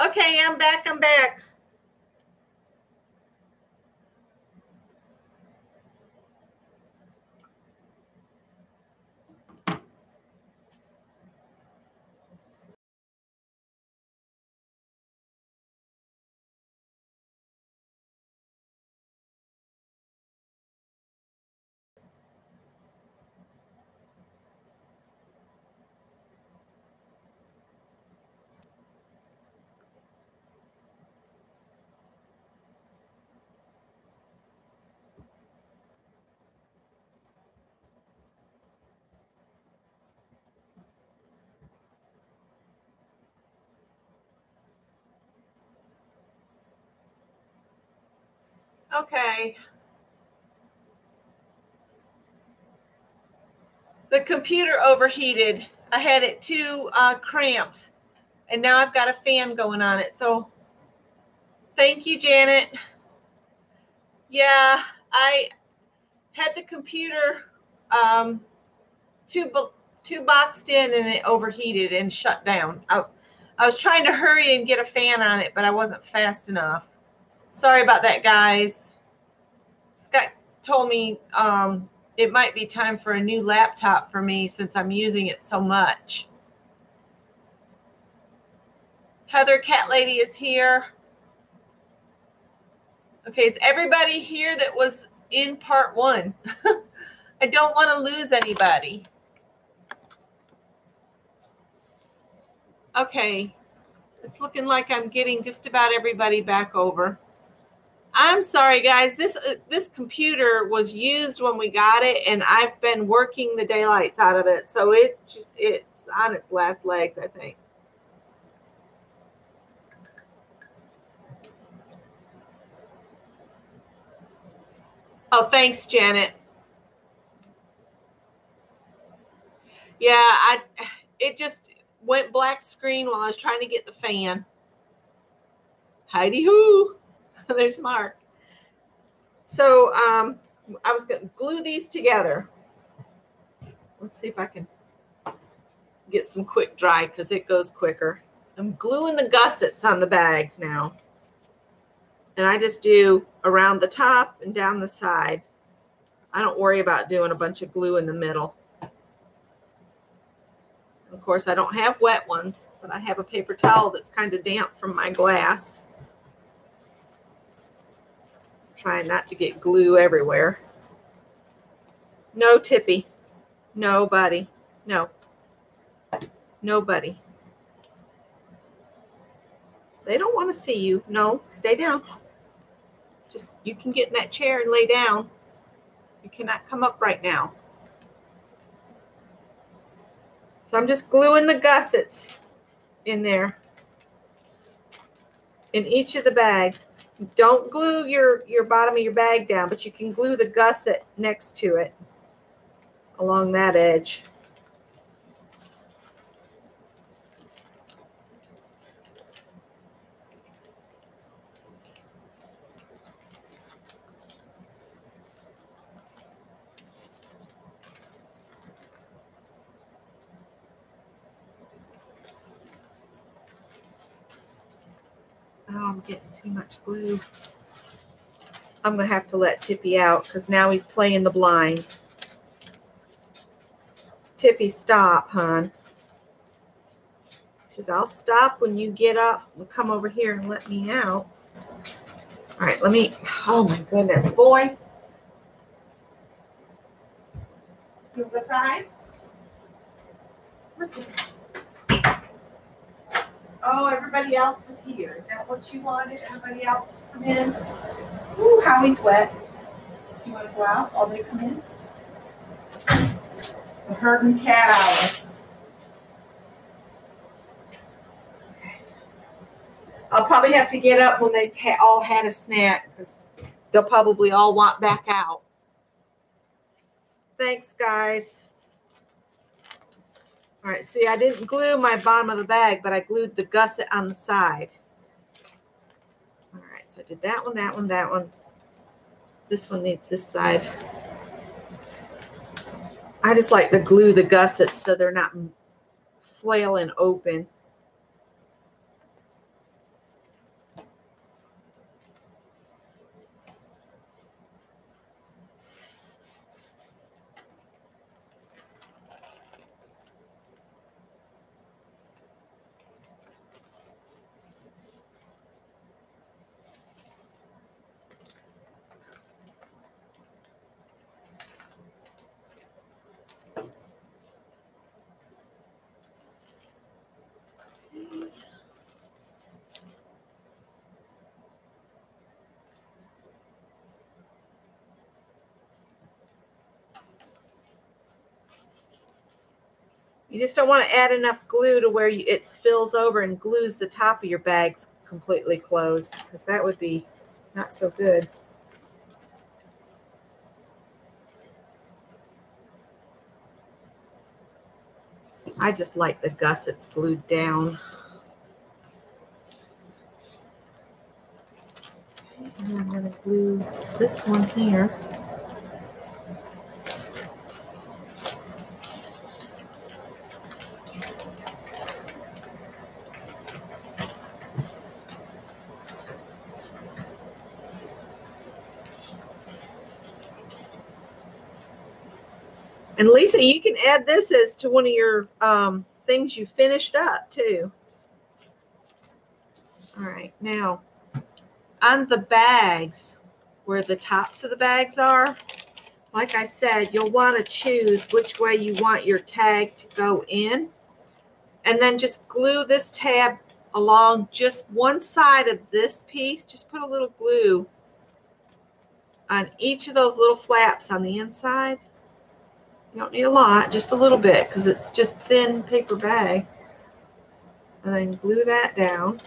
Okay, I'm back. I'm back. Okay. The computer overheated. I had it too cramped, and now I've got a fan going on it. So thank you, Janet. Yeah, I had the computer too boxed in, and it overheated and shut down. I was trying to hurry and get a fan on it, but I wasn't fast enough. Sorry about that, guys. Scott told me it might be time for a new laptop for me since I'm using it so much. Heather Cat Lady is here. Okay, is everybody here that was in part 1? I don't want to lose anybody. Okay, it's looking like I'm getting just about everybody back over. I'm sorry, guys. This computer was used when we got it, and I've been working the daylights out of it, so it's on its last legs, I think. Oh, thanks, Janet. Yeah, it just went black screen while I was trying to get the fan. Heidi hoo. There's Mark. So I was going to glue these together. Let's see if I can get some quick dry because it goes quicker. I'm gluing the gussets on the bags now. And I just do around the top and down the side. I don't worry about doing a bunch of glue in the middle. Of course, I don't have wet ones, but I have a paper towel that's kind of damp from my glass. Trying not to get glue everywhere. No, Tippy. Nobody. No. Nobody. They don't want to see you. No, stay down. Just, you can get in that chair and lay down. You cannot come up right now. So I'm just gluing the gussets in there. In each of the bags. Don't glue your bottom of your bag down, but you can glue the gusset next to it along that edge. Oh, I'm getting too much glue. I'm going to have to let Tippy out because now he's playing the blinds. Tippy, stop, hon. He says, I'll stop when you get up and come over here and let me out. All right, let me, oh my goodness, boy. Move aside. Oh, everybody else is here. Is that what you wanted? Everybody else to come in? Ooh, Howie's wet. Do you want to go out while they come in? The herding cat hour. Okay. I'll probably have to get up when they've all had a snack because they'll probably all want back out. Thanks, guys. All right, see, I didn't glue my bottom of the bag, but I glued the gusset on the side. All right, so I did that one, that one, that one. This one needs this side. I just like to glue the gussets so they're not flailing open. You just don't want to add enough glue to where it spills over and glues the top of your bags completely closed, because that would be not so good. I just like the gussets glued down. And I'm going to glue this one here. And Lisa, you can add this as to one of your things you finished up too. All right, now on the bags, where the tops of the bags are, like I said, you'll want to choose which way you want your tag to go in. And then just glue this tab along just one side of this piece. Just put a little glue on each of those little flaps on the inside. You don't need a lot, just a little bit, because it's just thin paper bag. And then glue that down.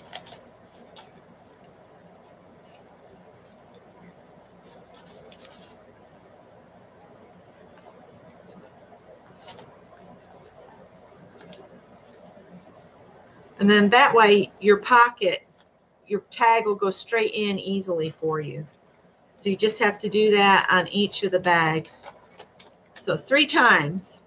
And then that way your pocket, your tag will go straight in easily for you. So you just have to do that on each of the bags. So 3 times.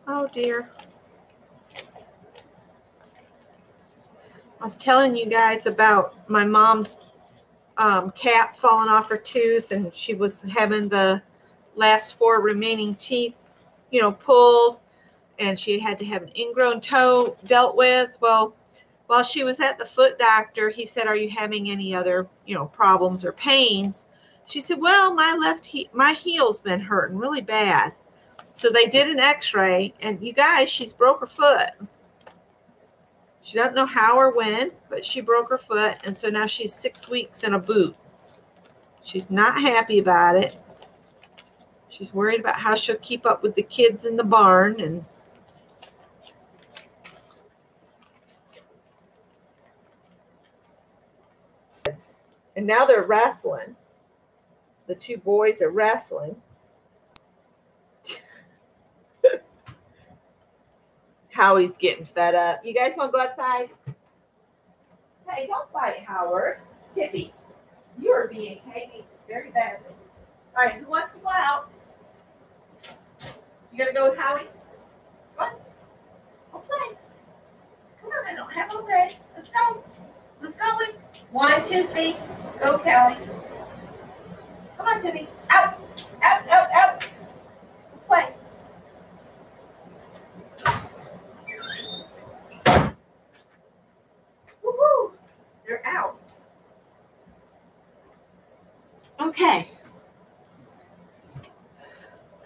Oh dear. I was telling you guys about my mom's cap falling off her tooth, and she was having the last 4 remaining teeth, pulled, and she had to have an ingrown toe dealt with. Well, while she was at the foot doctor, he said, "Are you having any other, problems or pains?" She said, "Well, my heel's been hurting really bad." So they did an x-ray, and you guys, she's broke her foot. She doesn't know how or when, but she broke her foot, and so now she's 6 weeks in a boot. She's not happy about it. She's worried about how she'll keep up with the kids in the barn. And now they're wrestling. The 2 boys are wrestling. Howie's getting fed up. You guys want to go outside? Hey, don't fight, Howard. Tippy, you are behaving very badly. All right, who wants to go out? You gonna go with Howie? Go on. Go play. Come on, I don't have all day. Let's go. Let's go. 1, 2, 3. Go, Kelly. Come on, Tippy. Out. Out, out, out. Go play. Woo-hoo. They're out. Okay.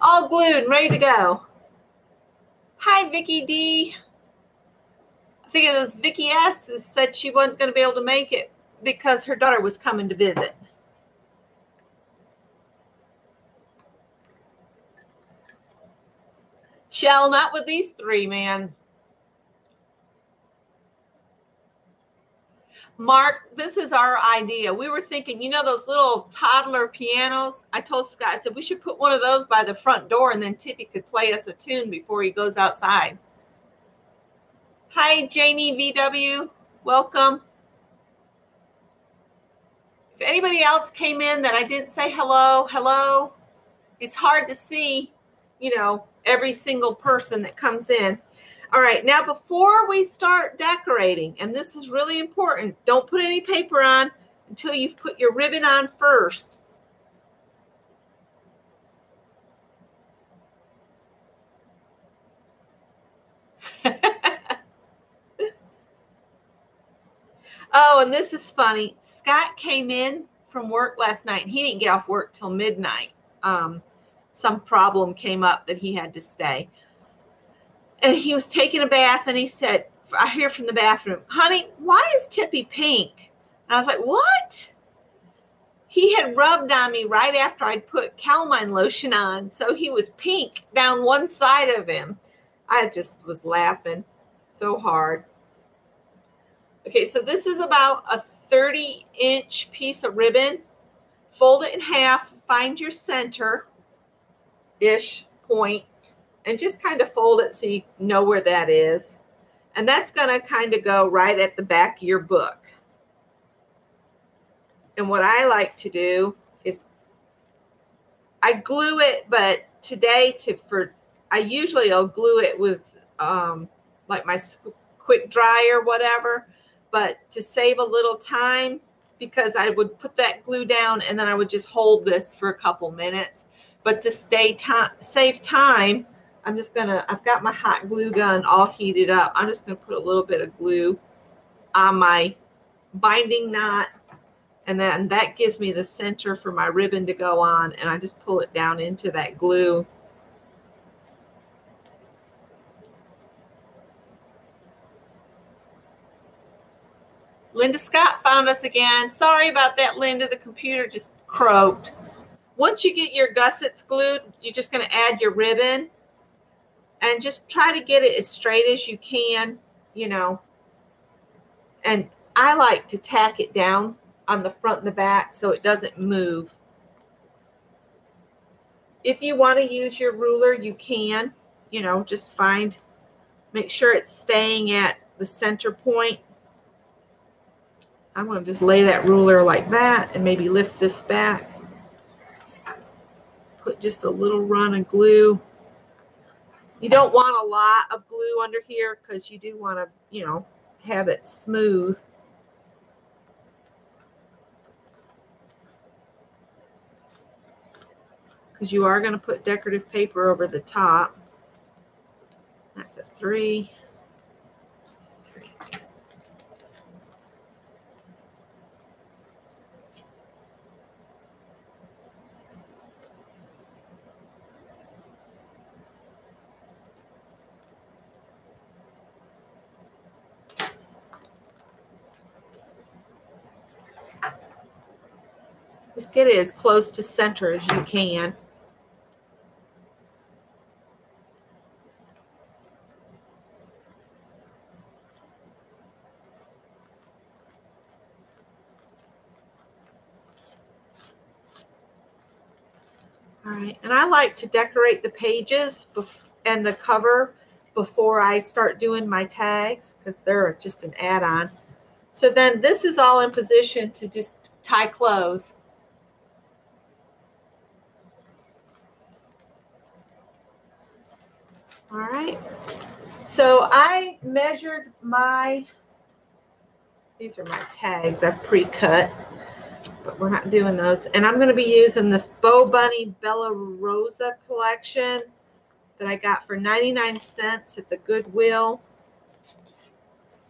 All glued and ready to go. Hi, Vicky D. I think it was Vicky S. who said she wasn't going to be able to make it because her daughter was coming to visit. Shell, not with these 3, man. Mark, this is our idea. We were thinking, those little toddler pianos? I told Scott, I said, we should put one of those by the front door, and then Tippy could play us a tune before he goes outside. Hi, Janie VW. Welcome. If anybody else came in that I didn't say hello, hello. It's hard to see, every single person that comes in. All right, now before we start decorating, and this is really important, don't put any paper on until you've put your ribbon on first. Oh, and this is funny. Scott came in from work last night, and he didn't get off work till midnight. Some problem came up that he had to stay. And he was taking a bath, and he said, I hear from the bathroom, honey, why is Tippy pink? And I was like, what? He had rubbed on me right after I'd put calamine lotion on, so he was pink down one side of him. I just was laughing so hard. Okay, so this is about a 30-inch piece of ribbon. Fold it in half, find your center-ish point, and just kind of fold it so you know where that is. And that's going to kind of go right at the back of your book. And what I like to do is I glue it, but today I usually I'll glue it with like my quick dry or whatever, but to save a little time, because I would put that glue down and then I would just hold this for a couple minutes. But to save time, I've got my hot glue gun all heated up. I'm just going to put a little bit of glue on my binding knot. And then that gives me the center for my ribbon to go on. And I just pull it down into that glue. Linda Scott found us again. Sorry about that, Linda. The computer just croaked. Once you get your gussets glued, you're just going to add your ribbon. And just try to get it as straight as you can, you know. And I like to tack it down on the front and the back so it doesn't move. If you want to use your ruler, you can, you know, just make sure it's staying at the center point. I'm going to just lay that ruler like that and maybe lift this back. Put just a little run of glue. You don't want a lot of glue under here because you do want to, you know, have it smooth. Because you are going to put decorative paper over the top. That's at 3. That's at 3. Just get it as close to center as you can. All right, and I like to decorate the pages and the cover before I start doing my tags because they're just an add-on. So then this is all in position to just tie close. All right, so I measured these are my tags I've pre-cut, but we're not doing those. And I'm going to be using this Bo Bunny Bella Rosa collection that I got for 99 cents at the Goodwill.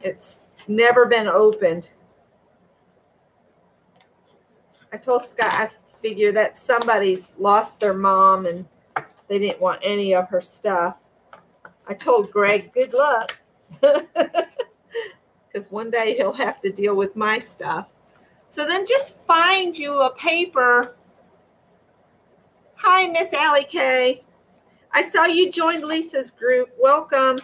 It's never been opened. I told Scott I figure that somebody's lost their mom and they didn't want any of her stuff. I told Greg, good luck, because one day he'll have to deal with my stuff. So then just find you a paper. Hi, Miss Allie Kay. I saw you joined Lisa's group. Welcome.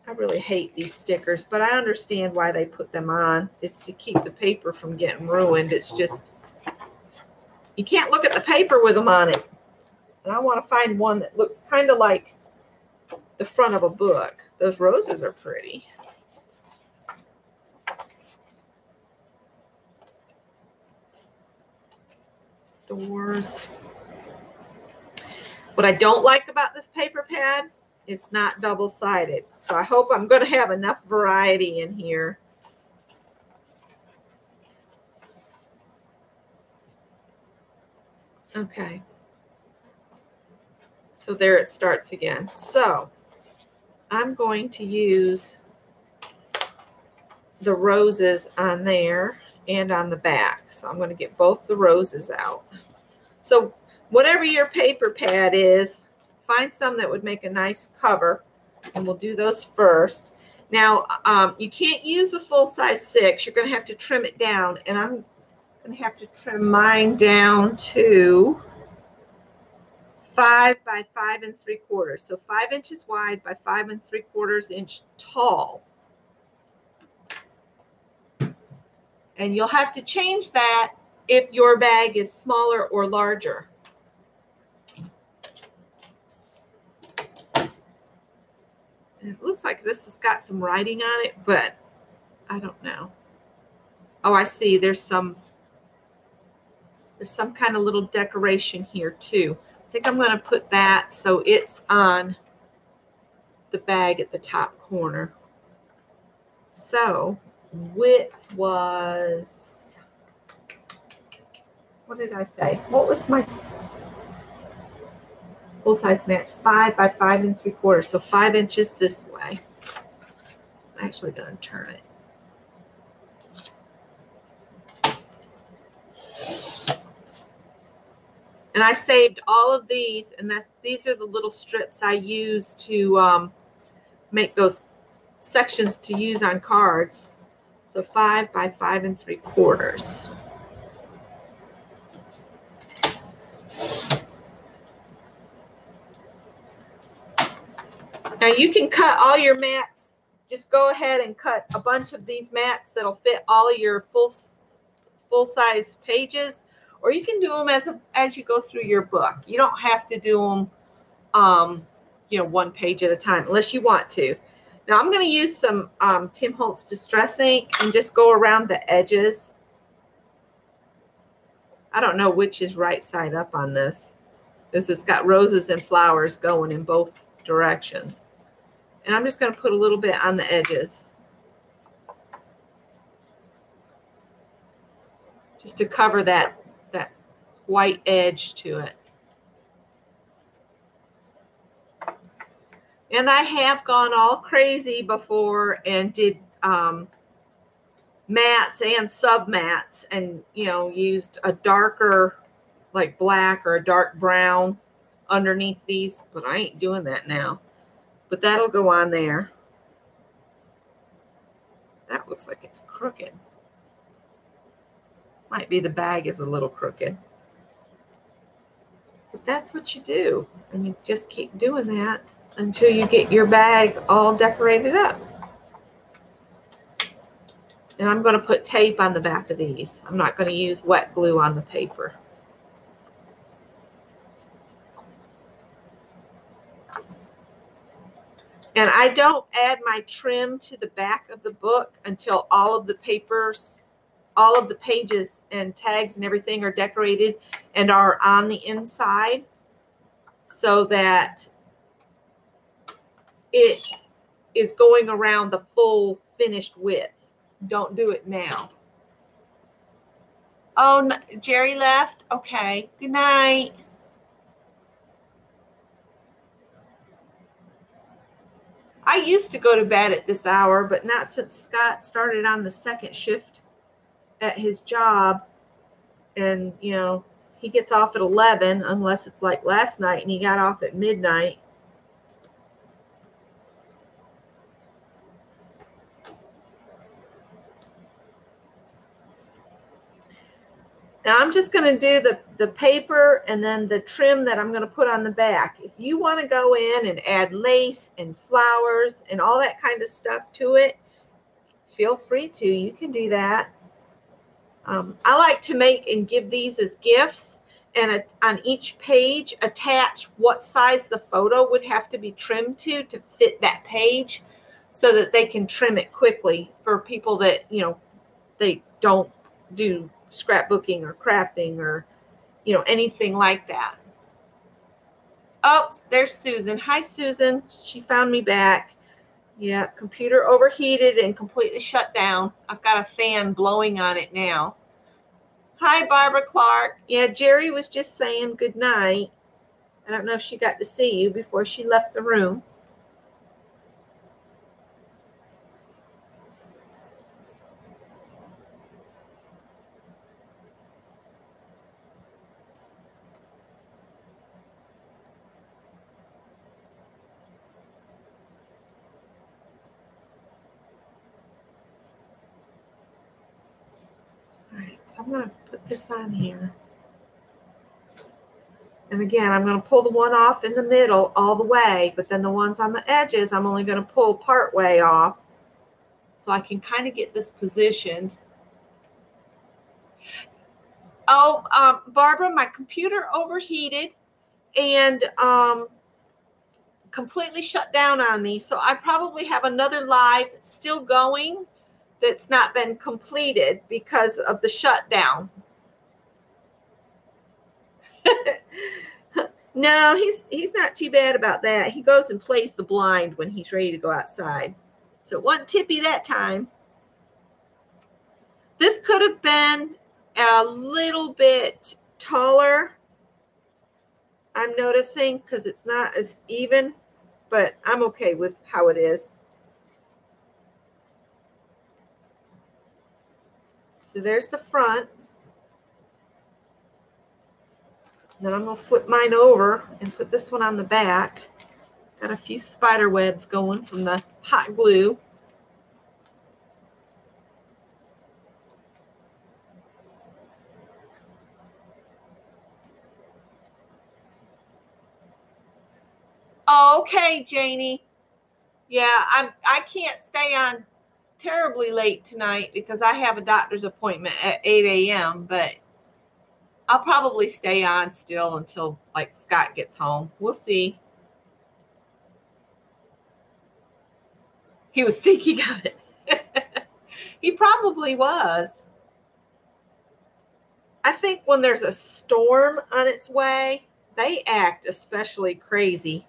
I really hate these stickers, but I understand why they put them on. It's to keep the paper from getting ruined. It's just, you can't look at the paper with them on it. And I want to find one that looks kind of like the front of a book. Those roses are pretty. Doors. What I don't like about this paper pad, it's not double-sided. So I hope I'm going to have enough variety in here. Okay. So there it starts again. So I'm going to use the roses on there and on the back. So I'm going to get both the roses out. So whatever your paper pad is, find some that would make a nice cover, and we'll do those first. Now, you can't use a full-size 6. You're going to have to trim it down, and I'm going to have to trim mine down to 5 by 5 3/4. So 5 inches wide by 5 3/4 inch tall. And you'll have to change that if your bag is smaller or larger. And it looks like this has got some writing on it, but I don't know. Oh, I see. There's some kind of little decoration here too. I think I'm going to put that so it's on the bag at the top corner. So width was, what did I say? What was my full-size match? 5 by 5 3/4. So 5 inches this way. I'm actually going to turn it. And I saved all of these, and these are the little strips I use to make those sections to use on cards. So 5 by 5 3/4. Now you can cut all your mats. Just go ahead and cut a bunch of these mats that'll fit all of your full-size pages, or you can do them as you go through your book. You don't have to do them, one page at a time unless you want to. Now I'm going to use some Tim Holtz Distress ink and just go around the edges. I don't know which is right side up on this. This has got roses and flowers going in both directions. And I'm just going to put a little bit on the edges, just to cover that white edge to it. And I have gone all crazy before and did mats and sub mats, and used a darker, like black or a dark brown underneath these, but I ain't doing that now. But that'll go on there. That looks like it's crooked. Might be the bag is a little crooked. But that's what you do. And you just keep doing that until you get your bag all decorated up. And I'm going to put tape on the back of these. I'm not going to use wet glue on the paper. And I don't add my trim to the back of the book until all of the papers, all of the pages and tags and everything are decorated and are on the inside, so that it is going around the full finished width. Don't do it now. Oh, Jerry left? Okay. Good night. I used to go to bed at this hour, but not since Scott started on the second shift at his job. And, he gets off at 11, unless it's like last night and he got off at midnight. Now I'm just going to do the paper and then the trim that I'm going to put on the back. If you want to go in and add lace and flowers and all that kind of stuff to it, feel free to. You can do that. I like to make and give these as gifts, and on each page attach what size the photo would have to be trimmed to fit that page, so that they can trim it quickly for people that, they don't do scrapbooking or crafting or, anything like that. Oh, there's Susan. Hi, Susan. She found me back. Yeah, computer overheated and completely shut down. I've got a fan blowing on it now. Hi, Barbara Clark. Yeah, Jerry was just saying good night. I don't know if she got to see you before she left the room. So I'm going to put this on here. And again, I'm going to pull the one off in the middle all the way, but then the ones on the edges, I'm only going to pull part way off so I can kind of get this positioned. Oh, Barbara, my computer overheated and completely shut down on me. So I probably have another live still going that's not been completed because of the shutdown. No, he's not too bad about that. He goes and plays the blind when he's ready to go outside. So it wasn't tippy that time. This could have been a little bit taller, I'm noticing, because it's not as even, but I'm okay with how it is. So there's the front. Then I'm going to flip mine over and put this one on the back. Got a few spider webs going from the hot glue. Okay, Janie. Yeah, I can't stay on terribly late tonight because I have a doctor's appointment at 8 a.m., but I'll probably stay on still until like Scott gets home. We'll see. He was thinking of it. He probably was. I think when there's a storm on its way, they act especially crazy.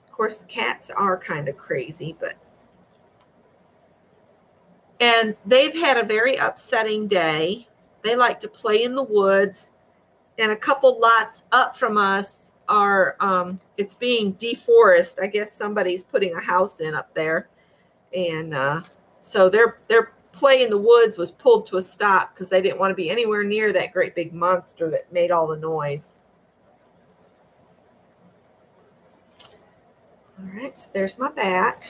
Of course, cats are kind of crazy, and they've had a very upsetting day. They like to play in the woods, and a couple lots up from us are, it's being deforested. I guess somebody's putting a house in up there. And so their play in the woods was pulled to a stop because they didn't want to be anywhere near that great big monster that made all the noise. All right, so there's my back.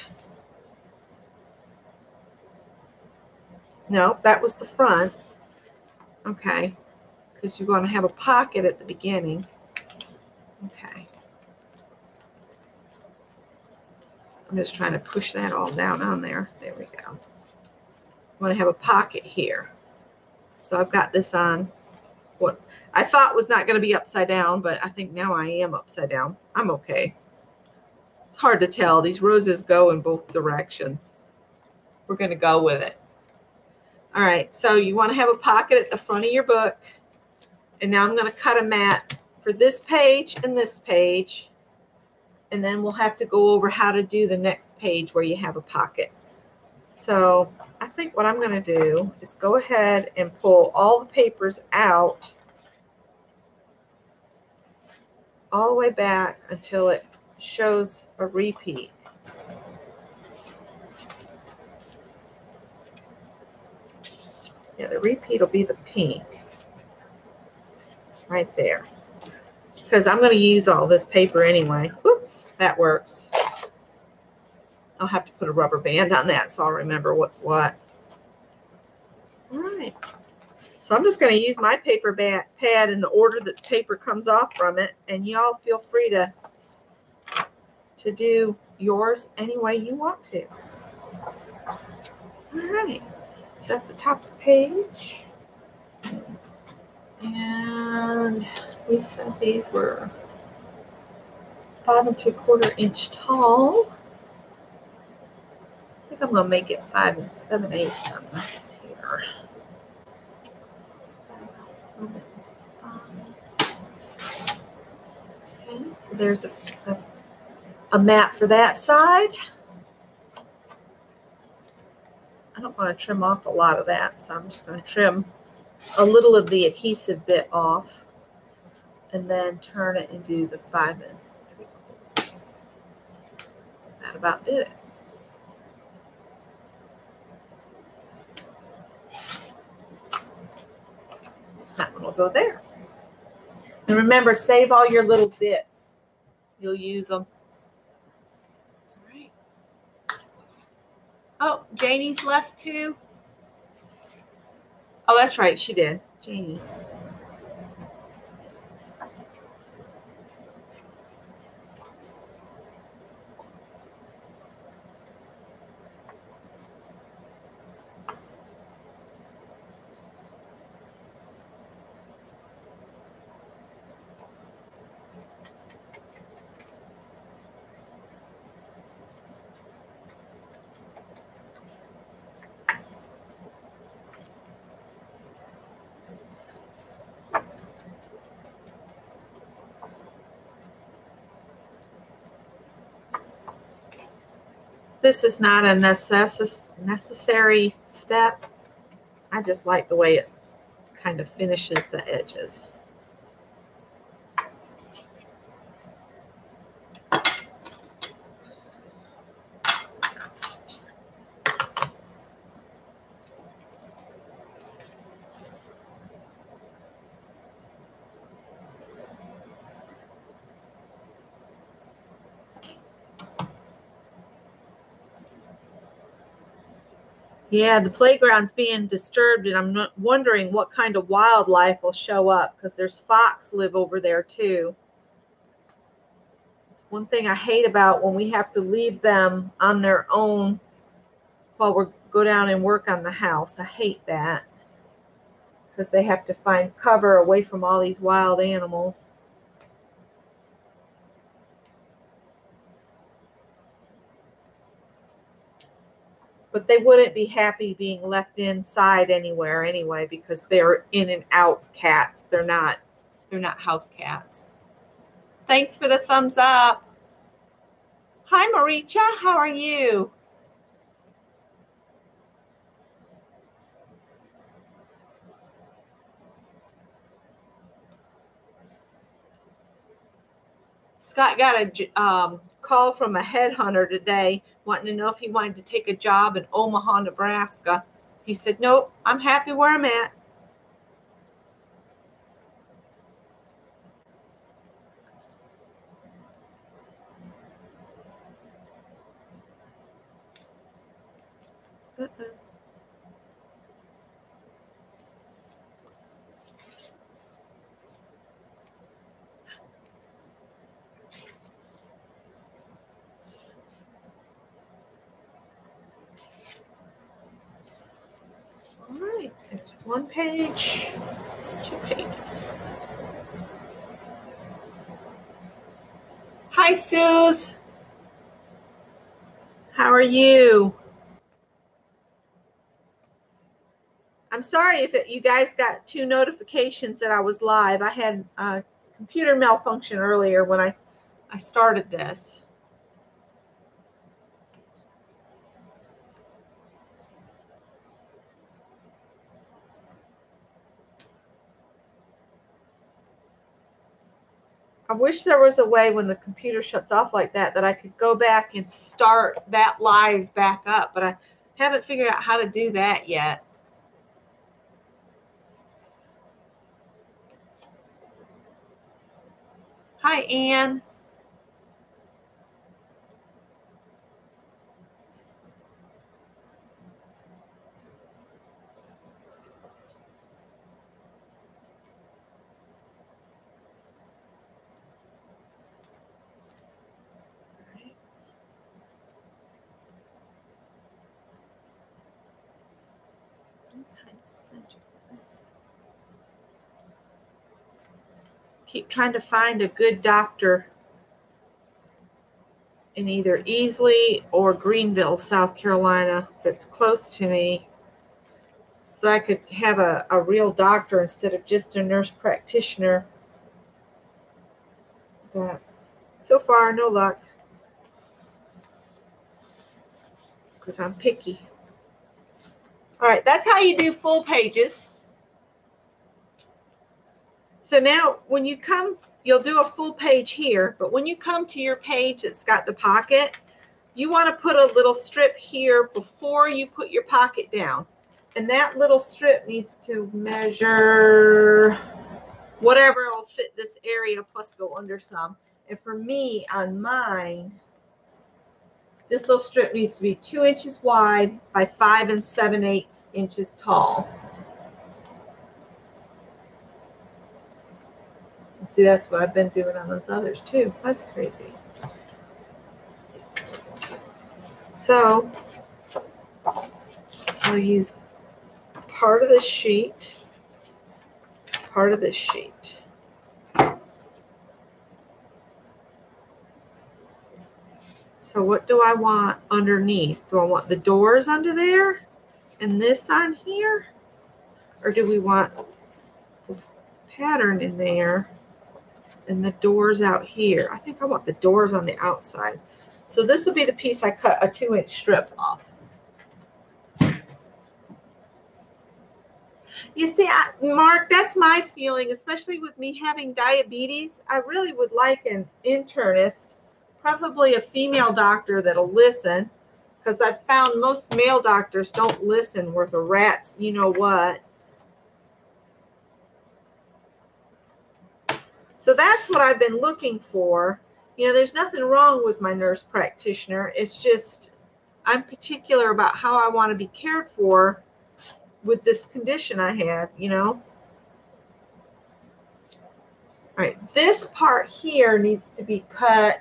No, that was the front. Okay, because you're going to have a pocket at the beginning. Okay. I'm just trying to push that all down on there. There we go. I'm going to have a pocket here. So I've got this on what I thought was not going to be upside down, but I think now I am upside down. I'm okay. It's hard to tell. These roses go in both directions. We're going to go with it. All right, so you want to have a pocket at the front of your book. And now I'm going to cut a mat for this page and this page. And then we'll have to go over how to do the next page where you have a pocket. So I think what I'm going to do is go ahead and pull all the papers out all the way back until it shows a repeat. Yeah, the repeat will be the pink right there. Because I'm going to use all this paper anyway. Oops, that works. I'll have to put a rubber band on that so I'll remember what's what. All right. So I'm just going to use my paper pad in the order that the paper comes off from it. And y'all feel free to do yours any way you want to. All right. So that's the top of the page. And we said these were 5 3/4 inch tall. I think I'm going to make it 5 7/8 on this here. Okay, so there's a mat for that side. I don't want to trim off a lot of that, so I'm just going to trim a little of the adhesive bit off and then turn it and do the 5 3/4. That about did it. That one will go there. And remember, save all your little bits. You'll use them. All right. Oh, Janie's left too. Oh, that's right. She did. Janie. This is not a necessary step. I just like the way it kind of finishes the edges. Yeah, the playground's being disturbed, and I'm not wondering what kind of wildlife will show up, because there's fox live over there too. It's one thing I hate about when we have to leave them on their own while we go down and work on the house. I hate that, because they have to find cover away from all these wild animals. But they wouldn't be happy being left inside anywhere anyway, because they're in and out cats. They're not house cats. Thanks for the thumbs up. Hi, Maricha. How are you? Scott got a call from a headhunter today wanting to know if he wanted to take a job in Omaha, Nebraska. He said, nope, I'm happy where I'm at. All right, there's one page, 2 pages. Hi, Suze. How are you? I'm sorry if you guys got 2 notifications that I was live. I had a computer malfunction earlier when I started this. I wish there was a way when the computer shuts off like that I could go back and start that live back up, but I haven't figured out how to do that yet. Hi, Anne. Keep trying to find a good doctor in either Easley or Greenville, South Carolina, that's close to me, so I could have a real doctor instead of just a nurse practitioner. But so far, no luck, because I'm picky. All right, that's how you do full pages. So now when you come, you'll do a full page here, but when you come to your page that's got the pocket, you want to put a little strip here before you put your pocket down. And that little strip needs to measure whatever will fit this area plus go under some. And for me, on mine, this little strip needs to be 2 inches wide by 5 7/8 inches tall. See, that's what I've been doing on those others too. That's crazy. So I'll use part of this sheet, part of this sheet. So what do I want underneath? Do I want the doors under there and this on here? Or do we want the pattern in there and the doors out here? I think I want the doors on the outside. So this will be the piece I cut a 2-inch strip off. You see, Mark, that's my feeling, especially with me having diabetes. I really would like an internist, preferably a female doctor that'll listen, because I've found most male doctors don't listen worth a rat's you know what. So that's what I've been looking for. You know, there's nothing wrong with my nurse practitioner. It's just I'm particular about how I want to be cared for with this condition I have, you know. All right, this part here needs to be cut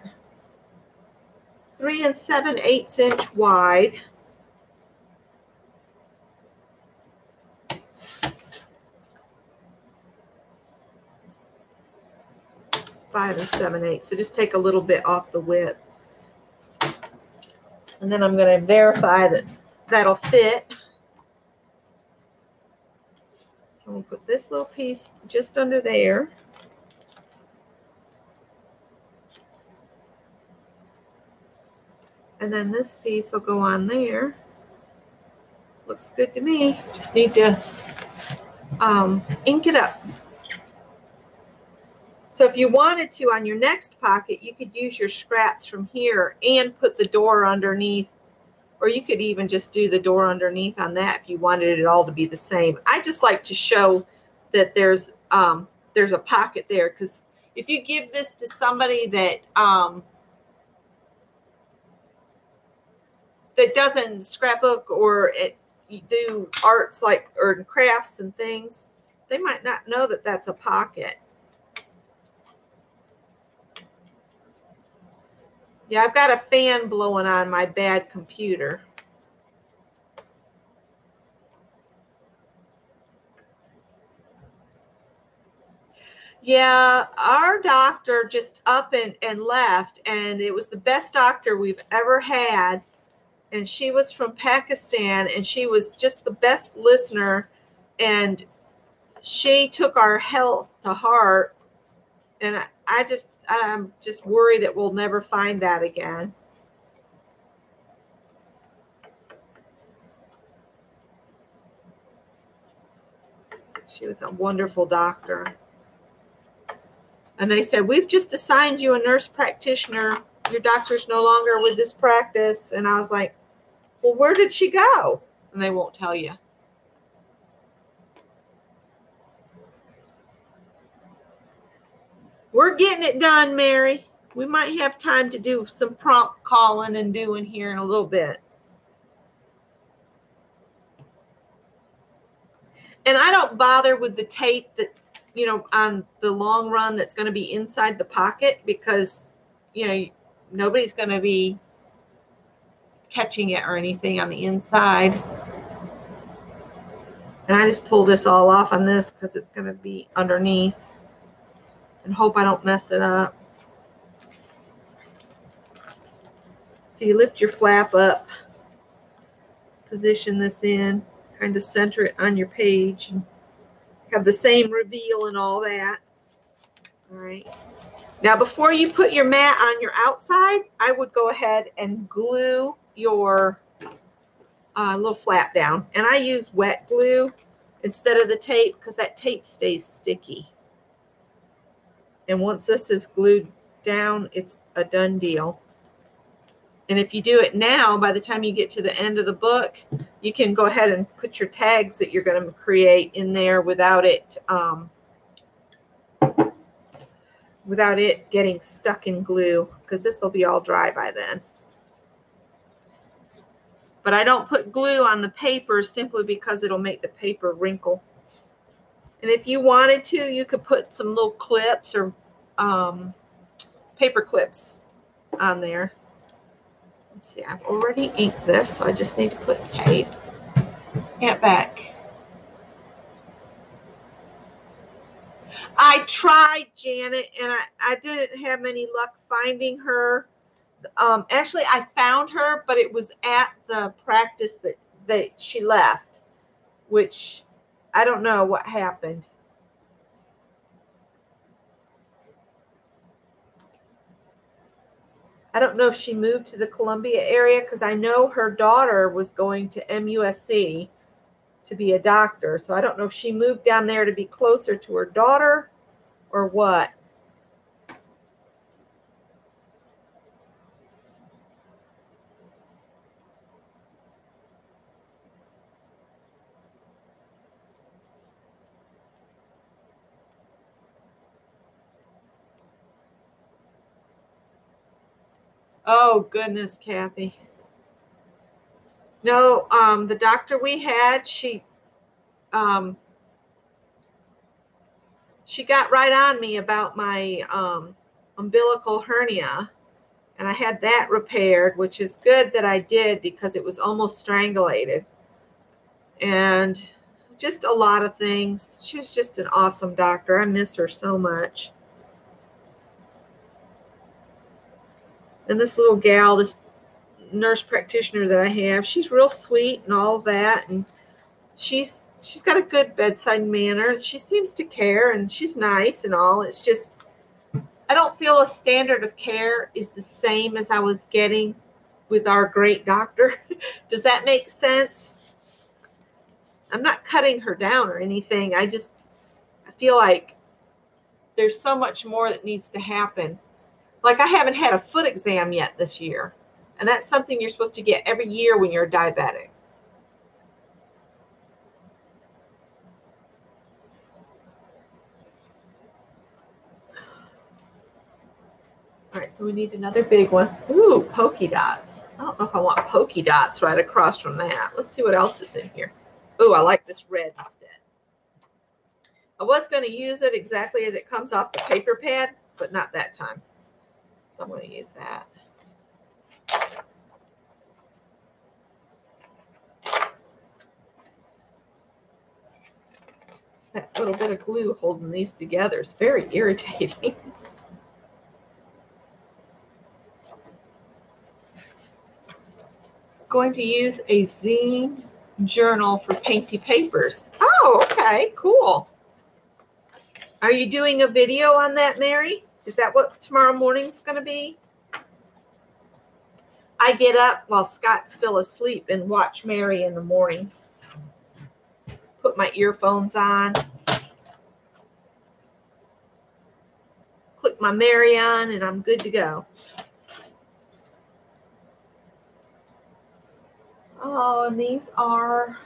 3 7/8 inch wide. Five 7/8. So just take a little bit off the width. And then I'm going to verify that that'll fit. So we'll put this little piece just under there. And then this piece will go on there. Looks good to me. Just need to ink it up. So if you wanted to, on your next pocket, you could use your scraps from here and put the door underneath, or you could even just do the door underneath on that if you wanted it all to be the same. I just like to show that there's a pocket there, because if you give this to somebody that that doesn't scrapbook or you do arts like or crafts and things, they might not know that that's a pocket. Yeah, I've got a fan blowing on my bad computer. Yeah, our doctor just up and left, and it was the best doctor we've ever had. And she was from Pakistan, and she was just the best listener, and she took our health to heart. And I'm just worried that we'll never find that again. She was a wonderful doctor. And they said, we've just assigned you a nurse practitioner. Your doctor's no longer with this practice. And I was like, well, where did she go? And they won't tell you. We're getting it done, Mary. We might have time to do some prompt calling and doing here in a little bit. And I don't bother with the tape that, you know, on the long run that's going to be inside the pocket, because, you know, nobody's going to be catching it or anything on the inside. And I just pull this all off on this because it's going to be underneath, and hope I don't mess it up. So you lift your flap up, position this in, kind of center it on your page, and have the same reveal and all that. All right. Now, before you put your mat on your outside, I would go ahead and glue your little flap down. And I use wet glue instead of the tape because that tape stays sticky. And once this is glued down, it's a done deal. And if you do it now, by the time you get to the end of the book, you can go ahead and put your tags that you're going to create in there without it getting stuck in glue, because this will be all dry by then. But I don't put glue on the paper simply because it'll make the paper wrinkle. And if you wanted to, you could put some little clips or paper clips on there. Let's see, I've already inked this, so I just need to put tape. Aunt Beck. I tried, Janet, and I didn't have any luck finding her. Actually, I found her, but it was at the practice that she left, which I don't know what happened. I don't know if she moved to the Columbia area, because I know her daughter was going to MUSC to be a doctor. So I don't know if she moved down there to be closer to her daughter or what. Oh, goodness, Kathy. No, the doctor we had, she got right on me about my umbilical hernia, and I had that repaired, which is good that I did, because it was almost strangulated. And just a lot of things. She was just an awesome doctor. I miss her so much. And this little gal, this nurse practitioner that I have, she's real sweet and all that, and she's got a good bedside manner. She seems to care, and she's nice and all. It's just, I don't feel a standard of care is the same as I was getting with our great doctor. Does that make sense? I'm not cutting her down or anything. I feel like there's so much more that needs to happen. Like, I haven't had a foot exam yet this year. And that's something you're supposed to get every year when you're diabetic. All right, so we need another big one. Ooh, polka dots. I don't know if I want polka dots right across from that. Let's see what else is in here. Ooh, I like this red instead. I was going to use it exactly as it comes off the paper pad, but not that time. So I'm going to use that. That little bit of glue holding these together is very irritating. Going to use a zine journal for painty papers. Oh, okay, cool. Are you doing a video on that, Mary? Is that what tomorrow morning's going to be? I get up while Scott's still asleep and watch Mary in the mornings. Put my earphones on. Click my Mary on, and I'm good to go. Oh, and these are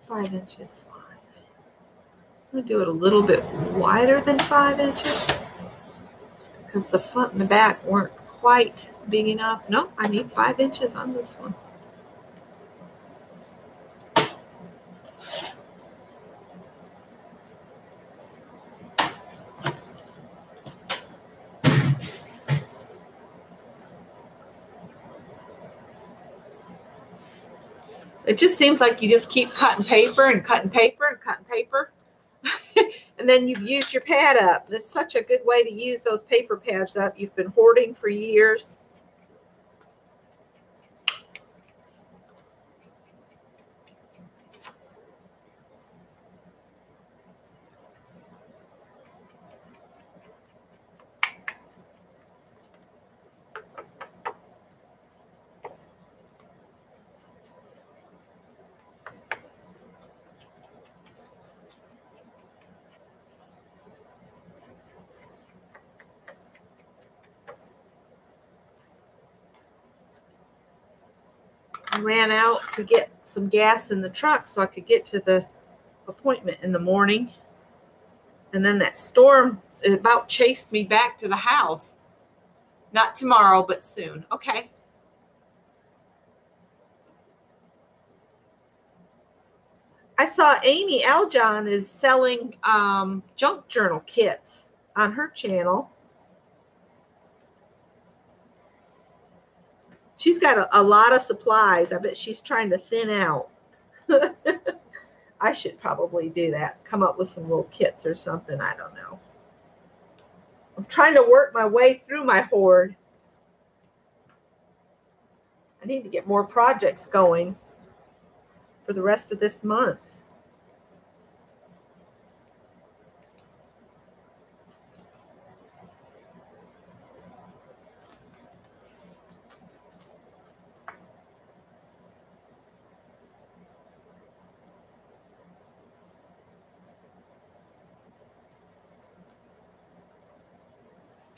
5 inches wide. I'm going to do it a little bit wider than 5 inches, because the front and the back weren't quite big enough. No, I need 5 inches on this one. It just seems like you just keep cutting paper and cutting paper and cutting paper. And then you've used your pad up. This is such a good way to use those paper pads up you've been hoarding for years. Ran out to get some gas in the truck so I could get to the appointment in the morning. And then that storm about chased me back to the house. Not tomorrow, but soon. Okay. I saw Amy Aljon is selling junk journal kits on her channel. She's got a lot of supplies. I bet she's trying to thin out. I should probably do that. Come up with some little kits or something. I don't know. I'm trying to work my way through my hoard. I need to get more projects going for the rest of this month.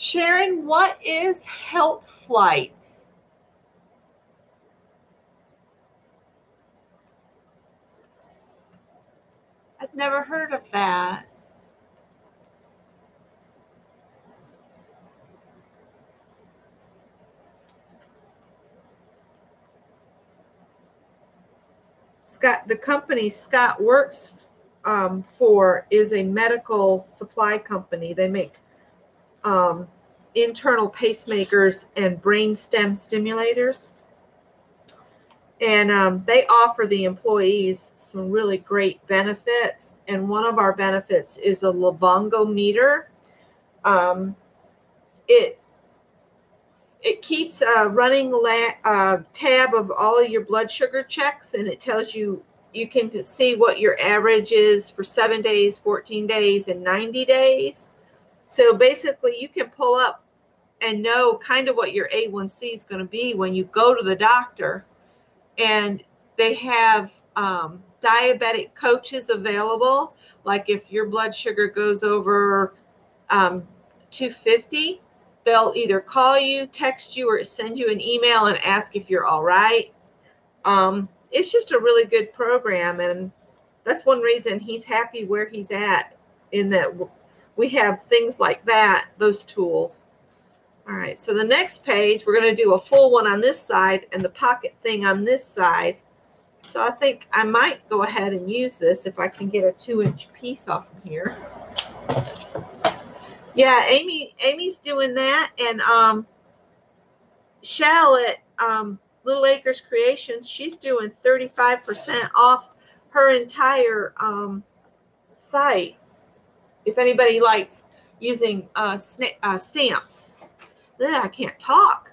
Sharon, what is Health Flights? I've never heard of that. Scott, the company Scott works for is a medical supply company. They make internal pacemakers and brain stem stimulators. And they offer the employees some really great benefits. And one of our benefits is a Livongo meter. It keeps a running tab of all of your blood sugar checks, and it tells you, you can see what your average is for 7 days, 14 days, and 90 days. So basically you can pull up and know kind of what your A1C is going to be when you go to the doctor. And they have diabetic coaches available. Like if your blood sugar goes over 250, they'll either call you, text you, or send you an email and ask if you're all right. It's just a really good program. And that's one reason he's happy where he's at, in that we have things like that, those tools. All right, so the next page, we're going to do a full one on this side and the pocket thing on this side. So I think I might go ahead and use this if I can get a 2-inch piece off of here. Yeah, Amy's doing that. And Shell at Little Acres Creations, she's doing 35% off her entire site. If anybody likes using stamps. I can't talk.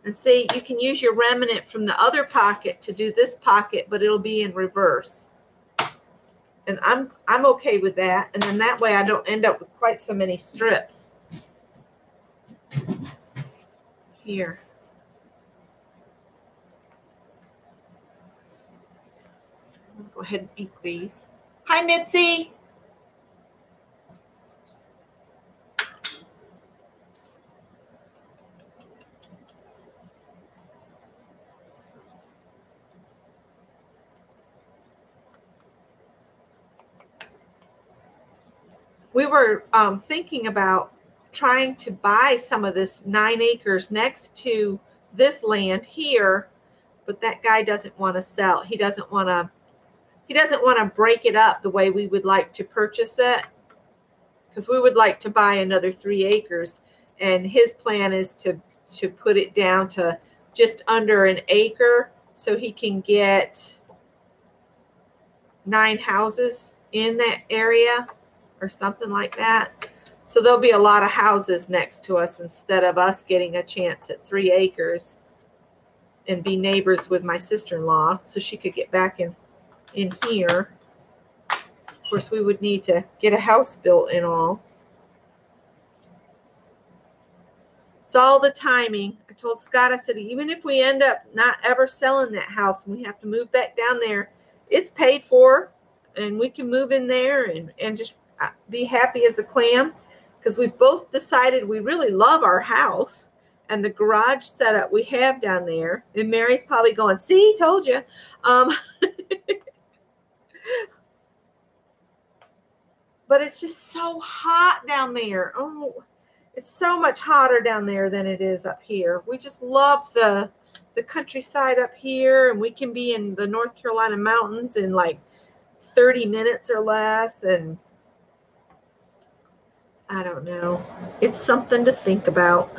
And see, you can use your remnant from the other pocket to do this pocket, but it'll be in reverse. And I'm okay with that. And then that way I don't end up with quite so many strips. Here. I'm gonna go ahead and ink these. Hi, Mitzi. We were thinking about trying to buy some of this 9 acres next to this land here, but that guy doesn't want to sell. He doesn't want to break it up the way we would like to purchase it, because we would like to buy another 3 acres, and his plan is to put it down to just under an acre so he can get 9 houses in that area or something like that. So there'll be a lot of houses next to us instead of us getting a chance at 3 acres and be neighbors with my sister-in-law so she could get back in here. Of course, we would need to get a house built and all. It's all the timing. I told Scott, I said, even if we end up not ever selling that house and we have to move back down there, it's paid for and we can move in there and just be happy as a clam, because we've both decided we really love our house and the garage setup we have down there. And Mary's probably going, see, told you. But it's just so hot down there. Oh, it's so much hotter down there than it is up here. We just love the the countryside up here, and we can be in the North Carolina mountains in like 30 minutes or less. And I don't know. It's something to think about.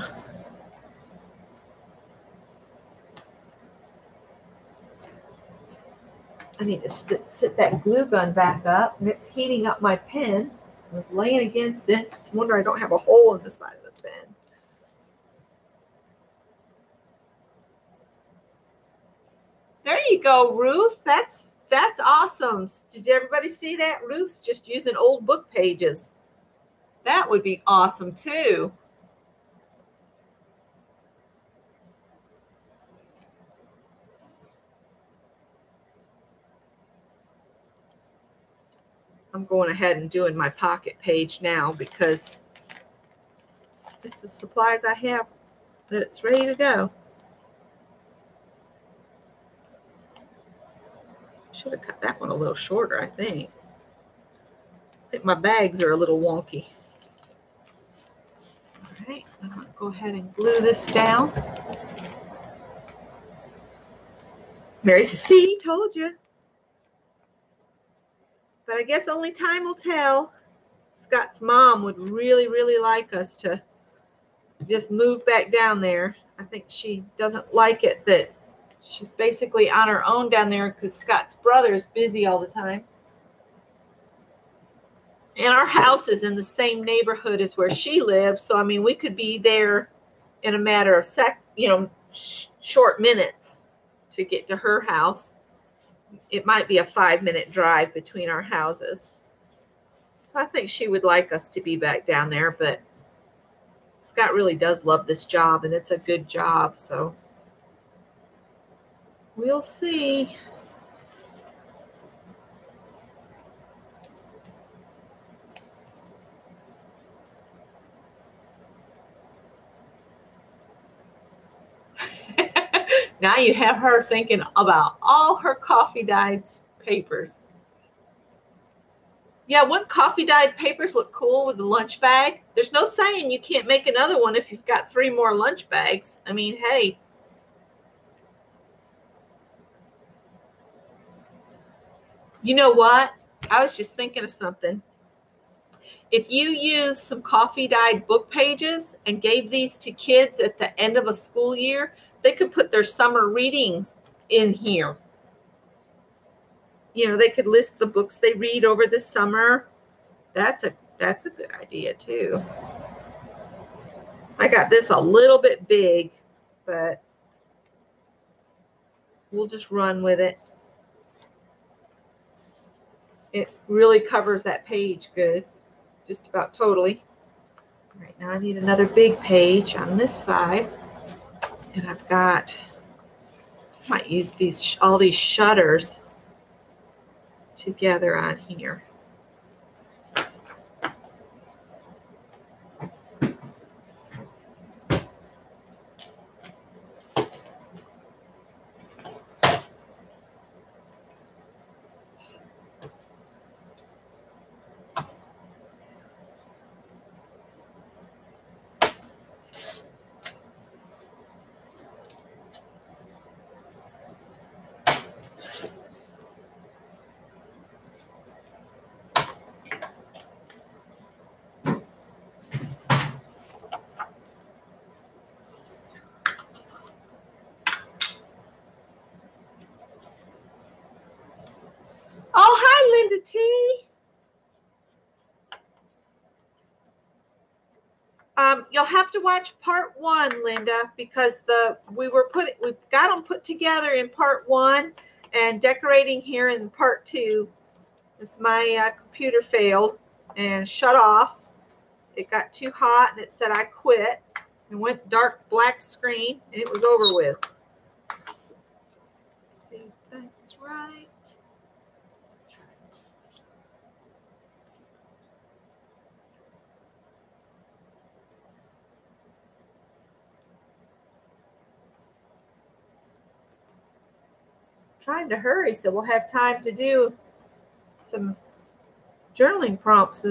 I need to sit that glue gun back up, and it's heating up my pen. I was laying against it. It's a wonder I don't have a hole in the side of the pen. There you go, Ruth. That's awesome. Did everybody see that? Ruth's just using old book pages. That would be awesome too. I'm going ahead and doing my pocket page now because this is the supplies I have that it's ready to go. Should have cut that one a little shorter, I think. I think my bags are a little wonky. All right, I'm going to go ahead and glue this down. Mary says, see, told you. But I guess only time will tell. Scott's mom would really, really like us to just move back down there. I think she doesn't like it that she's basically on her own down there because Scott's brother is busy all the time. And our house is in the same neighborhood as where she lives. So, I mean, we could be there in a matter of short minutes to get to her house. It might be a 5-minute drive between our houses. So I think she would like us to be back down there, but Scott really does love this job, and it's a good job. So we'll see. Now you have her thinking about all her coffee-dyed papers. Yeah, wouldn't coffee-dyed papers look cool with the lunch bag? There's no saying you can't make another one if you've got 3 more lunch bags. I mean, hey. You know what? I was just thinking of something. If you use some coffee-dyed book pages and gave these to kids at the end of a school year, they could put their summer readings in here. You know, they could list the books they read over the summer. That's a good idea too. I got this a little bit big, but we'll just run with it. It really covers that page good, just about totally. All right, now I need another big page on this side. And I've got, I might use all these shutters together on here. Oh, hi, Linda T. You'll have to watch part 1, Linda, because we've got them put together in part 1 and decorating here in part 2. My computer failed and shut off. It got too hot and it said I quit. It went dark black screen and it was over with. Let's see if that's right. Trying to hurry so we'll have time to do some journaling prompts.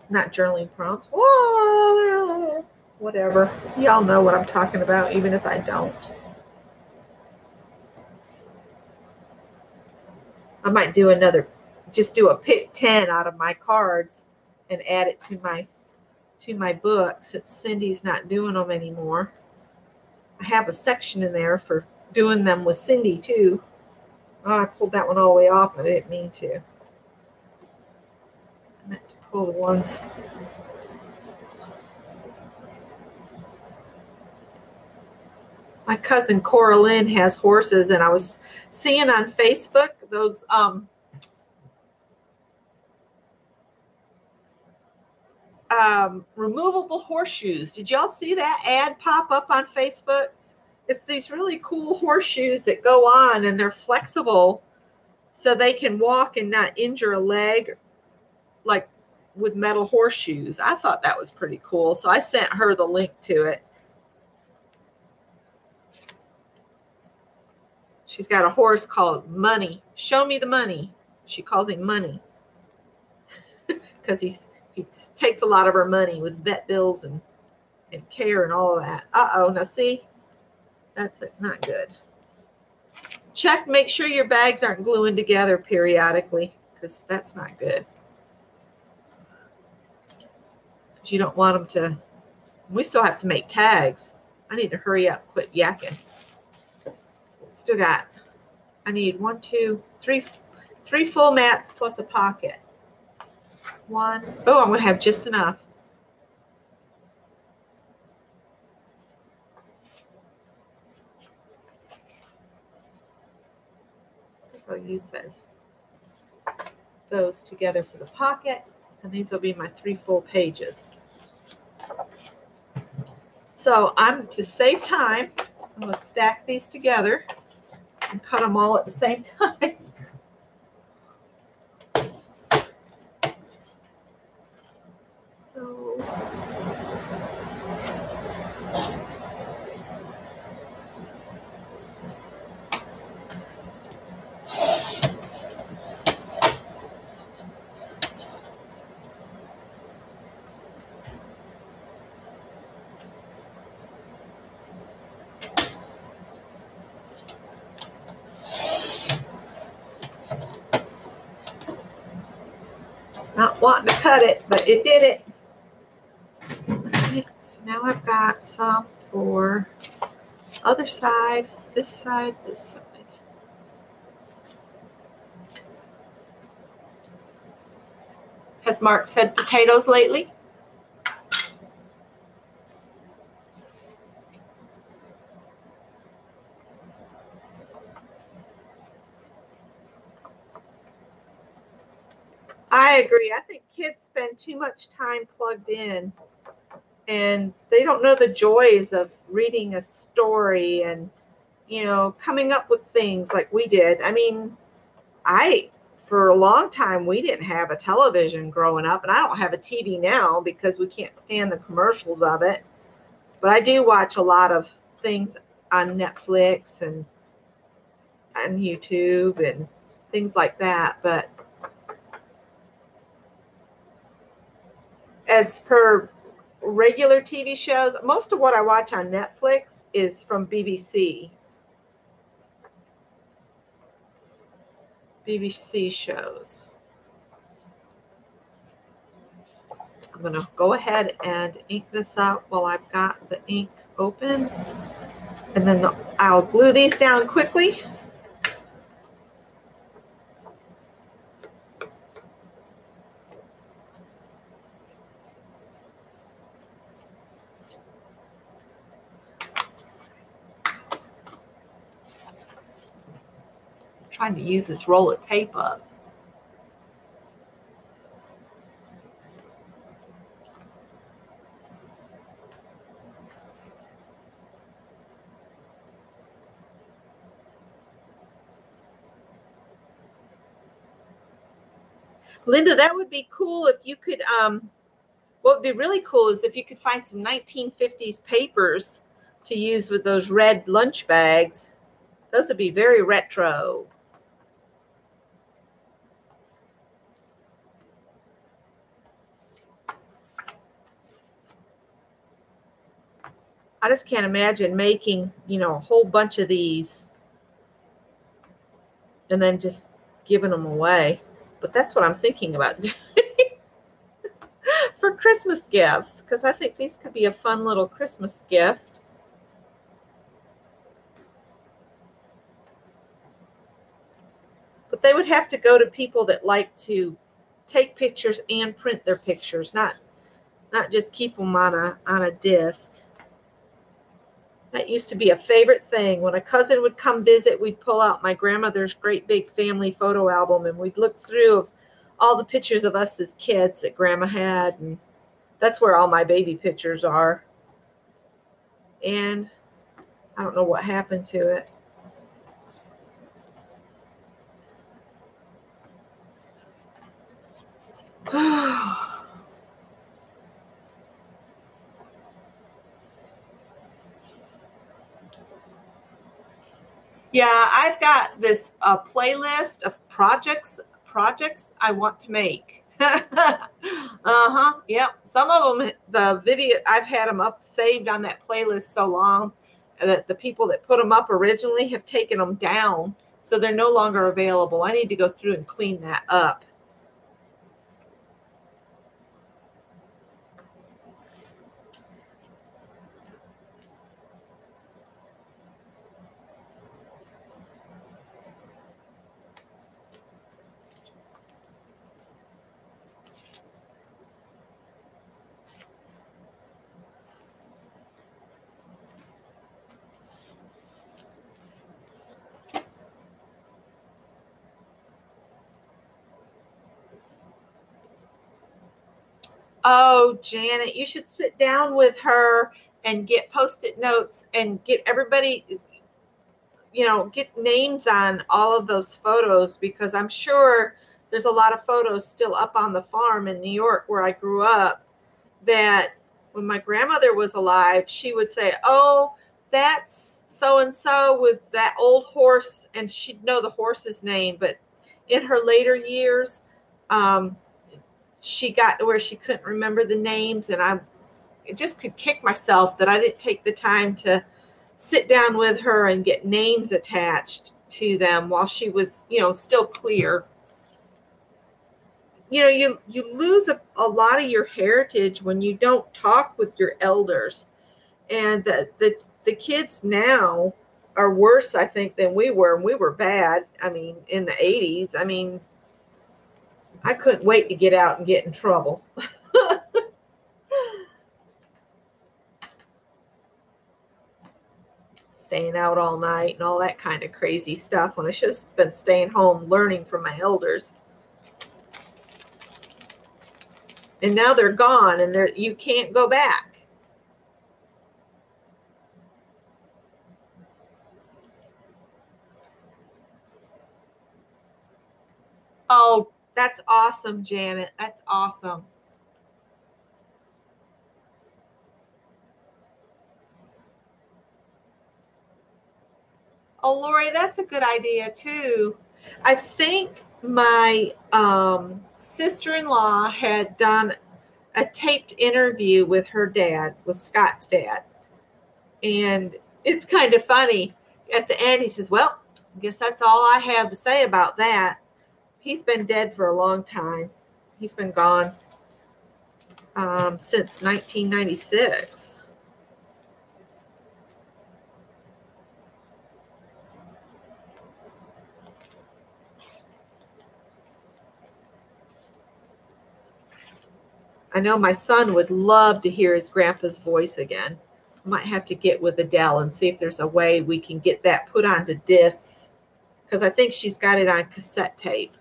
Not journaling prompts. Whoa, whatever. Y'all know what I'm talking about, even if I don't. I might do another, just do a pick 10 out of my cards and add it to my book since Cindy's not doing them anymore. I have a section in there for doing them with Cindy too. Oh, I pulled that one all the way off. I didn't mean to. I meant to pull the ones. My cousin Cora Lynn has horses, and I was seeing on Facebook those removable horseshoes. Did y'all see that ad pop up on Facebook? It's these really cool horseshoes that go on, and they're flexible so they can walk and not injure a leg like with metal horseshoes. I thought that was pretty cool, so I sent her the link to it. She's got a horse called Money. Show me the money. She calls him Money because he takes a lot of her money with vet bills and care and all of that. Uh-oh, now see? That's not good. Check, make sure your bags aren't gluing together periodically because that's not good. You don't want them to, we still have to make tags. I need to hurry up, quit yakking. Still got, I need 1, 2, 3 full mats plus a pocket. One, oh, I'm going to have just enough. I'll use those together for the pocket, and these will be my 3 full pages. So to save time, I'm going to stack these together and cut them all at the same time. So not wanting to cut it, but it did it. Okay, so now I've got some for other side, this side, this side. Has Mark said potatoes lately? I agree. I think kids spend too much time plugged in, and they don't know the joys of reading a story and, coming up with things like we did. I mean, for a long time, we didn't have a television growing up, and I don't have a TV now because we can't stand the commercials of it. But I do watch a lot of things on Netflix and on YouTube and things like that. But as per regular TV shows, most of what I watch on Netflix is from BBC. BBC shows. I'm going to go ahead and ink this out while I've got the ink open. And then I'll glue these down quickly. Trying to use this roll of tape up. Linda, that would be cool if you could, what would be really cool is if you could find some 1950s papers to use with those red lunch bags. Those would be very retro. I just can't imagine making, a whole bunch of these and then just giving them away. But that's what I'm thinking about doing for Christmas gifts, because I think these could be a fun little Christmas gift. But they would have to go to people that like to take pictures and print their pictures, not just keep them on a disc. That used to be a favorite thing. When a cousin would come visit, we'd pull out my grandmother's great big family photo album, and we'd look through all the pictures of us as kids that Grandma had, and that's where all my baby pictures are. And I don't know what happened to it. Yeah, I've got this playlist of projects I want to make. Yep. Some of them, the video, I've had them up saved on that playlist so long that the people that put them up originally have taken them down, so they're no longer available. I need to go through and clean that up. Oh, Janet, you should sit down with her and get Post-it notes and get everybody, get names on all of those photos, because I'm sure there's a lot of photos still up on the farm in New York where I grew up that when my grandmother was alive, she would say, oh, that's so-and-so with that old horse, and she'd know the horse's name. But in her later years, she got to where she couldn't remember the names, and I just could kick myself that I didn't take the time to sit down with her and get names attached to them while she was, still clear. You lose a lot of your heritage when you don't talk with your elders. And the kids now are worse, I think, than we were. And we were bad. I mean, in the 80s, I couldn't wait to get out and get in trouble. Staying out all night and all that kind of crazy stuff when I should have been staying home learning from my elders. And now they're gone, and you can't go back. Oh, that's awesome, Janet. That's awesome. Oh, Lori, that's a good idea too. I think my sister-in-law had done a taped interview with her dad, with Scott's dad. And it's kind of funny. At the end, he says, well, I guess that's all I have to say about that. He's been dead for a long time. He's been gone since 1996. I know my son would love to hear his grandpa's voice again. I might have to get with Adele and see if there's a way we can get that put onto disc, because I think she's got it on cassette tape.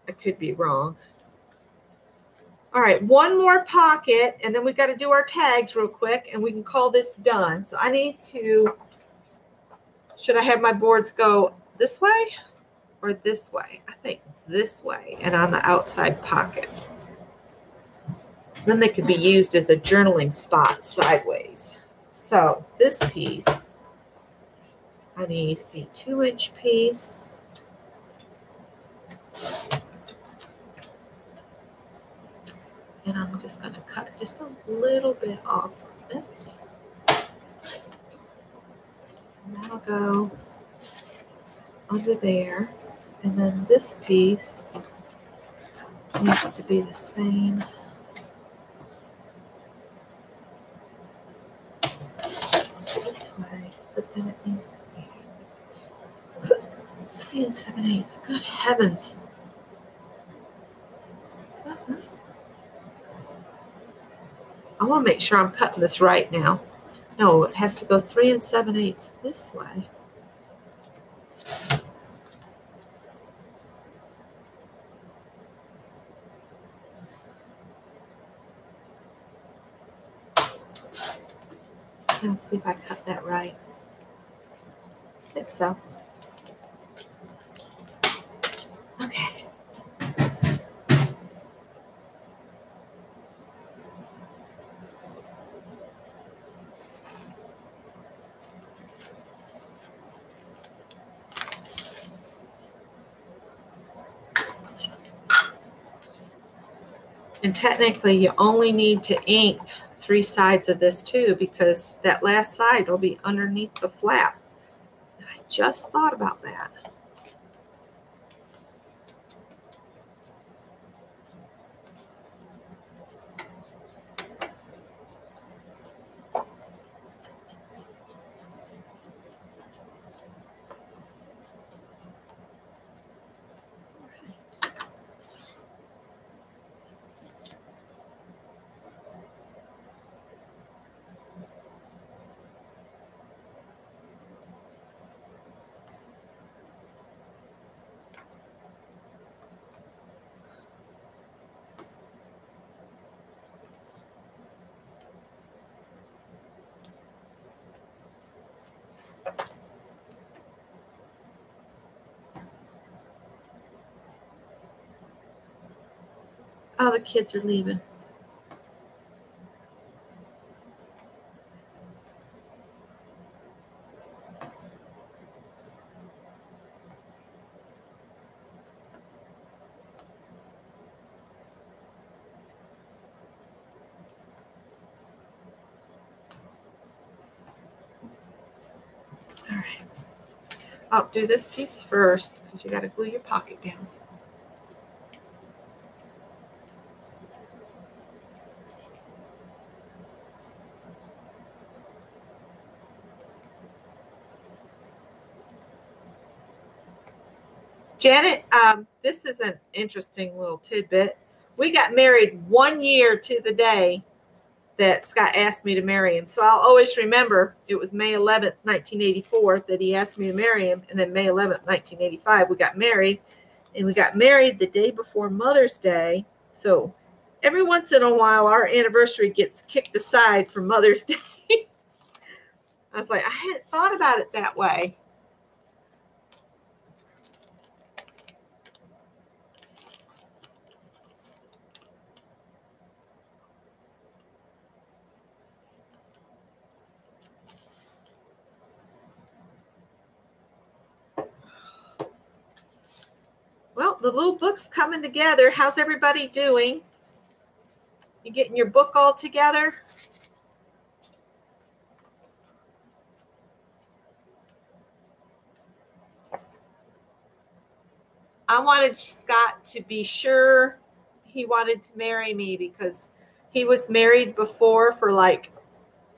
I could be wrong. All right, one more pocket, and then we got to do our tags real quick, and we can call this done. So I need to, should I have my boards go this way or this way? I think this way, and on the outside pocket. Then they could be used as a journaling spot sideways. So this piece, I need a 2-inch piece. And I'm just going to cut just a little bit off of it. And that'll go under there. And then this piece needs to be the same. This way, but then it needs to be 3 7/8. Good heavens. Is that right? I want to make sure I'm cutting this right now. No, it has to go 3 7/8 this way. Let's see if I cut that right. I think so. Okay. And technically, you only need to ink 3 sides of this too, because that last side will be underneath the flap. I just thought about that. Oh, the kids are leaving. All right. I'll do this piece first because you got to glue your pocket down. Janet, this is an interesting little tidbit. We got married 1 year to the day that Scott asked me to marry him. So I'll always remember it was May 11th, 1984 that he asked me to marry him. And then May 11th, 1985, we got married. And we got married the day before Mother's Day. So every once in a while, our anniversary gets kicked aside for Mother's Day. I was like, I hadn't thought about it that way. Well, the little book's coming together. How's everybody doing? You getting your book all together? I wanted Scott to be sure he wanted to marry me because he was married before for like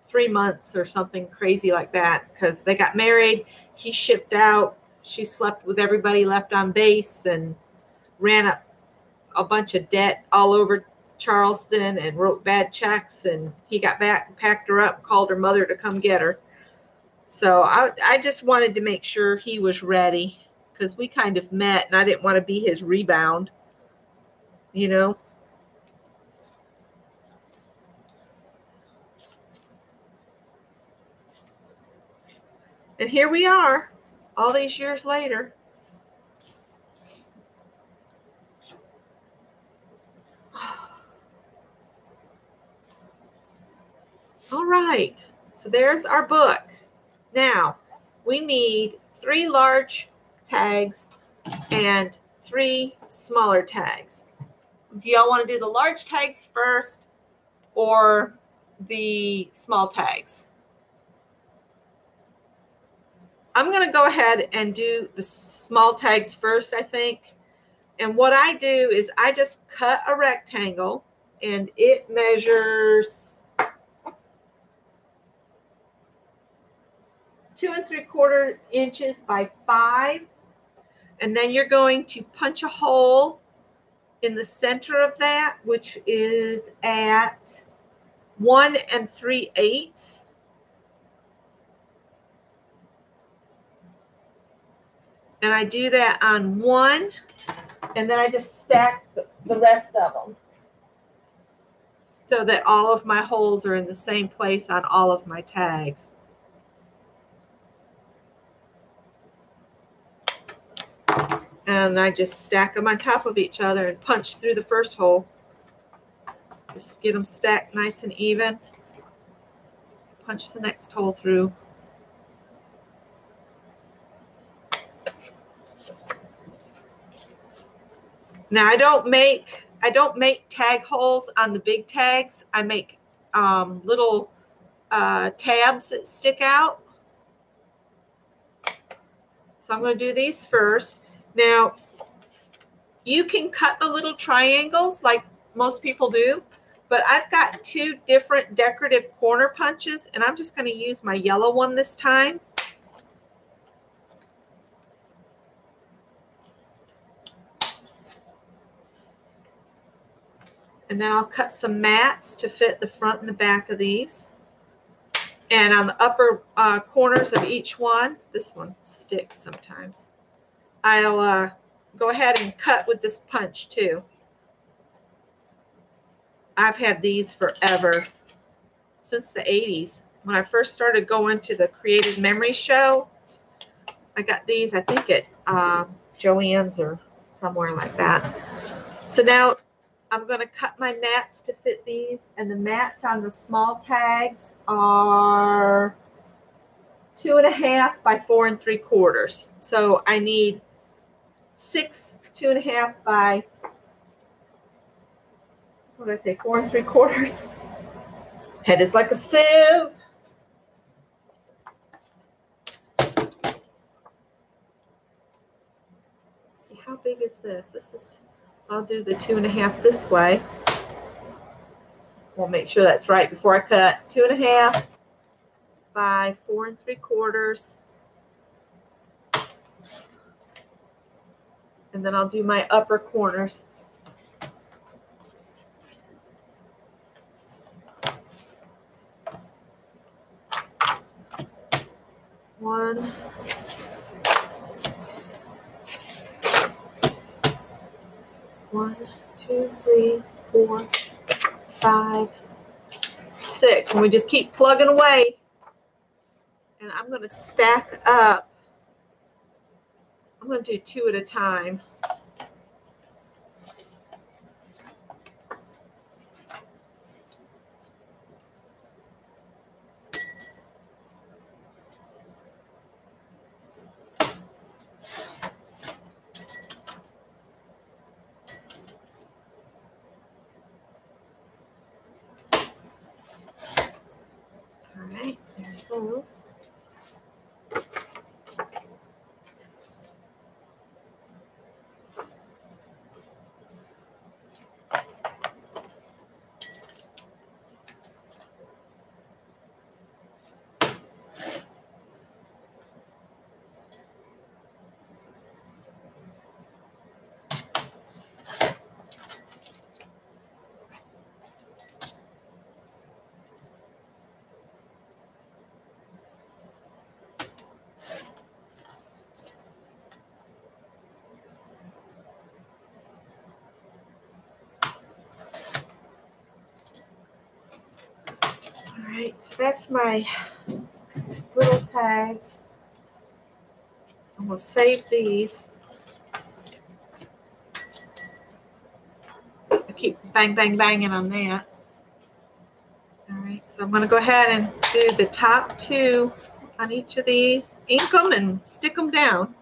3 months or something crazy like that, because they got married. He shipped out. She slept with everybody left on base and ran up a bunch of debt all over Charleston and wrote bad checks. And he got back, packed her up, called her mother to come get her. So I just wanted to make sure he was ready, because we kind of met and I didn't want to be his rebound, you know. And here we are all these years later. All right, so there's our book. Now, we need 3 large tags and 3 smaller tags. Do y'all want to do the large tags first or the small tags? I'm going to go ahead and do the small tags first, I think. And what I do is I just cut a rectangle, and it measures 2 3/4 inches by 5. And then you're going to punch a hole in the center of that, which is at 1 3/8. And I do that on one, and then I just stack the rest of them so that all of my holes are in the same place on all of my tags. And I just stack them on top of each other and punch through the first hole. Just get them stacked nice and even. Punch the next hole through. Now I don't make tag holes on the big tags. I make little tabs that stick out. So I'm going to do these first. Now you can cut the little triangles like most people do, but I've got 2 different decorative corner punches, and I'm just going to use my yellow one this time. And then I'll cut some mats to fit the front and the back of these. And on the upper corners of each one, this one sticks sometimes, I'll go ahead and cut with this punch too. I've had these forever, since the 80s. When I first started going to the Creative Memory show, I got these, I think at Joann's or somewhere like that. So now I'm going to cut my mats to fit these, and the mats on the small tags are 2.5 by 4 3/4. So I need 6 2.5 by, what did I say, 4 3/4. Head is like a sieve. See, how big is this? This is, so I'll do the 2.5 this way. We'll make sure that's right before I cut. 2.5 by 4 3/4. And then I'll do my upper corners. One, two, 3, 4, 5, 6. And we just keep plugging away. And I'm going to stack up. I'm going to do 2 at a time. All right, there's those. All right, so that's my little tags. I'm going to save these. I keep bang, bang, banging on that. All right, so I'm going to go ahead and do the top 2 on each of these. Ink them and stick them down.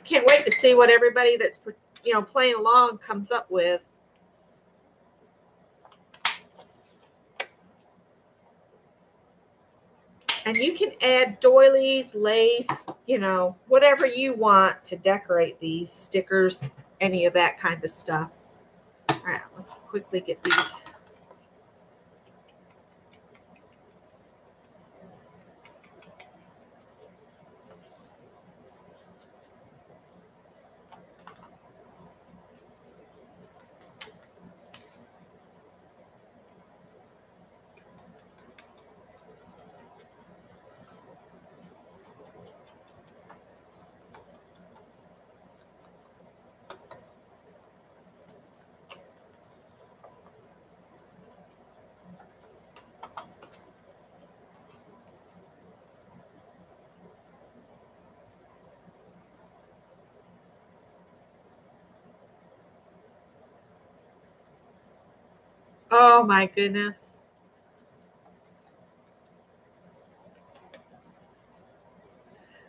Can't wait to see what everybody that's, you know, playing along comes up with. And you can add doilies, lace, you know, whatever you want to decorate these stickers, any of that kind of stuff. All right, let's quickly get these. Oh my goodness.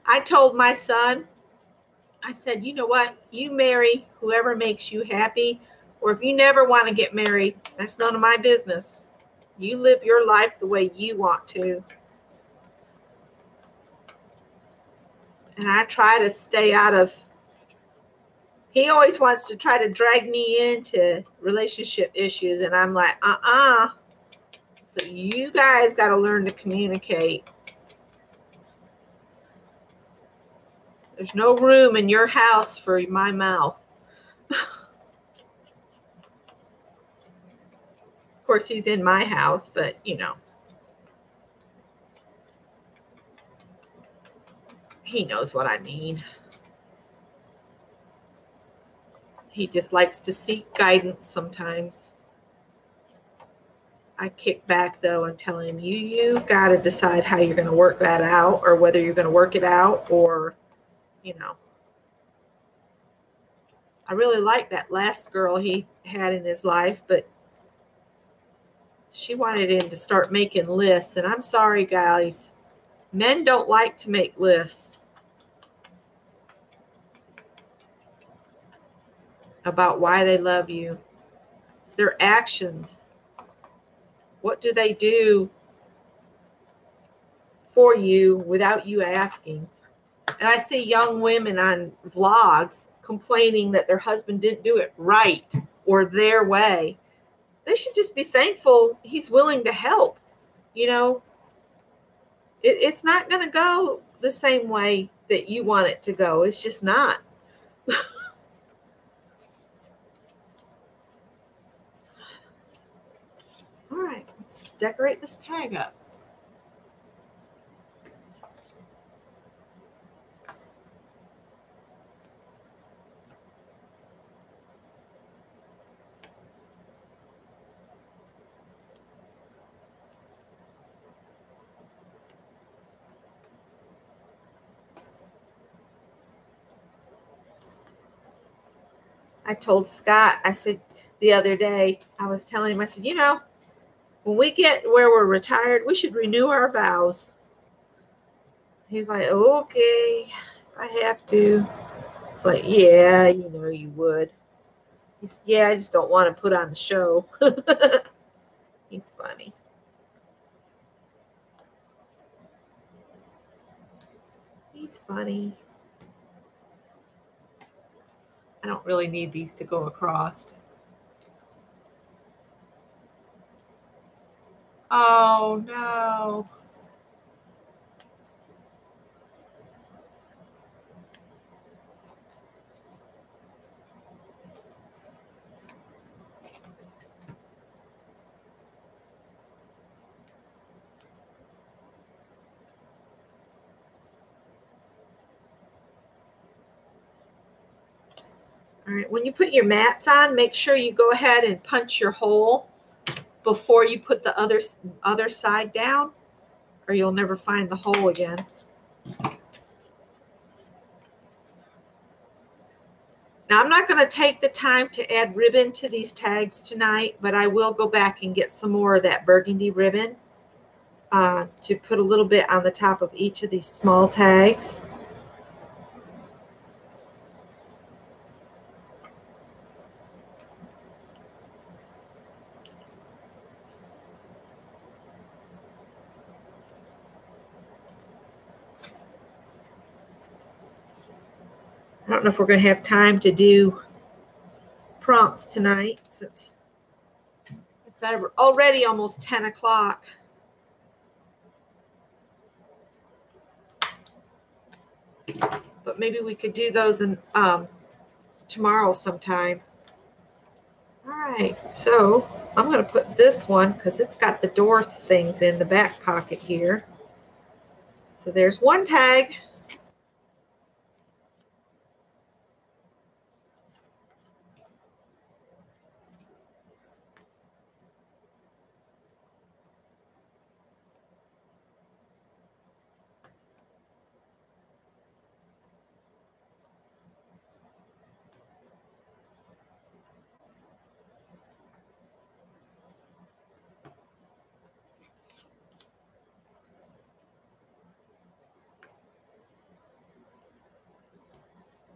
I told my son, I said, you know what? You marry whoever makes you happy, or if you never want to get married, that's none of my business. You live your life the way you want to. And I try to stay out of, he always wants to try to drag me into relationship issues. And I'm like, So you guys got to learn to communicate. There's no room in your house for my mouth. Of course, he's in my house, but you know, he knows what I mean. He just likes to seek guidance sometimes. I kick back though and tell him, you've got to decide how you're going to work that out, or whether you're going to work it out, or, you know. I really like that last girl he had in his life, but she wanted him to start making lists. And I'm sorry, guys, men don't like to make lists about why they love you. It's their actions. What do they do for you without you asking? And I see young women on vlogs complaining that their husband didn't do it right or their way. They should just be thankful he's willing to help. You know, it's not going to go the same way that you want it to go. It's just not. All right, let's decorate this tag up. I told Scott, I said the other day, I was telling him, I said, you know, when we get where we're retired, we should renew our vows. He's like, okay, I have to. It's like, yeah, you know, you would. He said, yeah, I just don't want to put on the show. He's funny. He's funny. I don't really need these to go across. Oh, no. All right, when you put your mats on, make sure you go ahead and punch your hole before you put the other side down, or you'll never find the hole again. Now, I'm not going to take the time to add ribbon to these tags tonight, but I will go back and get some more of that burgundy ribbon to put a little bit on the top of each of these small tags. I don't know if we're going to have time to do prompts tonight since it's already almost 10 o'clock. But maybe we could do those in tomorrow sometime. All right, so I'm going to put this one because it's got the door things in the back pocket here. So there's one tag.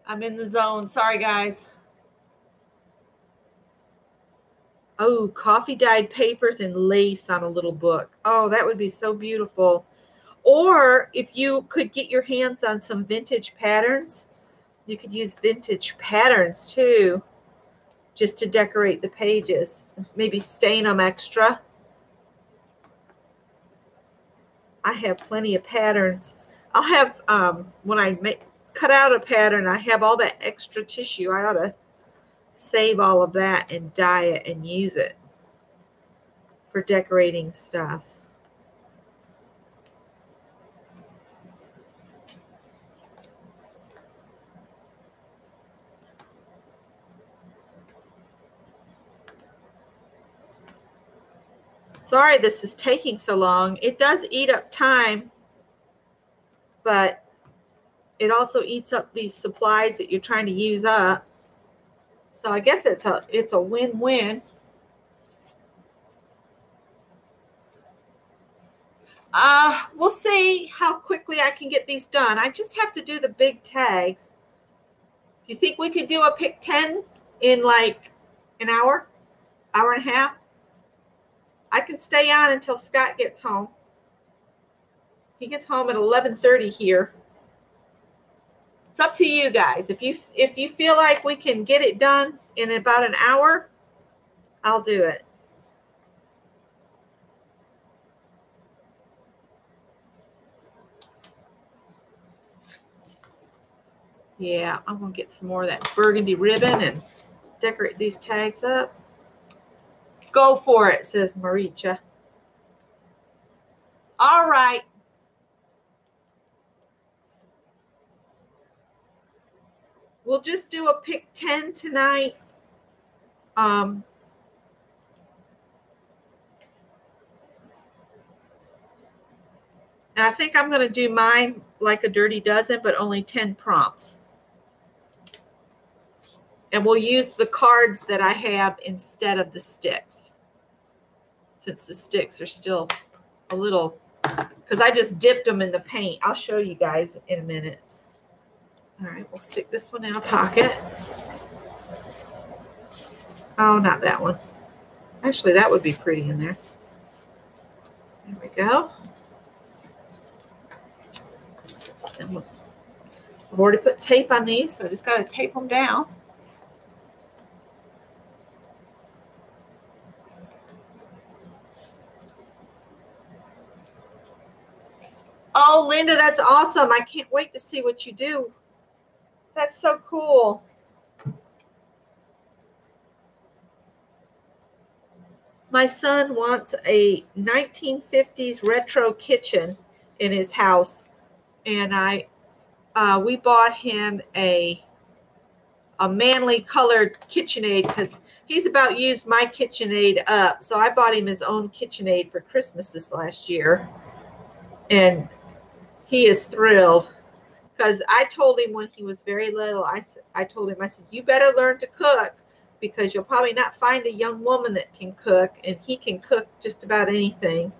I'm in the zone. Sorry, guys. Oh, coffee dyed papers and lace on a little book. Oh, that would be so beautiful. Or if you could get your hands on some vintage patterns, you could use vintage patterns too, just to decorate the pages. Maybe stain them extra. I have plenty of patterns. I'll have, when I cut out a pattern, I have all that extra tissue. I ought to save all of that and dye it and use it for decorating stuff. Sorry this is taking so long. It does eat up time, but it also eats up these supplies that you're trying to use up. So I guess it's a win-win. We'll see how quickly I can get these done. I just have to do the big tags. Do you think we could do a pick 10 in like an hour, hour and a half? I can stay on until Scott gets home. He gets home at 11:30 here. It's up to you guys. If you feel like we can get it done in about an hour, I'll do it. Yeah, I'm going to get some more of that burgundy ribbon and decorate these tags up. Go for it, says Maricha. All right. We'll just do a pick 10 tonight. And I think I'm going to do mine like a dirty dozen, but only 10 prompts. And we'll use the cards that I have instead of the sticks, since the sticks are still a little, because I just dipped them in the paint. I'll show you guys in a minute. All right, we'll stick this one in a pocket. Oh, not that one. Actually, that would be pretty in there. There we go. And I've already put tape on these, so I just got to tape them down. Oh, Linda, that's awesome. I can't wait to see what you do. That's so cool. My son wants a 1950s retro kitchen in his house, and we bought him a manly colored KitchenAid because he's about used my KitchenAid up. So I bought him his own KitchenAid for Christmas this last year, and he is thrilled because I told him when he was very little, I told him, I said, you better learn to cook because you'll probably not find a young woman that can cook, and he can cook just about anything.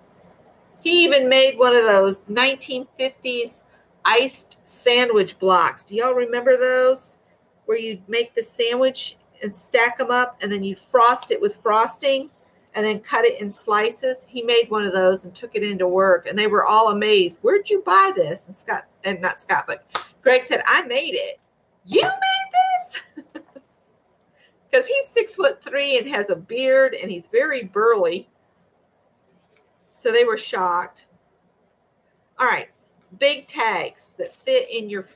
He even made one of those 1950s iced sandwich blocks. Do y'all remember those? Where you'd make the sandwich and stack them up, and then you'd frost it with frosting and then cut it in slices. He made one of those and took it into work, and they were all amazed. Where'd you buy this? And not Scott, but Greg said, I made it. You made this? Because he's 6'3" and has a beard and he's very burly. So they were shocked. All right, big tags that fit in your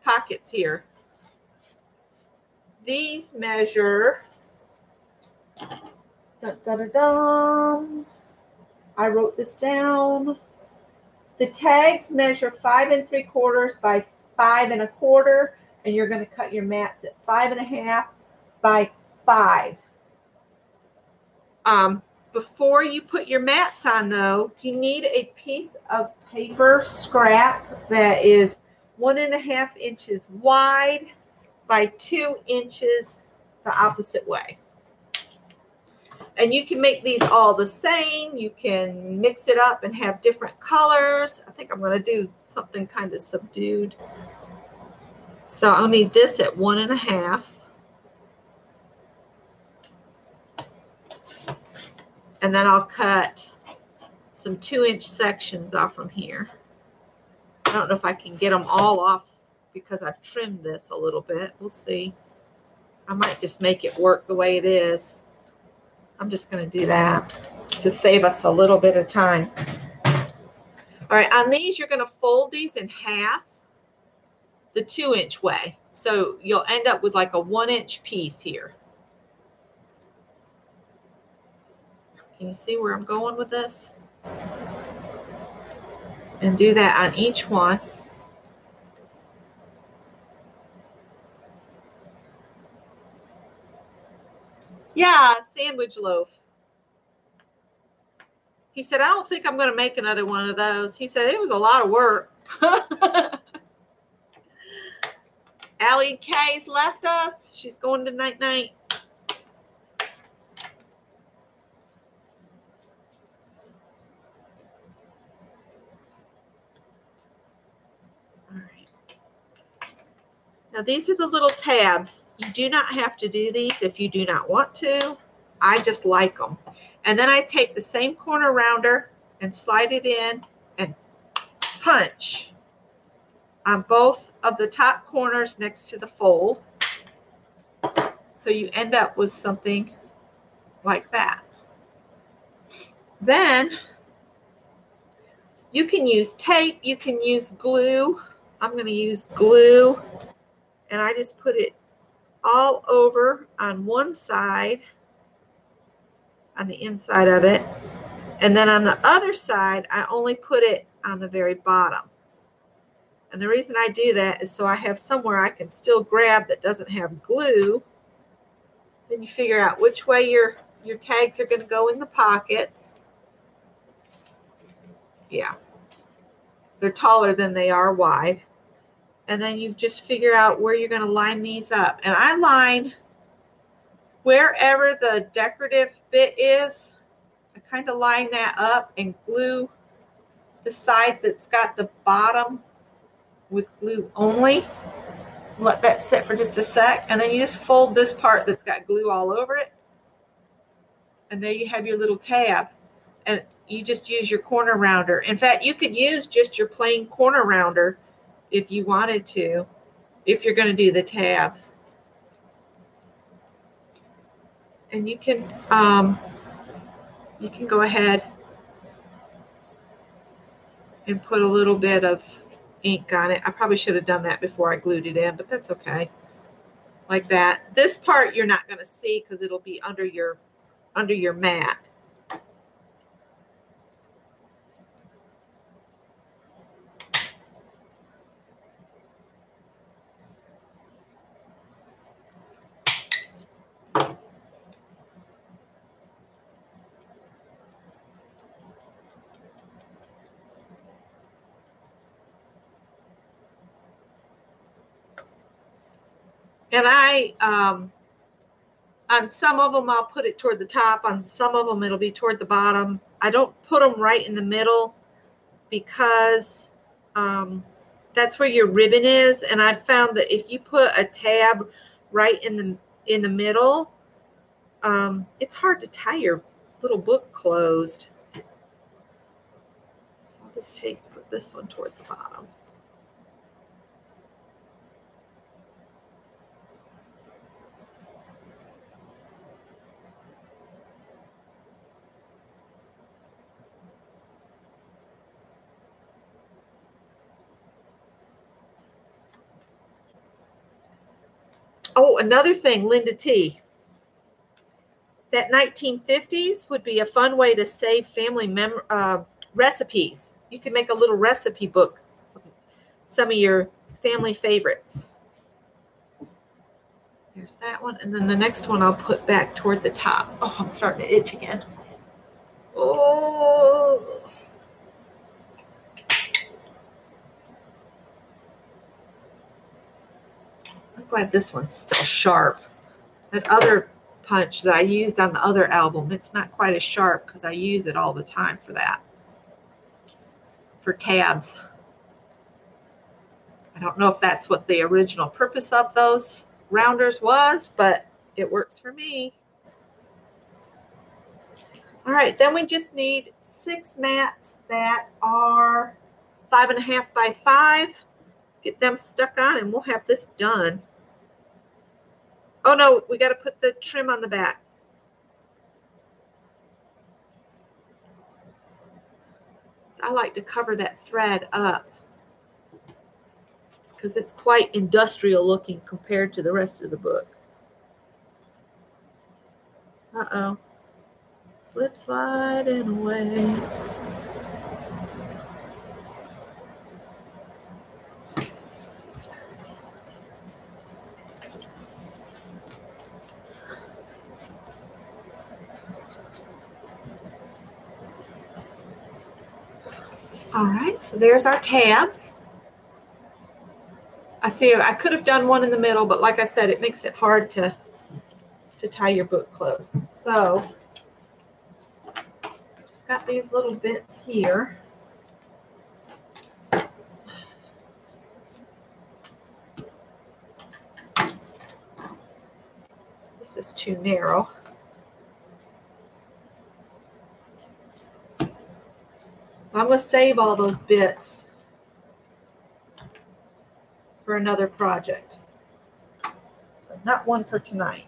pockets here. These measure, I wrote this down. The tags measure 5 3/4 by 5 1/4, and you're going to cut your mats at 5 1/2 by 5. Before you put your mats on, though, you need a piece of paper scrap that is 1 1/2 inches wide by 2 inches the opposite way. And you can make these all the same. You can mix it up and have different colors. I think I'm going to do something kind of subdued. So I'll need this at 1 1/2. And then I'll cut some 2-inch sections off from here. I don't know if I can get them all off because I've trimmed this a little bit. We'll see. I might just make it work the way it is. I'm just going to do that to save us a little bit of time. All right, on these, you're going to fold these in half the 2-inch way. So you'll end up with like a 1-inch piece here. Can you see where I'm going with this? And do that on each one. Yeah, sandwich loaf. He said, I don't think I'm going to make another one of those. He said, it was a lot of work. Allie K's left us. She's going to night-night. Now, these are the little tabs. You do not have to do these if you do not want to. I just like them. And then I take the same corner rounder and slide it in and punch on both of the top corners next to the fold. So you end up with something like that. Then you can use tape. You can use glue. I'm going to use glue. And I just put it all over on one side, on the inside of it. And then on the other side, I only put it on the very bottom. And the reason I do that is so I have somewhere I can still grab that doesn't have glue. Then you figure out which way your tags are going to go in the pockets. Yeah. They're taller than they are wide. And then you just figure out where you're going to line these up. And I line wherever the decorative bit is. I kind of line that up and glue the side that's got the bottom with glue only. Let that sit for just a sec. And then you just fold this part that's got glue all over it. And there you have your little tab. And you just use your corner rounder. In fact, you could use just your plain corner rounder if you wanted to, if you're going to do the tabs. And you can go ahead and put a little bit of ink on it. I probably should have done that before I glued it in, but that's okay. Like that. This part you're not going to see because it'll be under your mat. And on some of them, I'll put it toward the top. On some of them, it'll be toward the bottom. I don't put them right in the middle because that's where your ribbon is. And I found that if you put a tab right in the middle, it's hard to tie your little book closed. So I'll just put this one toward the bottom. Oh, another thing, Linda T. That 1950s would be a fun way to save family recipes. You can make a little recipe book, some of your family favorites. There's that one. And then the next one I'll put back toward the top. Oh, I'm starting to itch again. Oh. I'm glad this one's still sharp. That other punch that I used on the other album, it's not quite as sharp because I use it all the time for that. For tabs. I don't know if that's what the original purpose of those rounders was, but it works for me. All right, then we just need 6 mats that are 5.5 by 5. Get them stuck on and we'll have this done. Oh no, we got to put the trim on the back. I like to cover that thread up because it's quite industrial looking compared to the rest of the book. Uh-oh. Slip sliding away. All right, so there's our tabs. I see I could have done one in the middle, but like I said, it makes it hard to tie your book closed. So just got these little bits here. This is too narrow. I'm going to save all those bits for another project, but not one for tonight.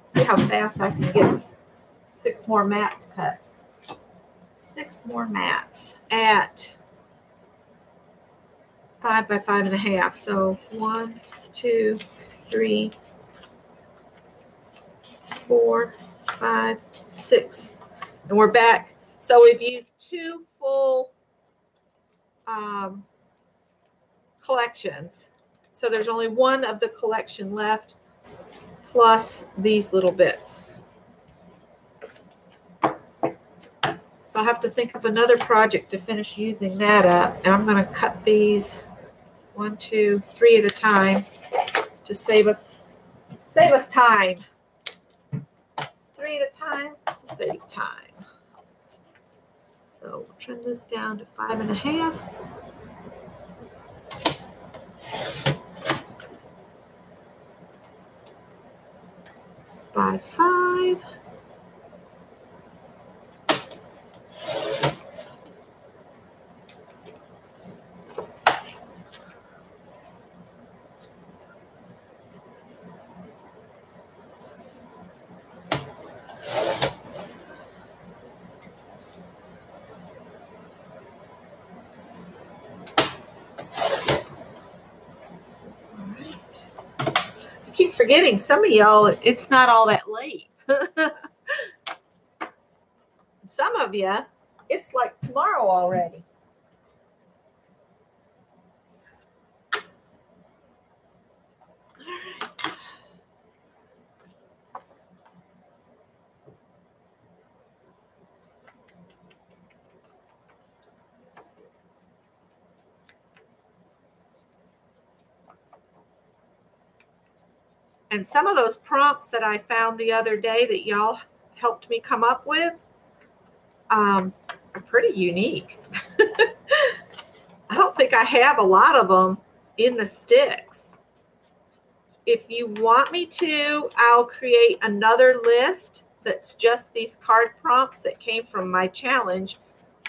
See how fast I can get 6 more mats cut. 6 more mats at 5 by 5.5. So 1, 2, 3, 4, 5, 6, and we're back. So we've used 2 full collections. So there's only one of the collection left, plus these little bits. So I'll have to think of another project to finish using that up. And I'm going to cut these 1, 2, 3 at a time to save us time. 3 at a time to save time. So we'll trim this down to 5.5. By 5. Keep forgetting some of y'all, it's not all that late. Some of you, it's like tomorrow already. All right. And some of those prompts that I found the other day that y'all helped me come up with are pretty unique. I don't think I have a lot of them in the sticks. If you want me to, I'll create another list that's just these card prompts that came from my challenge.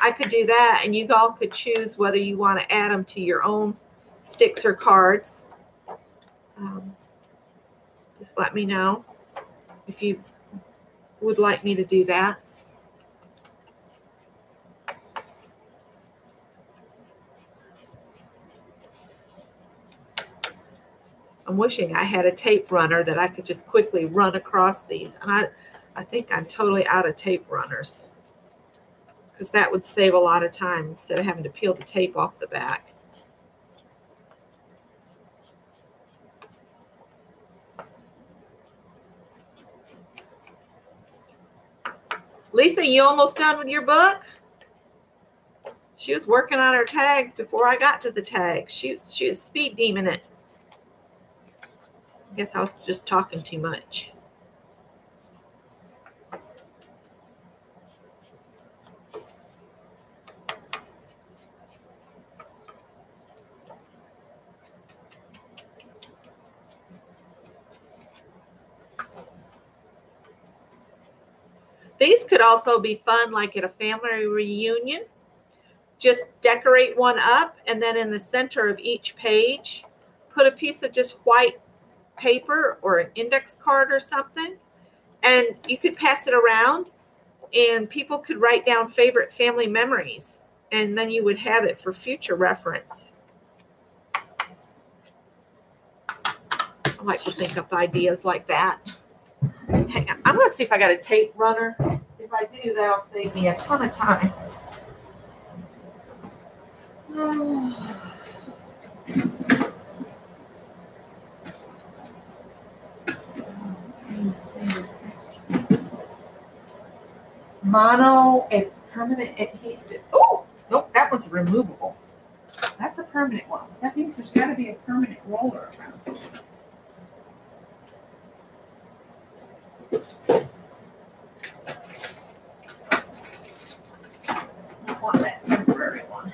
I could do that, and you all could choose whether you want to add them to your own sticks or cards. Just let me know if you would like me to do that. I'm wishing I had a tape runner that I could just quickly run across these. And I think I'm totally out of tape runners, because that would save a lot of time instead of having to peel the tape off the back. Lisa, you almost done with your book? She was working on her tags before I got to the tags. She was speed demon it. I guess I was just talking too much. These could also be fun, like at a family reunion. Just decorate one up, and then in the center of each page, put a piece of just white paper or an index card or something, and you could pass it around, and people could write down favorite family memories, and then you would have it for future reference. I like to think up ideas like that. Hang on. I'm going to see if I got a tape runner. If I do, that'll save me a ton of time. Mono, a permanent adhesive. Oh, nope, that one's removable. That's a permanent one. So that means there's got to be a permanent roller around. I want that temporary one.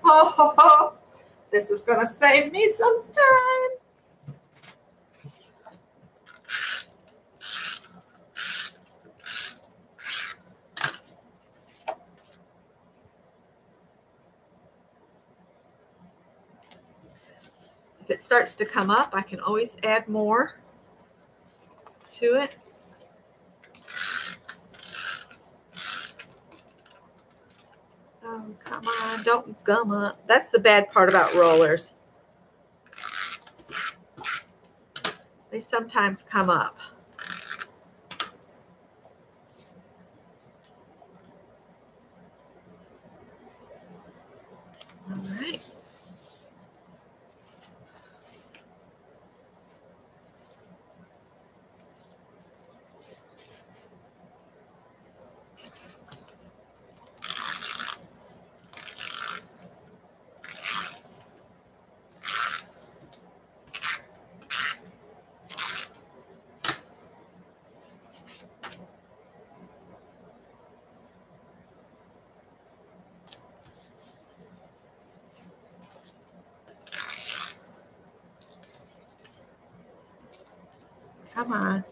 Oh, this is going to save me some time. If it starts to come up, I can always add more to it. Oh, come on, don't gum up. That's the bad part about rollers. They sometimes come up. All right. Come on.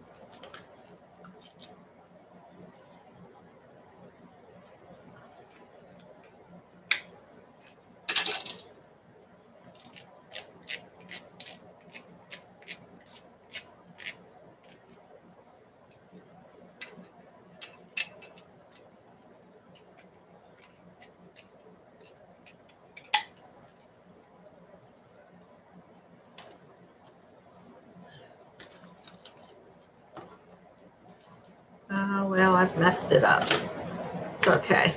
Oh, well, I've messed it up. It's okay.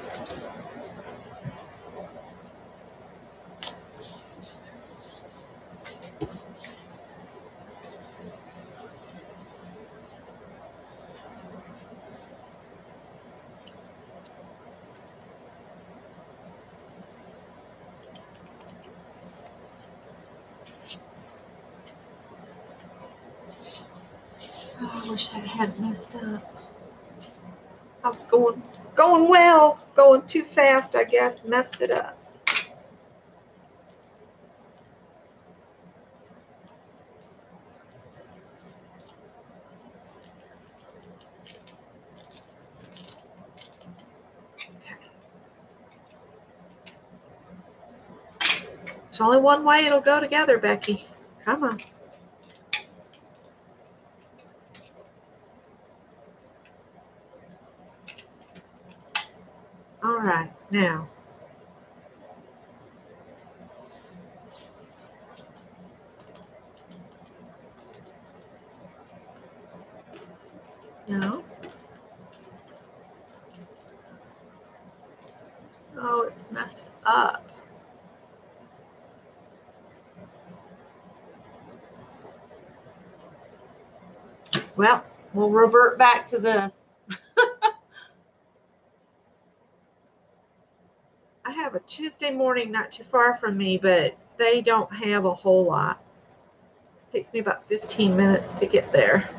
Oh, I wish I hadn't messed up. I was going well, going too fast, I guess, messed it up. Okay. There's only one way it'll go together, Becky. Come on. All right, now. No. Oh, it's messed up. Well, we'll revert back to this. I have a Tuesday morning not too far from me, but they don't have a whole lot. It takes me about 15 minutes to get there.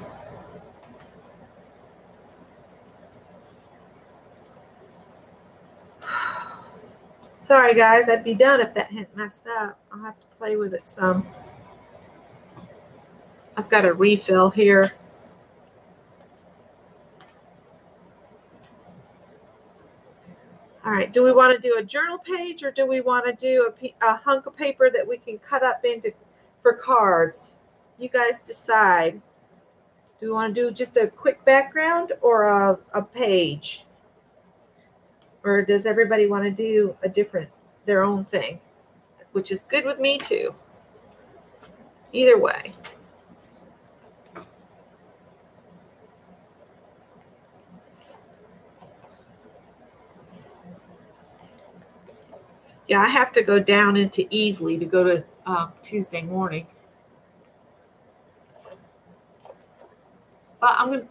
Sorry, guys. I'd be done if that hadn't messed up. I'll have to play with it some. I've got a refill here. All right. Do we want to do a journal page, or do we want to do a hunk of paper that we can cut up into for cards? You guys decide. Do we want to do just a quick background or a page? Or does everybody want to do their own thing? Which is good with me too. Either way. Yeah, I have to go down into Easley to go to Tuesday morning. But I'm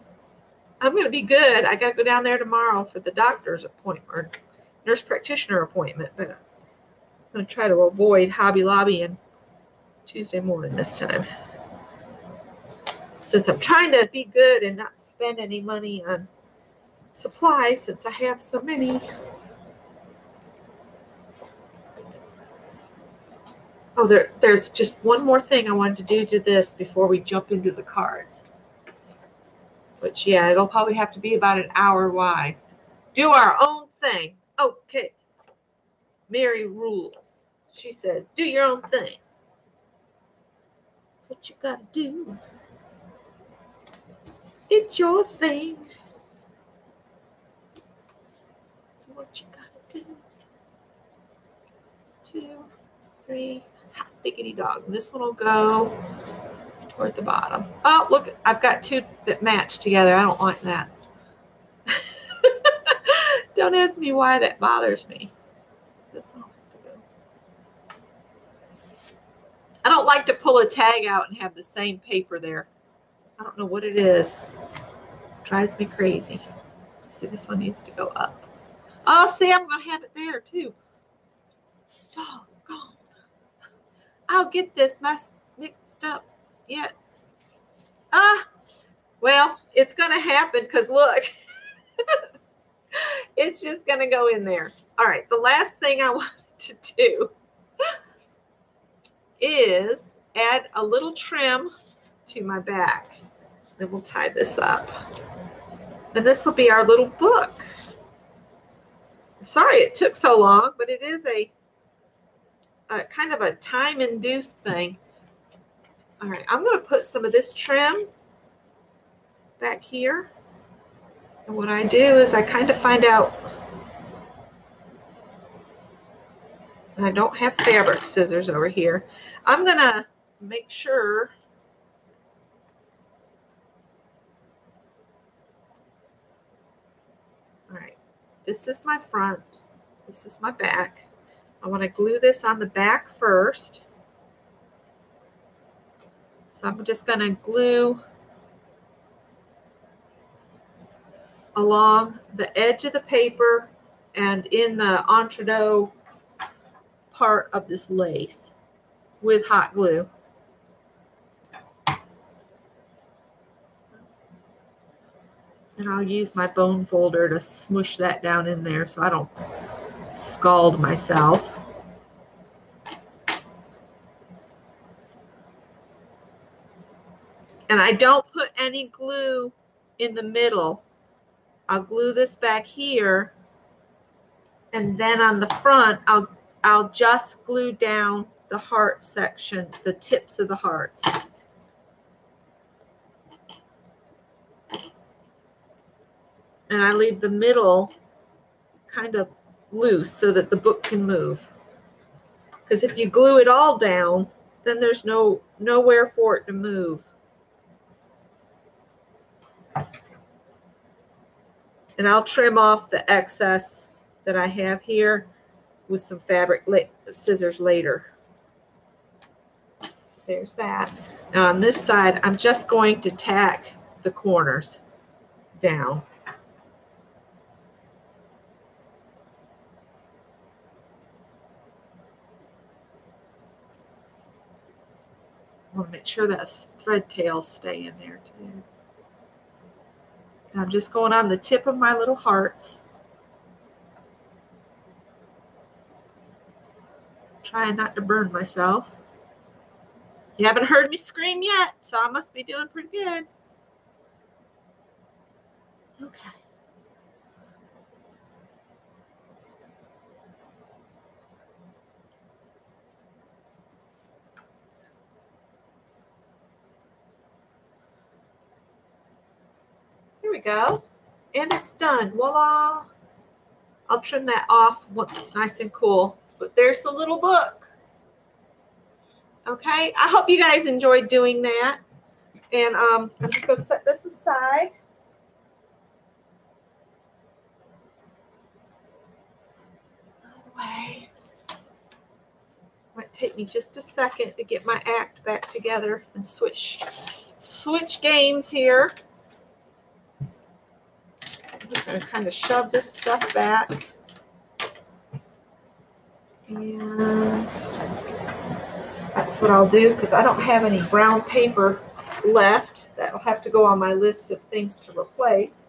gonna be good. I got to go down there tomorrow for the doctor's appointment or nurse practitioner appointment. But I'm gonna try to avoid Hobby Lobby and Tuesday morning this time, since I'm trying to be good and not spend any money on supplies since I have so many. Oh, there's just one more thing I wanted to do to this before we jump into the cards. Which, yeah, it'll probably have to be about an hour wide. Do our own thing. Okay. Mary rules. She says, do your own thing. That's what you gotta do. It's your thing. That's what you gotta do. 2, 3. Hot diggity dog. This one will go toward the bottom. Oh, look, I've got 2 that match together. I don't like that. Don't ask me why that bothers me. This one will have to go. I don't like to pull a tag out and have the same paper there. I don't know what it is. It drives me crazy. Let's see, this one needs to go up. Oh, see, I'm going to have it there too. Doggone. I'll get this mixed up yet. Well, it's going to happen because look, it's just going to go in there. All right, the last thing I wanted to do is add a little trim to my back. Then we'll tie this up. And this will be our little book. Sorry it took so long, but it is a kind of a time-induced thing. All right, I'm going to put some of this trim back here. And what I do is I kind of find out, and I don't have fabric scissors over here. I'm going to make sure all right, this is my front, this is my back. I want to glue this on the back first. So I'm just going to glue along the edge of the paper and in the entree part of this lace with hot glue. And I'll use my bone folder to smush that down in there so I don't scald myself. And I don't put any glue in the middle. I'll glue this back here, and then on the front, I'll just glue down the heart section, the tips of the hearts. And I leave the middle kind of loose so that the book can move. Because if you glue it all down, then there's nowhere for it to move. And I'll trim off the excess that I have here with some fabric scissors later. There's that. Now on this side, I'm just going to tack the corners down. I want to make sure that thread tails stay in there too. And I'm just going on the tip of my little hearts. Trying not to burn myself. You haven't heard me scream yet, so I must be doing pretty good. Okay. Here we go. And it's done. Voila. I'll trim that off once it's nice and cool. But there's the little book. Okay. I hope you guys enjoyed doing that. And I'm just going to set this aside. All the way. Might take me just a second to get my act back together and switch games here. I'm just going to kind of shove this stuff back. And that's what I'll do because I don't have any brown paper left. That'll have to go on my list of things to replace.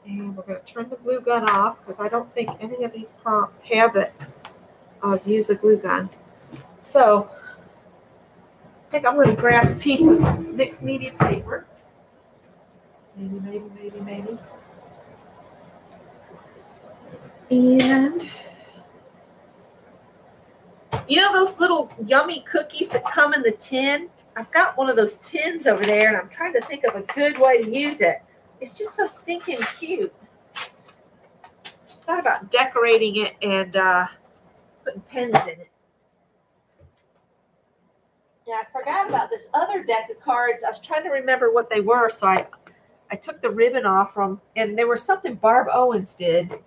And we're going to turn the glue gun off because I don't think any of these prompts have it. I'll use a glue gun. So I think I'm going to grab a piece of mixed media paper. Maybe. And you know those little yummy cookies that come in the tin? I've got one of those tins over there, and I'm trying to think of a good way to use it. It's just so stinking cute. Thought about decorating it and putting pens in it. Yeah, I forgot about this other deck of cards. I was trying to remember what they were, so I took the ribbon off from, and there was something Barb Owens did.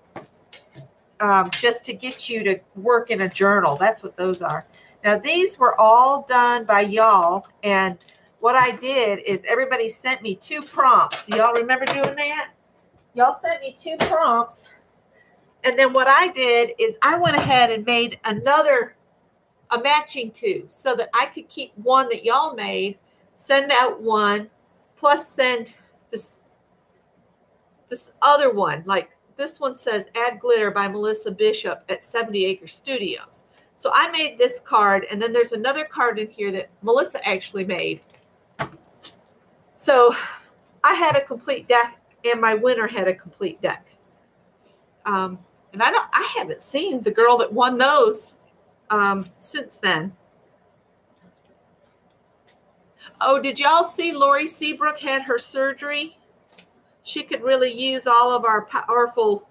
Just to get you to work in a journal. That's what those are. Now, these were all done by y'all, and what I did is everybody sent me 2 prompts. Do y'all remember doing that? Y'all sent me 2 prompts, and then what I did is I went ahead and made a matching 2 so that I could keep one that y'all made, send out one, plus send this other one, like this one says Add Glitter by Melissa Bishop at 70 Acre Studios. So I made this card, and then there's another card in here that Melissa actually made. So I had a complete deck, and my winner had a complete deck. And I haven't seen the girl that won those since then. Oh, did y'all see Lori Seabrook had her surgery? She could really use all of our powerful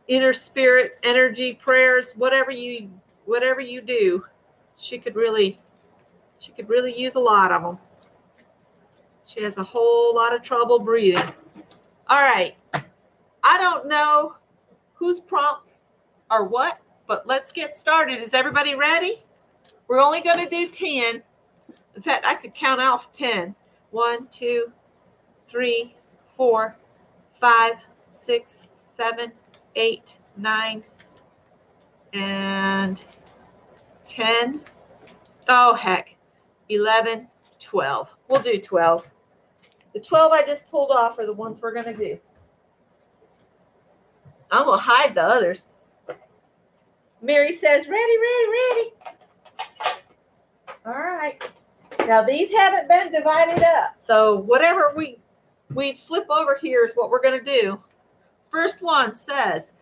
inner spirit energy prayers, whatever you do. She could really use a lot of them. She has a whole lot of trouble breathing. All right. I don't know whose prompts are what, but let's get started. Is everybody ready? We're only going to do 10. In fact, I could count off 10. 1, 2, 3, 4, 5, 6, 7, 8, 9, and 10. Oh, heck. 11, 12. We'll do 12. The 12 I just pulled off are the ones we're going to do. I'm going to hide the others. Mary says, ready. All right. Now, these haven't been divided up. So whatever we flip over here is what we're going to do. First one says,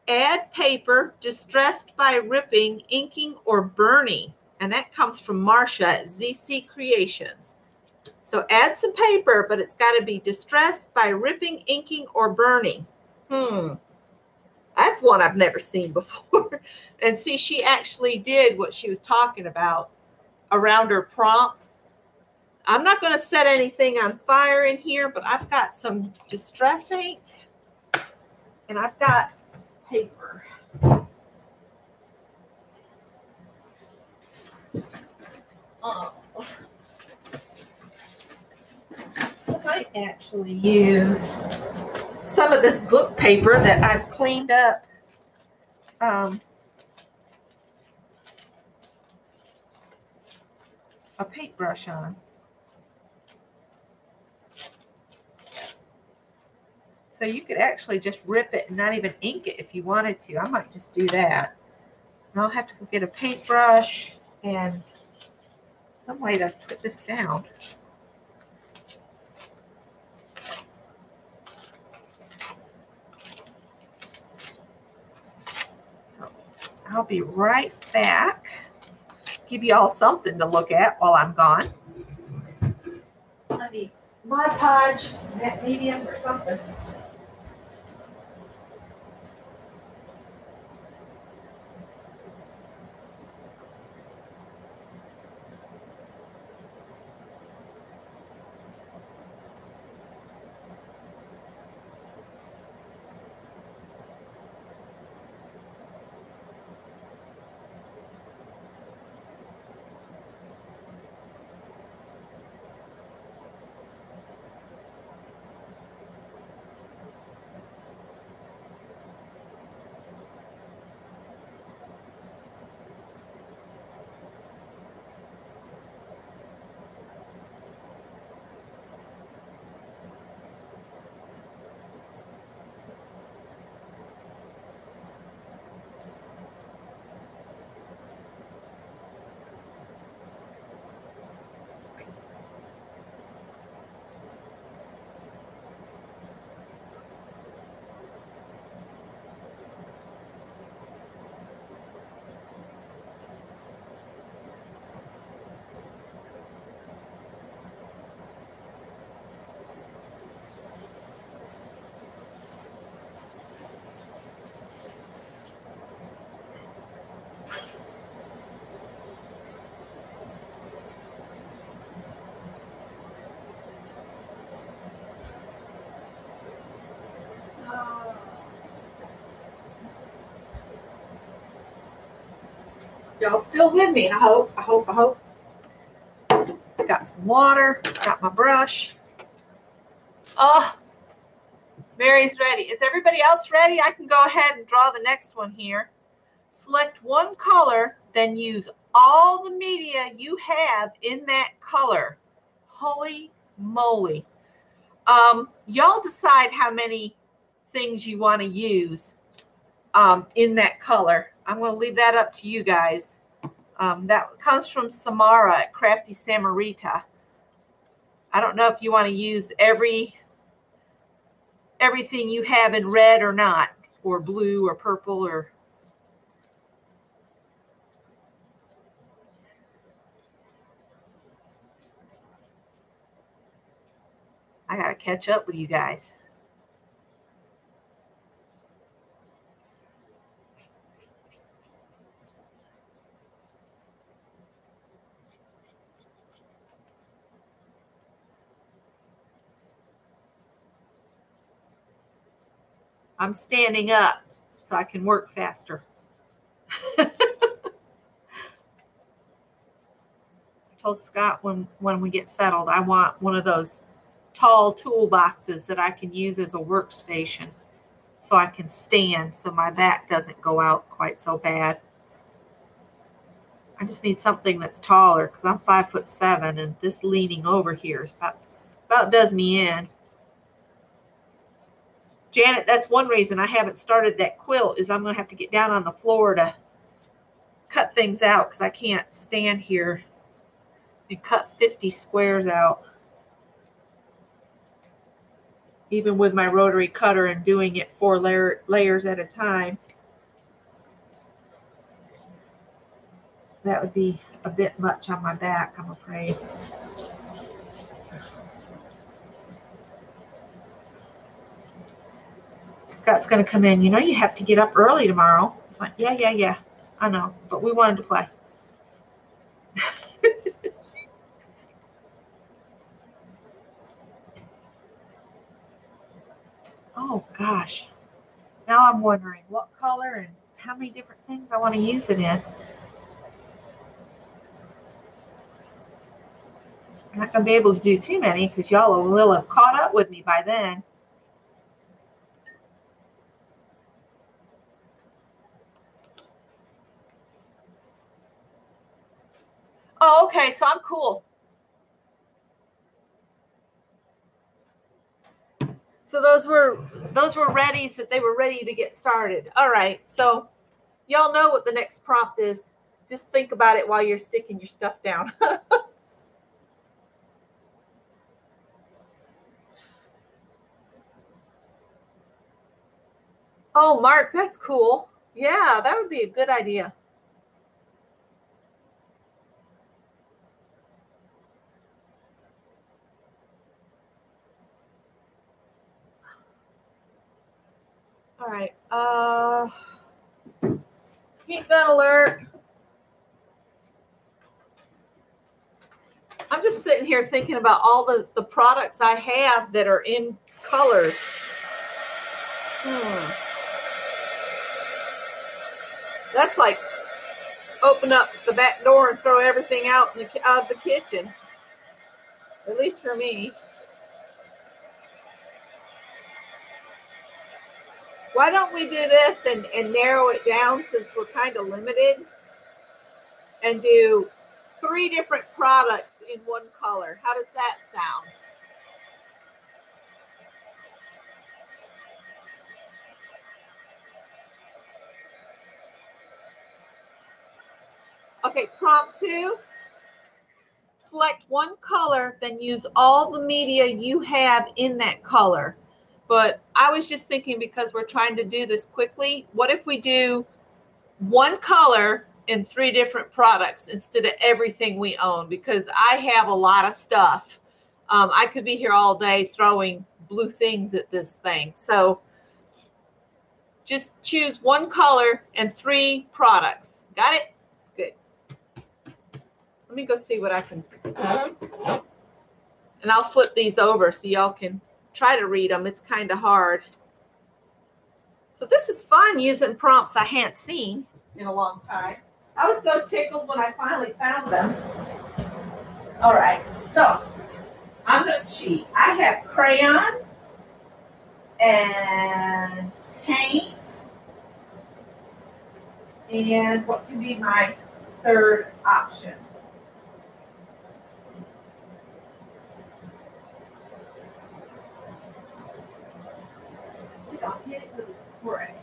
add paper distressed by ripping, inking, or burning. And that comes from Marsha at ZC Creations. So add some paper, but it's got to be distressed by ripping, inking, or burning. That's one I've never seen before. And see, she actually did what she was talking about around her prompt. I'm not going to set anything on fire in here, but I've got some distress ink. And I've got paper. I might actually use some of this book paper that I've cleaned up. A paintbrush on. So you could actually just rip it and not even ink it if you wanted to. I might just do that. And I'll have to go get a paintbrush and some way to put this down. So I'll be right back. Give you all something to look at while I'm gone. I need Mod Podge, that medium or something. Y'all still with me? I hope. Got some water. Got my brush. Oh, Mary's ready. Is everybody else ready? I can go ahead and draw the next one here. Select one color, then use all the media you have in that color. Holy moly. Y'all decide how many things you want to use in that color. I'm going to leave that up to you guys. That comes from Samara at Crafty Samarita. I don't know if you want to use everything you have in red or not, or blue or purple or... I got to catch up with you guys. I'm standing up so I can work faster. I told Scott when we get settled, I want one of those tall toolboxes that I can use as a workstation so I can stand so my back doesn't go out quite so bad. I just need something that's taller because I'm 5'7" and this leaning over here is about does me in. Janet, that's one reason I haven't started that quilt is I'm going to have to get down on the floor to cut things out because I can't stand here and cut 50 squares out. Even with my rotary cutter and doing it 4 layers at a time. That would be a bit much on my back, I'm afraid. Scott's going to come in. You know, you have to get up early tomorrow. It's like, yeah. I know, but we wanted to play. Oh, gosh. Now I'm wondering what color and how many different things I want to use it in. I'm not going to be able to do too many because y'all will have caught up with me by then. Oh, okay, so I'm cool. So those were readies that they were ready to get started. All right, so y'all know what the next prompt is. Just think about it while you're sticking your stuff down. Oh, Mark, that's cool. Yeah, that would be a good idea. All right. Heat gun alert. I'm just sitting here thinking about all the products I have that are in colors. That's like open up the back door and throw everything out of the kitchen. At least for me. Why don't we do this and narrow it down since we're kind of limited and do 3 different products in one color? How does that sound? Okay, prompt 2. Select one color, then use all the media you have in that color. But I was just thinking, because we're trying to do this quickly, what if we do one color in 3 different products instead of everything we own? Because I have a lot of stuff. I could be here all day throwing blue things at this thing. So just choose one color and 3 products. Got it? Good. Let me go see what I can do. And I'll flip these over so y'all can try to read them. It's kind of hard. So this is fun, using prompts I hadn't seen in a long time. I was so tickled when I finally found them. All right, so I'm going to cheat. I have crayons and paint. And what can be my third option? I'll hit it with a spray.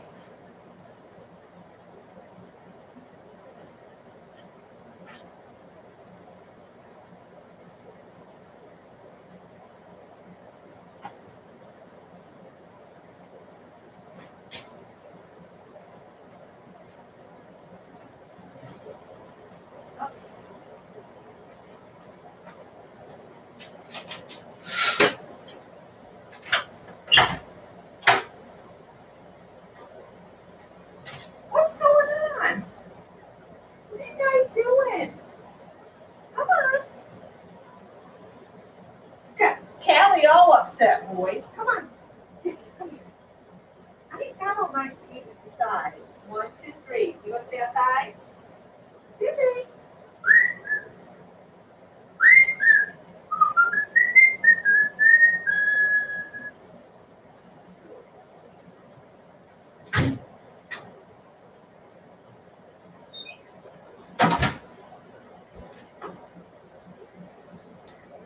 Upset, boys. Come on. Come here. I don't mind to eat at the side. 1, 2, 3. You want to stay outside? Timmy.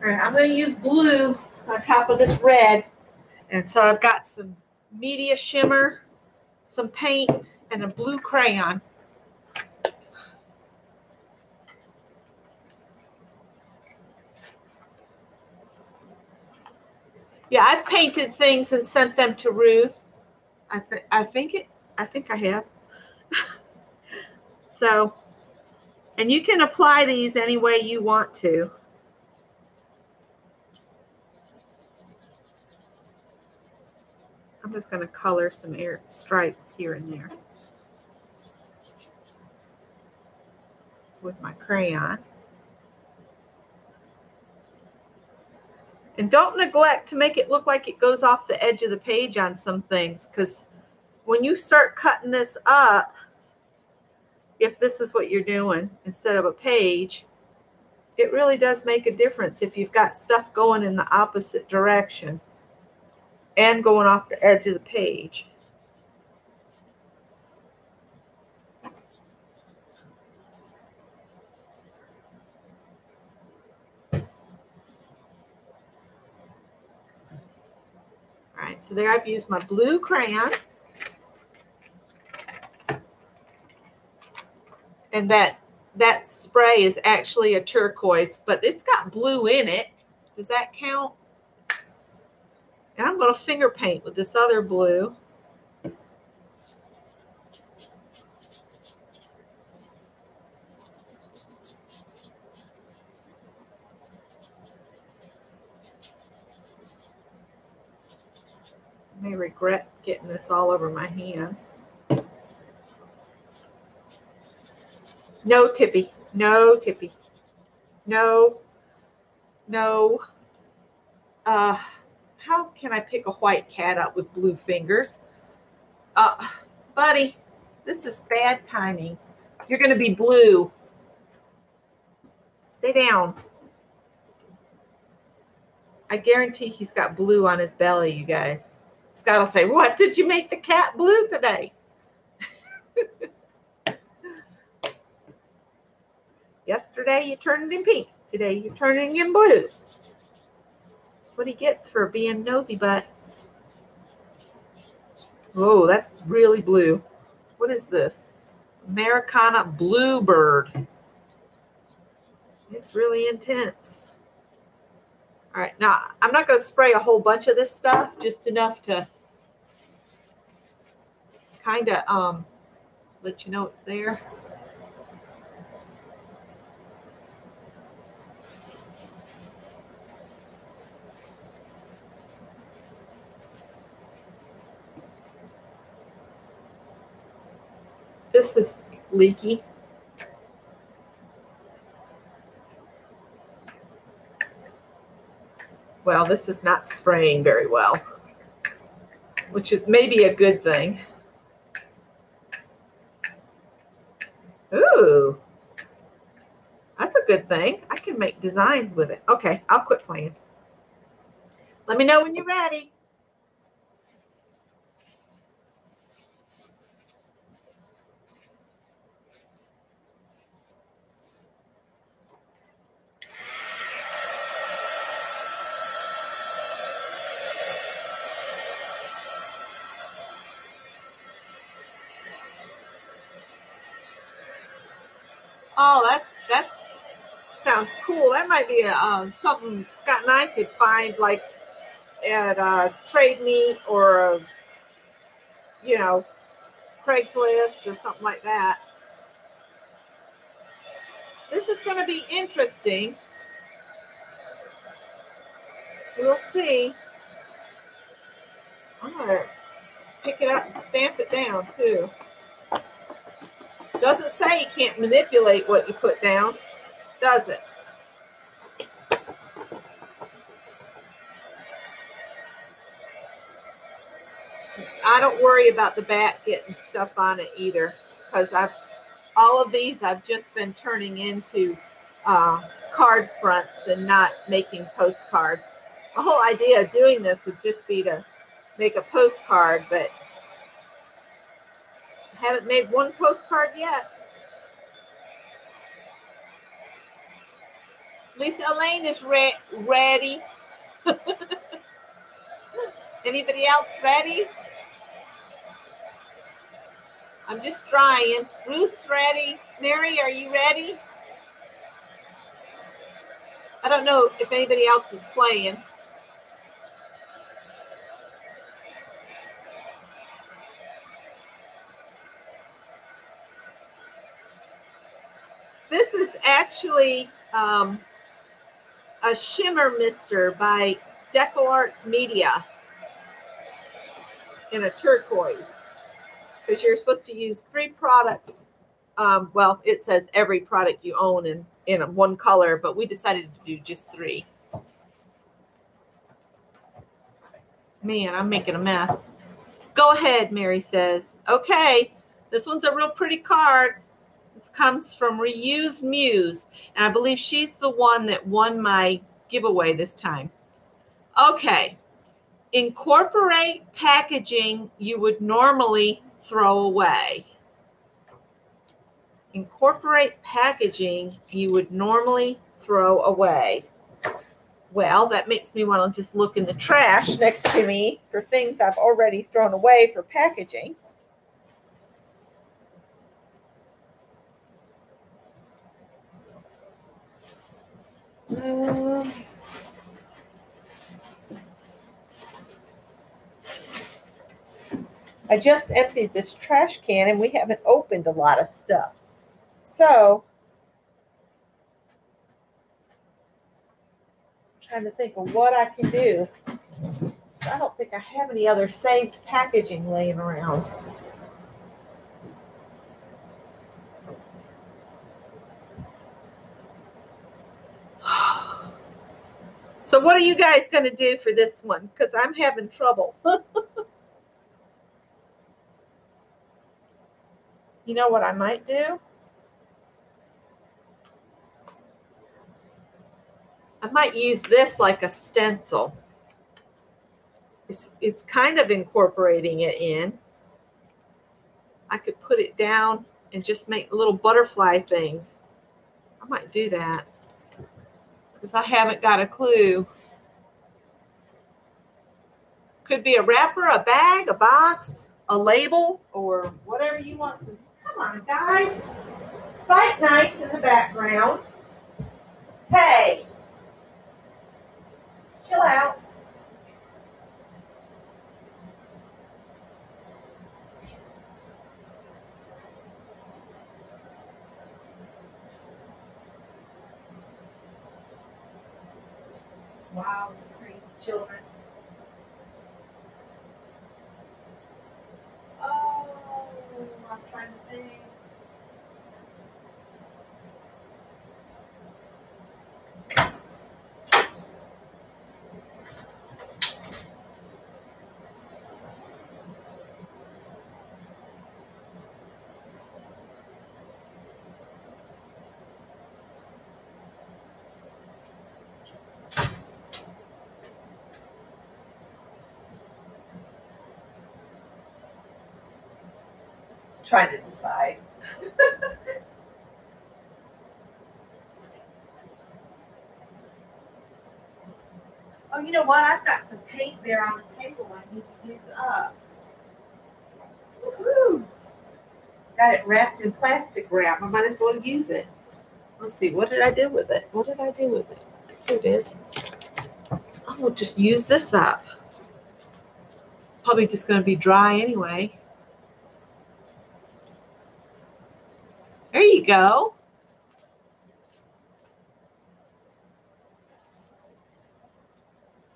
All right, I'm going to use blue on top of this red. And so I've got some media shimmer, some paint, and a blue crayon. Yeah, I've painted things and sent them to Ruth. I think I have. So, and you can apply these any way you want to. I'm just going to color some stripes here and there with my crayon. And don't neglect to make it look like it goes off the edge of the page on some things, because when you start cutting this up, if this is what you're doing instead of a page, it really does make a difference if you've got stuff going in the opposite direction and going off the edge of the page. All right, so there I've used my blue crayon. And that spray is actually a turquoise, but it's got blue in it. Does that count? And I'm going to finger paint with this other blue. I may regret getting this all over my hand. No, Tippy. No, Tippy. No. No. How can I pick a white cat up with blue fingers? Buddy, this is bad timing. You're going to be blue. Stay down. I guarantee he's got blue on his belly, you guys. Scott will say, what, did you make the cat blue today? Yesterday you turned it in pink. Today you're turning it in blue. That's what he gets for being nosy butt. Oh, that's really blue. What is this? Americana Bluebird. It's really intense. All right, now I'm not going to spray a whole bunch of this stuff, just enough to kind of let you know it's there. This is leaky. Well, this is not spraying very well, which is maybe a good thing. Ooh, that's a good thing. I can make designs with it. Okay, I'll quit playing. Let me know when you're ready. Oh, that sounds cool. That might be something Scott and I could find, like at Trade Meet or Craigslist or something like that. This is going to be interesting. We'll see. I'm going to pick it up and stamp it down too. Doesn't say you can't manipulate what you put down, does it? I don't worry about the bat getting stuff on it either, because all of these I've just been turning into card fronts and not making postcards. The whole idea of doing this would just be to make a postcard, but I haven't made one postcard yet. Lisa Elaine is ready. Anybody else ready? I'm just trying. Ruth's ready. Mary, are you ready? I don't know if anybody else is playing. This is actually a shimmer mister by Deco Arts Media in a turquoise, because you're supposed to use 3 products. Well, it says every product you own in one color, but we decided to do just 3. Man, I'm making a mess. Go ahead, Mary says. Okay, this one's a real pretty card. This comes from Reuse Muse, and I believe she's the one that won my giveaway this time. Okay. Incorporate packaging you would normally throw away. Incorporate packaging you would normally throw away. Well, that makes me want to just look in the trash next to me for things I've already thrown away for packaging. I just emptied this trash can and we haven't opened a lot of stuff. So, I'm trying to think of what I can do. I don't think I have any other saved packaging laying around. So what are you guys going to do for this one? Because I'm having trouble. You know what I might do? I might use this like a stencil. It's kind of incorporating it in. I could put it down and just make little butterfly things. I might do that because I haven't got a clue. Could be a wrapper, a bag, a box, a label, or whatever you want to. Come on, guys. Fight nice in the background. Hey. Chill out. Wow, crazy children. Oh, I'm trying to think. Trying to decide. Oh, you know what? I've got some paint there on the table I need to use up. Woohoo! Got it wrapped in plastic wrap. I might as well use it. Let's see. What did I do with it? What did I do with it? Here it is. I'll just use this up. Probably just going to be dry anyway. There you go.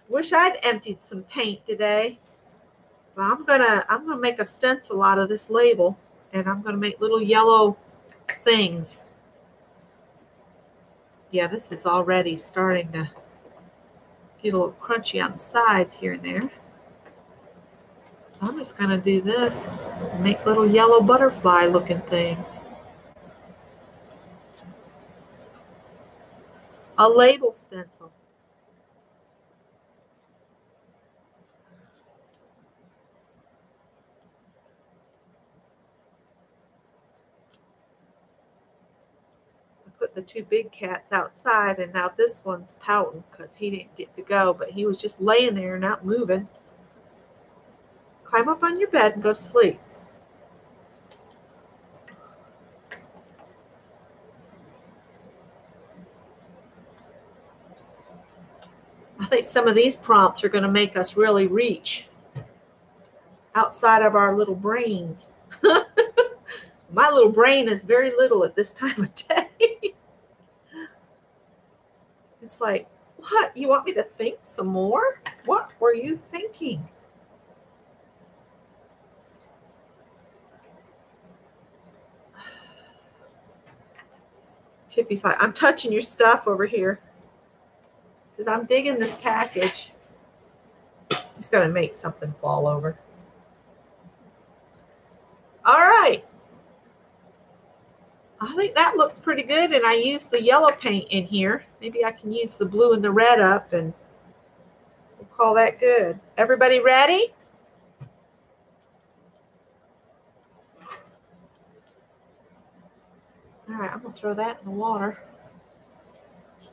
Wish I'd emptied some paint today. Well, I'm gonna make a stencil out of this label, and I'm gonna make little yellow things. Yeah, this is already starting to get a little crunchy on the sides here and there. I'm just gonna do this and make little yellow butterfly looking things. A label stencil. Put the two big cats outside, and now this one's pouting because he didn't get to go, but he was just laying there not moving. Climb up on your bed and go to sleep. I think some of these prompts are going to make us really reach outside of our little brains. My little brain is very little at this time of day. It's like, what? You want me to think some more? What were you thinking? Tippy's like, I'm touching your stuff over here. He says, I'm digging this package. He's going to make something fall over. All right. I think that looks pretty good, and I used the yellow paint in here. Maybe I can use the blue and the red up, and we'll call that good. Everybody ready? All right, I'm going to throw that in the water.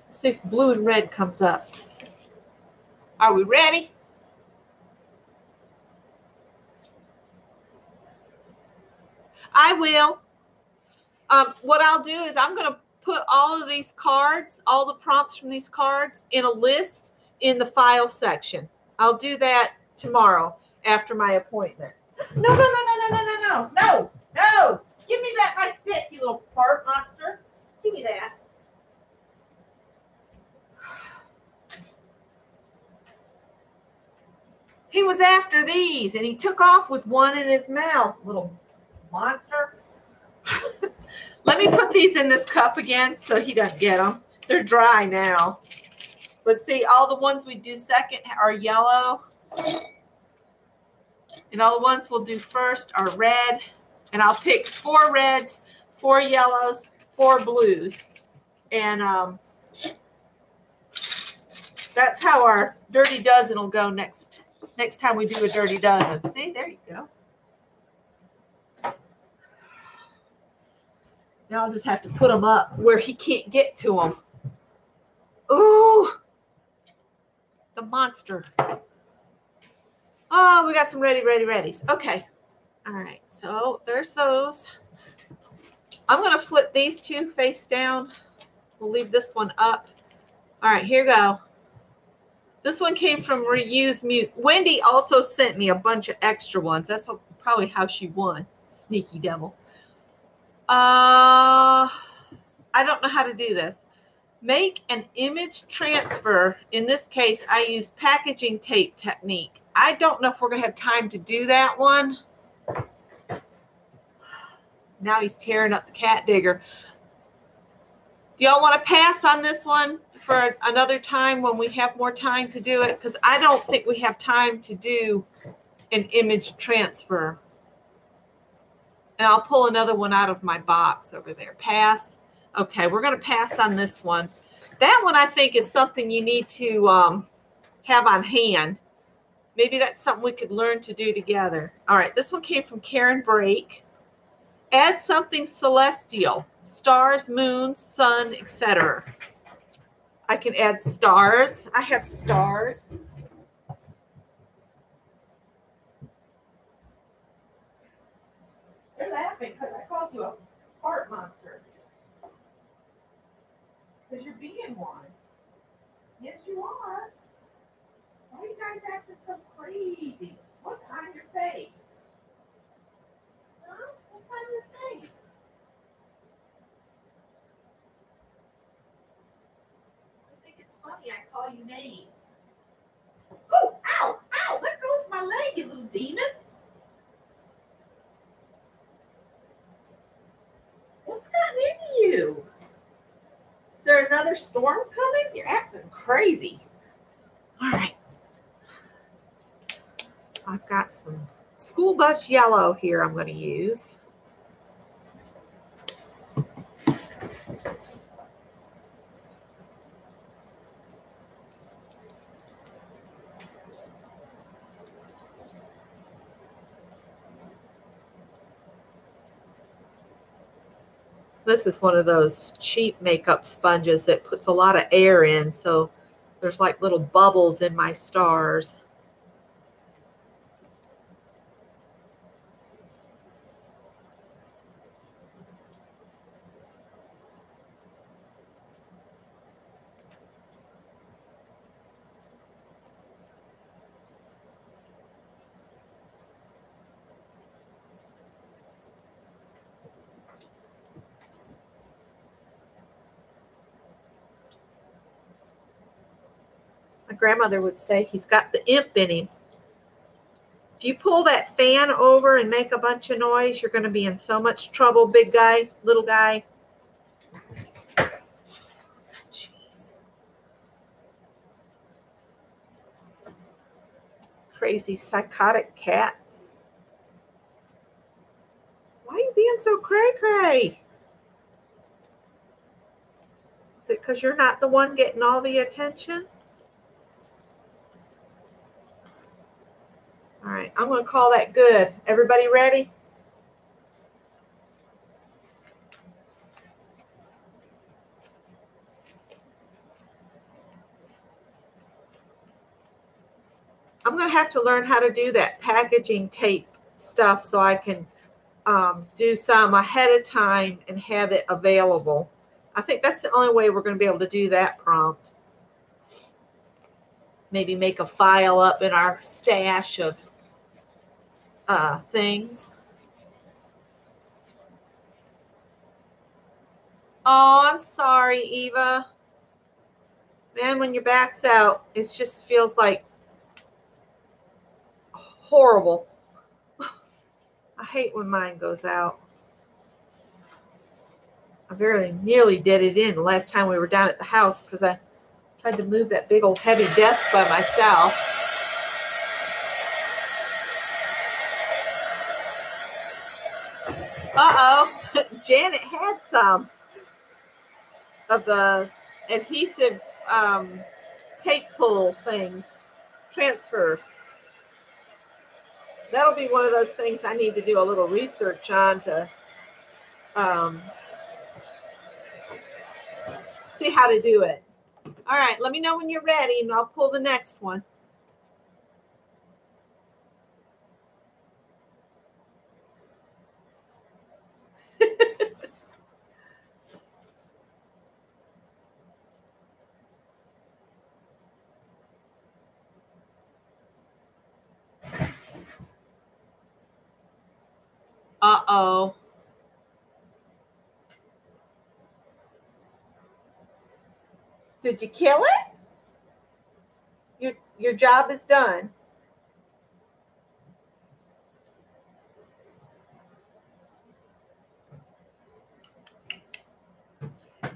Let's see if blue and red comes up. Are we ready? I will. What I'll do is I'm going to put all of these cards, all the prompts from these cards in a list in the file section. I'll do that tomorrow after my appointment. No, no, no, no, no, no, no, no, no, no. Give me back my stick, you little fart monster. Give me that. He was after these, and he took off with one in his mouth, little monster. Let me put these in this cup again so he doesn't get them. They're dry now. Let's see, all the ones we do second are yellow. And all the ones we'll do first are red. And I'll pick 4 reds, 4 yellows, 4 blues. And that's how our Dirty Dozen will go next time we do a Dirty Dozen. See, there you go. Now I'll just have to put them up where he can't get to them. Ooh, the monster. Oh, we got some readies. Okay. All right, so there's those. I'm going to flip these 2 face down. We'll leave this one up. All right, here we go. This one came from Reused Music. Wendy also sent me a bunch of extra ones. That's probably how she won. Sneaky devil. I don't know how to do this. Make an image transfer. In this case, I use packaging tape technique. I don't know if we're going to have time to do that one. Now he's tearing up the cat digger. Do y'all want to pass on this one for another time when we have more time to do it? Because I don't think we have time to do an image transfer. And I'll pull another one out of my box over there. Pass. Okay, we're going to pass on this one. That one I think is something you need to have on hand. Maybe that's something we could learn to do together. All right, this one came from Karen Brake. Add something celestial. Stars, moon, sun, etc. I can add stars. I have stars. They're laughing because I called you a fart monster. Because you're being one. Yes, you are. Why are you guys acting so crazy? What's on your face? Huh? What's on your face? I think it's funny I call you names. Oh, ow, ow, let go of my leg, you little demon. What's gotten into you? Is there another storm coming? You're acting crazy. All right. I've got some school bus yellow here I'm going to use. This is one of those cheap makeup sponges that puts a lot of air in, so there's like little bubbles in my stars. My grandmother would say he's got the imp in him. If you pull that fan over and make a bunch of noise, you're going to be in so much trouble, big guy, little guy. Jeez. Crazy psychotic cat. so cray-cray? Is it because you're not the one getting all the attention? All right, I'm going to call that good. Everybody ready? I'm going to have to learn how to do that packaging tape stuff so I can do some ahead of time and have it available. I think that's the only way we're going to be able to do that prompt. Maybe make a file up in our stash of things. Oh, I'm sorry, Eva. Man, when your back's out, it just feels like horrible. I hate when mine goes out. I very nearly did it in the last time we were down at the house because I tried to move that big old heavy desk by myself. Uh-oh. Janet had some of the adhesive tape pull things, transfers. That'll be one of those things I need to do a little research on to see how to do it. All right, let me know when you're ready and I'll pull the next one. Uh-oh. Did you kill it? Your job is done.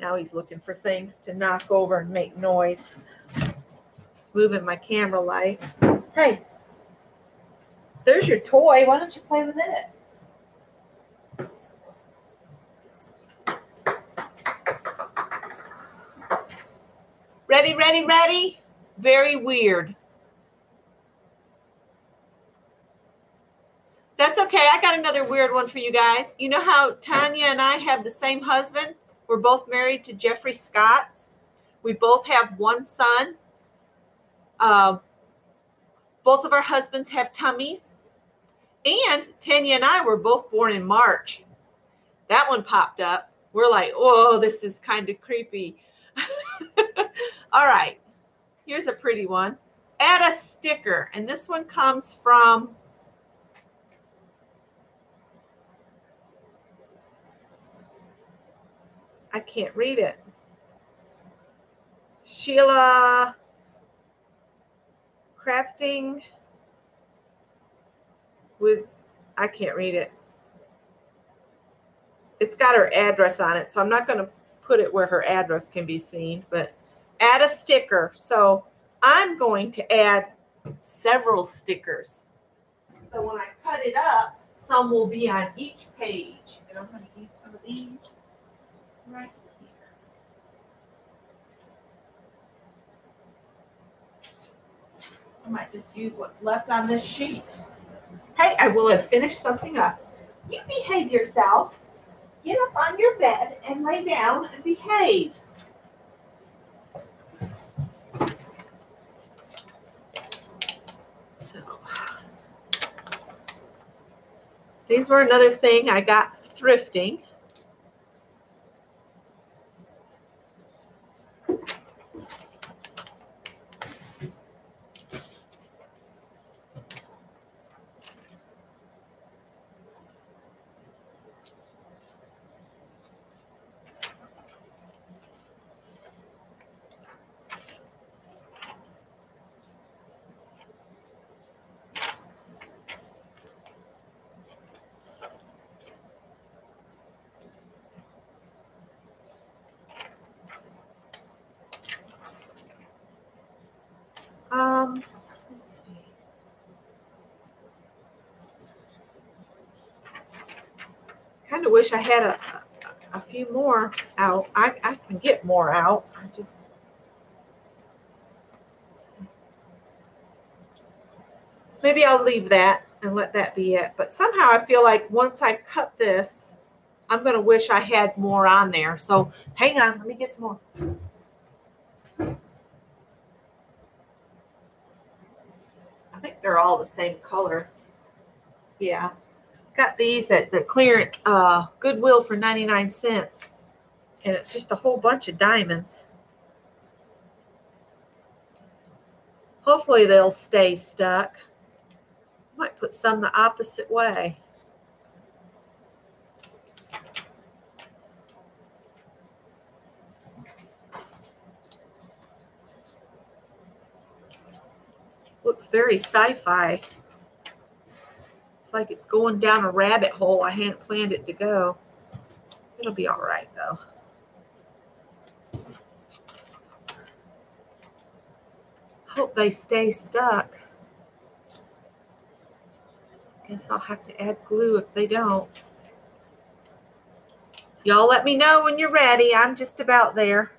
Now he's looking for things to knock over and make noise. Just moving my camera light. Hey, there's your toy. Why don't you play with it? Ready, ready, ready? Very weird. That's okay. I got another weird one for you guys. You know how Tanya and I have the same husband? We're both married to Jeffrey Scotts. We both have one son. Both of our husbands have tummies. And Tanya and I were both born in March. That one popped up. We're like, oh, this is kind of creepy. All right. Here's a pretty one. Add a sticker. And this one comes from I can't read it. Sheila Crafting with, I can't read it. It's got her address on it, so I'm not going to put it where her address can be seen, but add a sticker. So I'm going to add several stickers. So when I cut it up, some will be on each page. And I'm going to use some of these right here. I might just use what's left on this sheet. Hey, I will have finished something up. You behave yourself. Get up on your bed and lay down and behave. So, these were another thing I got thrifting. Let's see. Kind kind of wish I had a few more out. I can get more out. I just... Maybe I'll leave that and let that be it. But somehow I feel like once I cut this, I'm going to wish I had more on there. So hang on, let me get some more. I think they're all the same color. Yeah. Got these at the clearance Goodwill for 99 cents. And it's just a whole bunch of diamonds. Hopefully they'll stay stuck. Might put some the opposite way. Looks very sci-fi. It's like it's going down a rabbit hole I hadn't planned it to go. It'll be all right, though. Hope they stay stuck. Guess I'll have to add glue if they don't. Y'all let me know when you're ready. I'm just about there.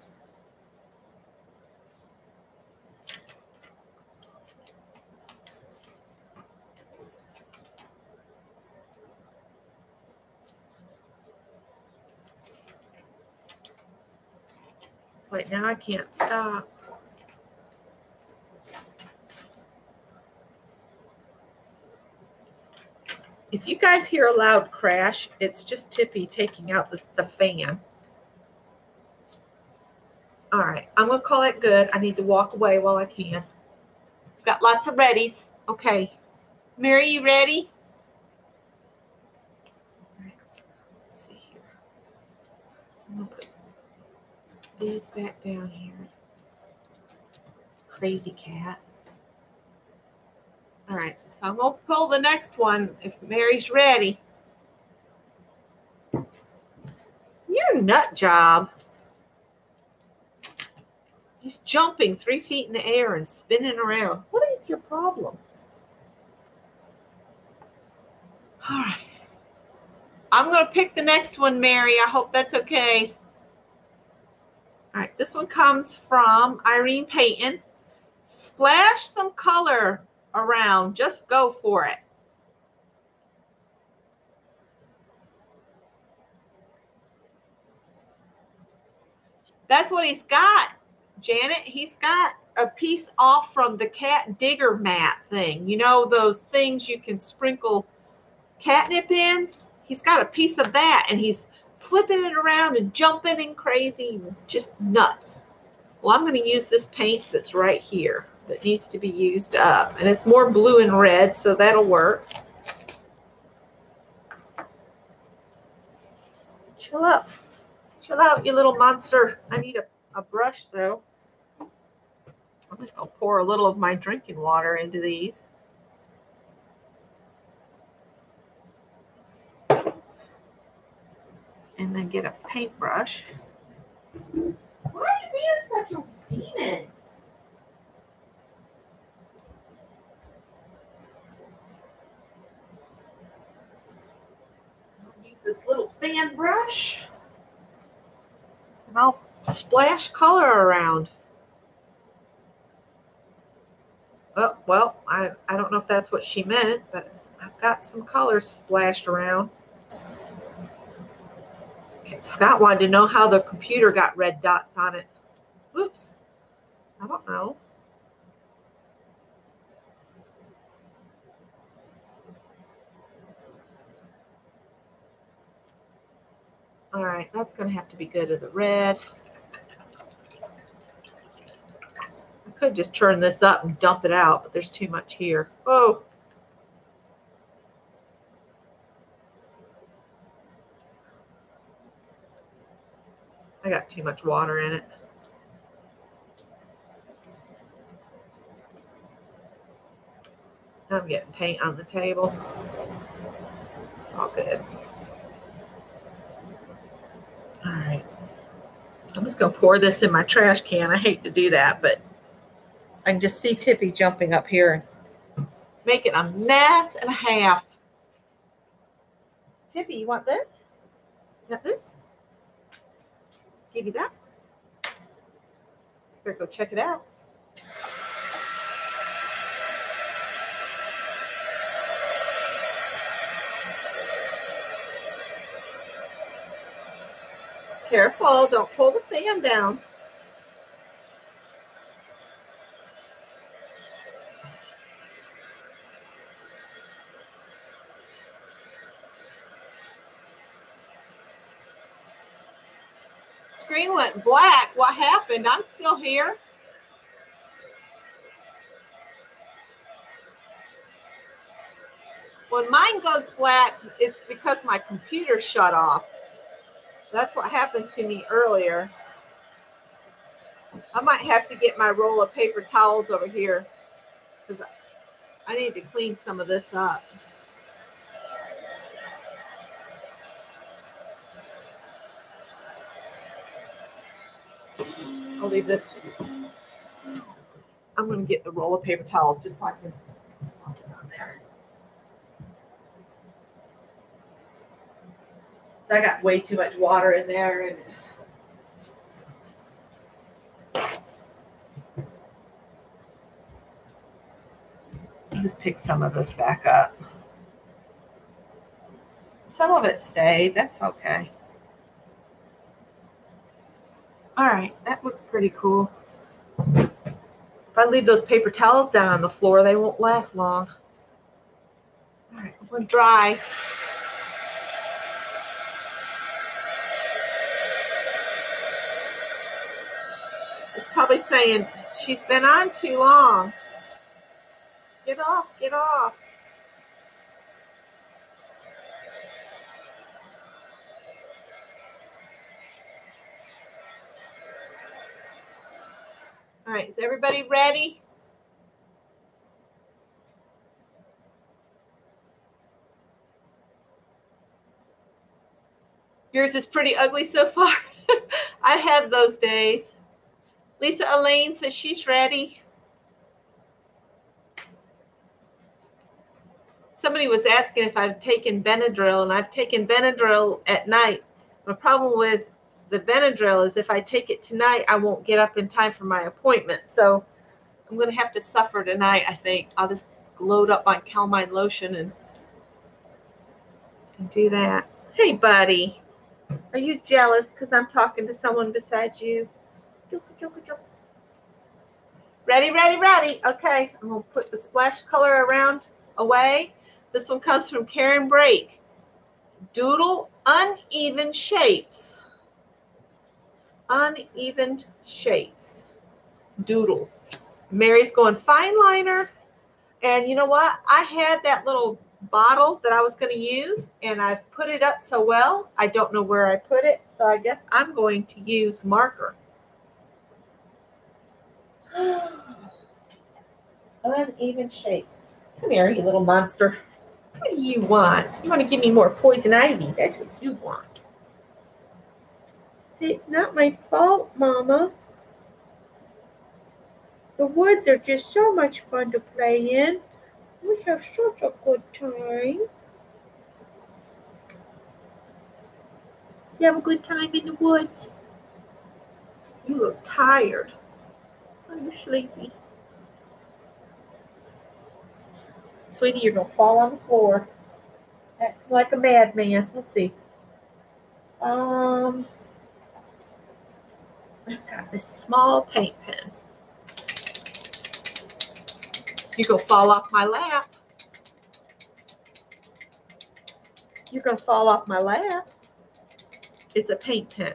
It's like now I can't stop. If you guys hear a loud crash, it's just Tippy taking out the fan. All right, I'm going to call it good. I need to walk away while I can. Got lots of readies. Okay. Mary, you ready? All right. Let's see here. I'm going to put these back down here. Crazy cat. All right, so I'm going to pull the next one if Mary's ready. You're a nut job. He's jumping 3 feet in the air and spinning around. What is your problem? All right. I'm going to pick the next one, Mary. I hope that's okay. All right, this one comes from Irene Payton. Splash some color around. Just go for it. That's what he's got, Janet. He's got a piece off from the cat digger mat thing. You know, those things you can sprinkle catnip in? He's got a piece of that, and he's flipping it around and jumping and crazy. Just nuts. Well, I'm going to use this paint that's right here that needs to be used up. And it's more blue and red, so that'll work. Chill up. Chill out, you little monster. I need a brush, though. I'm just going to pour a little of my drinking water into these. And then get a paintbrush. Why are you being such a demon? I'll use this little fan brush. And I'll splash color around. Oh, well, I don't know if that's what she meant, but I've got some color splashed around. Okay, Scott wanted to know how the computer got red dots on it. Whoops. I don't know. All right, that's going to have to be good of the red. I could just turn this up and dump it out, but there's too much here. Oh. I got too much water in it. I'm getting paint on the table. It's all good. All right. I'm just going to pour this in my trash can. I hate to do that, but I can just see Tippy jumping up here and making a mess and a half. Tippy, you want this? Got this? Give you that. Better go check it out. Careful, don't pull the fan down. Screen went black. What happened? I'm still here. When mine goes black, it's because my computer shut off. That's what happened to me earlier. I might have to get my roll of paper towels over here because I need to clean some of this up. I'll leave this. I'm going to get the roll of paper towels just so I can pop it on there. So I got way too much water in there. And I'll just pick some of this back up. Some of it stayed. That's okay. All right, that looks pretty cool. If I leave those paper towels down on the floor, they won't last long. All right, I'm going to dry. It's probably saying, she's been on too long. Get off, get off. All right, is everybody ready? Yours is pretty ugly so far. I had those days. Lisa Elaine says she's ready. Somebody was asking if I've taken Benadryl, and I've taken Benadryl at night. The problem with the Benadryl is if I take it tonight, I won't get up in time for my appointment. So I'm going to have to suffer tonight, I think. I'll just load up my Calamine lotion and do that. Hey, buddy. Are you jealous because I'm talking to someone beside you? Ready, ready, ready. Okay, I'm going to put the splash color around away. This one comes from Karen Brake. Doodle uneven shapes. Uneven shapes. Doodle. Mary's going fine liner. And you know what? I had that little bottle that I was going to use, and I've put it up so well, I don't know where I put it. So I guess I'm going to use marker. Uneven shapes. Come here, you little monster. What do you want? You want to give me more poison ivy. That's what you want. See, it's not my fault, Mama. The woods are just so much fun to play in. We have such a good time. You have a good time in the woods? You look tired. Are you sleepy? Sweetie, you're going to fall on the floor. Acting like a madman. Let's see. I've got this small paint pen. You're going to fall off my lap. You're going to fall off my lap. It's a paint pen.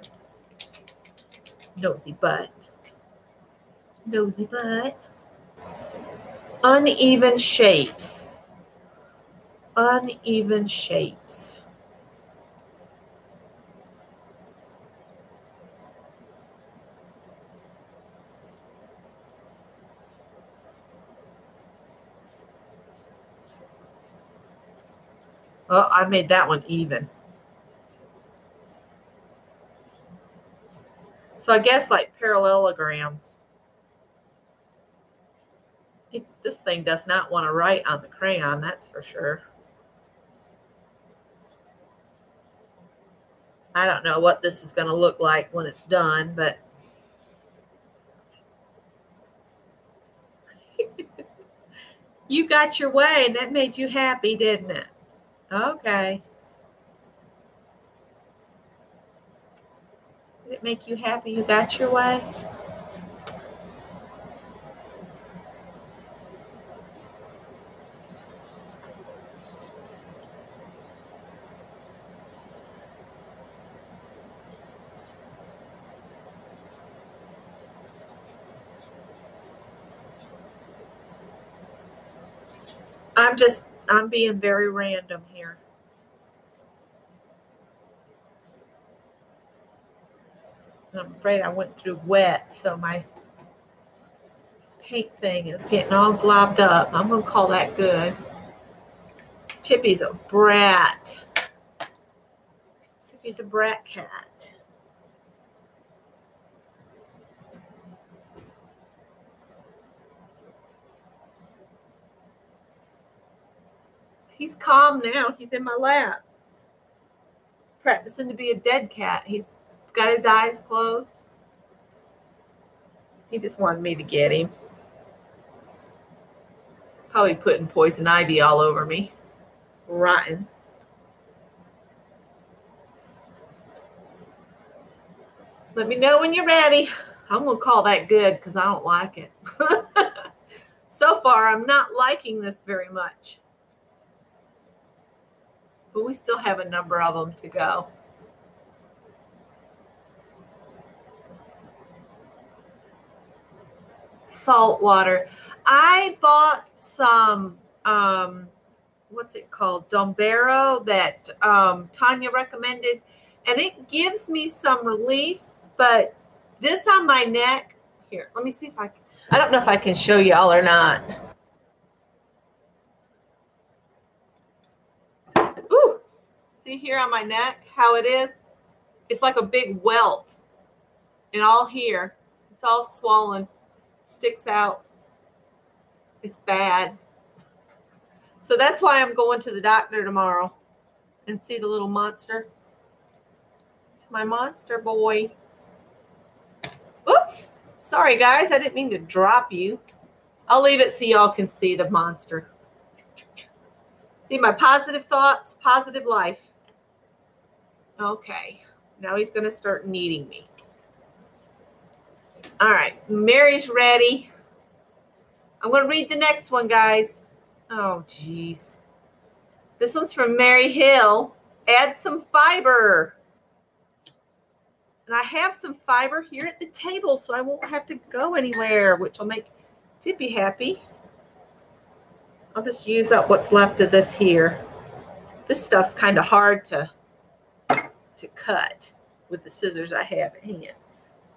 Nosy butt. Nosy butt. Uneven shapes. Uneven shapes. Oh, I made that one even. So I guess like parallelograms. This thing does not want to write on the crayon, that's for sure. I don't know what this is going to look like when it's done, but you got your way and that made you happy, didn't it? Okay. Did it make you happy you got your way? I'm being very random here. I'm afraid I went through wet, so my paint thing is getting all globbed up. I'm going to call that good. Tippy's a brat. Tippy's a brat cat. He's calm now. He's in my lap. Practicing to be a dead cat. He's got his eyes closed. He just wanted me to get him. Probably putting poison ivy all over me. Rotten. Let me know when you're ready. I'm going to call that good because I don't like it. So far, I'm not liking this very much. But we still have a number of them to go. Salt water. I bought some, what's it called? Dombero that Tanya recommended. And it gives me some relief. But this on my neck, here, let me see if I don't know if I can show y'all or not. Ooh, see here on my neck how it is? It's like a big welt. And all here, it's all swollen, sticks out. It's bad. So that's why I'm going to the doctor tomorrow and see the little monster. It's my monster boy. Oops. Sorry, guys. I didn't mean to drop you. I'll leave it so y'all can see the monster. See my positive thoughts, positive life. Okay. Now he's going to start needing me. All right. Mary's ready. I'm going to read the next one, guys. Oh, geez. This one's from Mary Hill. Add some fiber. And I have some fiber here at the table, so I won't have to go anywhere, which will make Tippy happy. I'll just use up what's left of this here. This stuff's kind of hard to cut with the scissors I have at hand.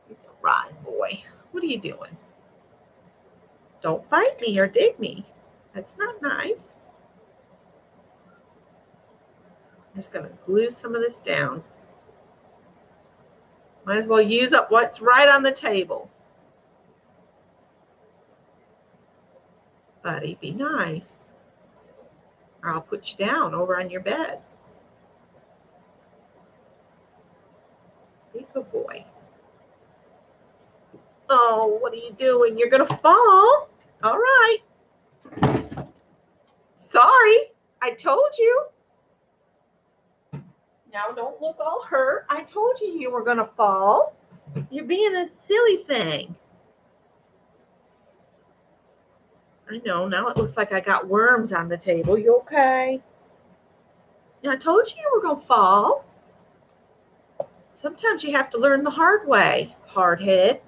He's a rotten boy. What are you doing? Don't bite me or dig me. That's not nice. I'm just going to glue some of this down. Might as well use up what's right on the table. Buddy, be nice. Or I'll put you down over on your bed. Be a good boy. Oh, what are you doing? You're going to fall. All right. Sorry. I told you. Now don't look all hurt. I told you you were going to fall. You're being a silly thing. I know. Now it looks like I got worms on the table. You okay? Now, I told you you were going to fall. Sometimes you have to learn the hard way, hardhead.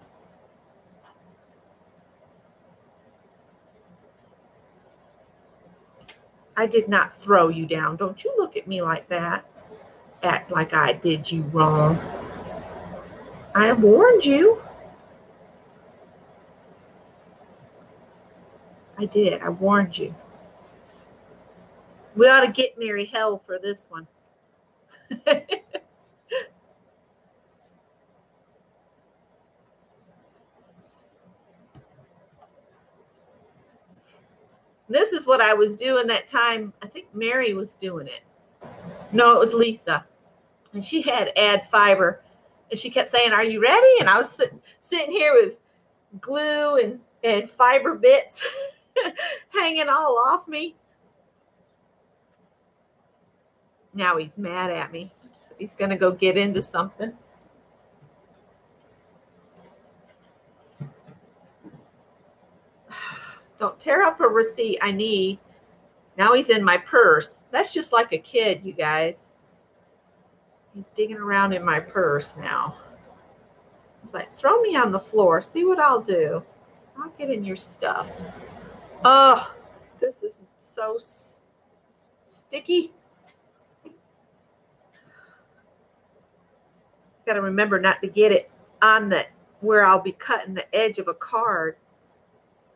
I did not throw you down. Don't you look at me like that. Act like I did you wrong. I warned you. I did. I warned you. We ought to get Mary hell for this one. This is what I was doing that time. I think Mary was doing it. No, it was Lisa. and she had add fiber, and she kept saying, "Are you ready?" And I was sitting here with glue and fiber bits hanging all off me. Now he's mad at me. So he's going to go get into something. Don't tear up a receipt. I need. Now he's in my purse. That's just like a kid, you guys. He's digging around in my purse now. It's like, throw me on the floor. See what I'll do. I'll get in your stuff. Oh, this is so sticky. Got to remember not to get it on the where I'll be cutting the edge of a card.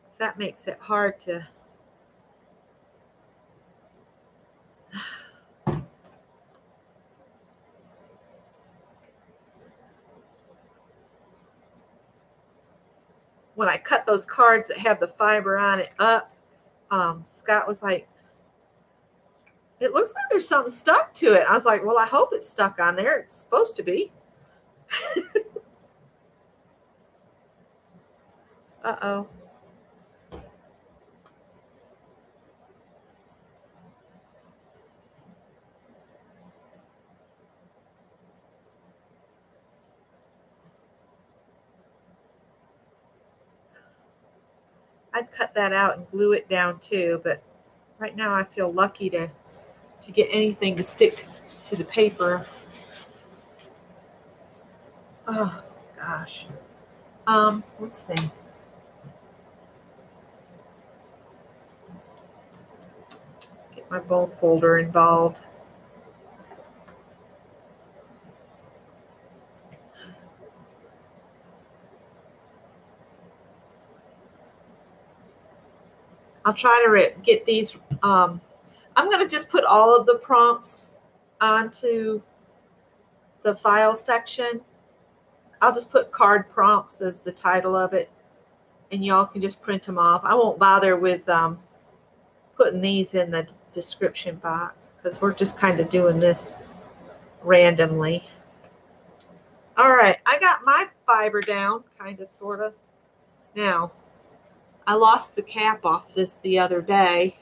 So that makes it hard to. When I cut those cards that have the fiber on it up, Scott was like, "It looks like there's something stuck to it." I was like, "Well, I hope it's stuck on there. It's supposed to be." Uh-oh. I'd cut that out and glue it down too, but right now I feel lucky to get anything to stick to the paper. Oh gosh. Let's see. Get my bone folder involved. I'll try to get these. I'm going to just put all of the prompts onto the file section. I'll just put card prompts as the title of it, and y'all can just print them off. I won't bother with putting these in the description box because we're just kind of doing this randomly. All right, I got my fiber down, kind of, sort of. Now, I lost the cap off this the other day,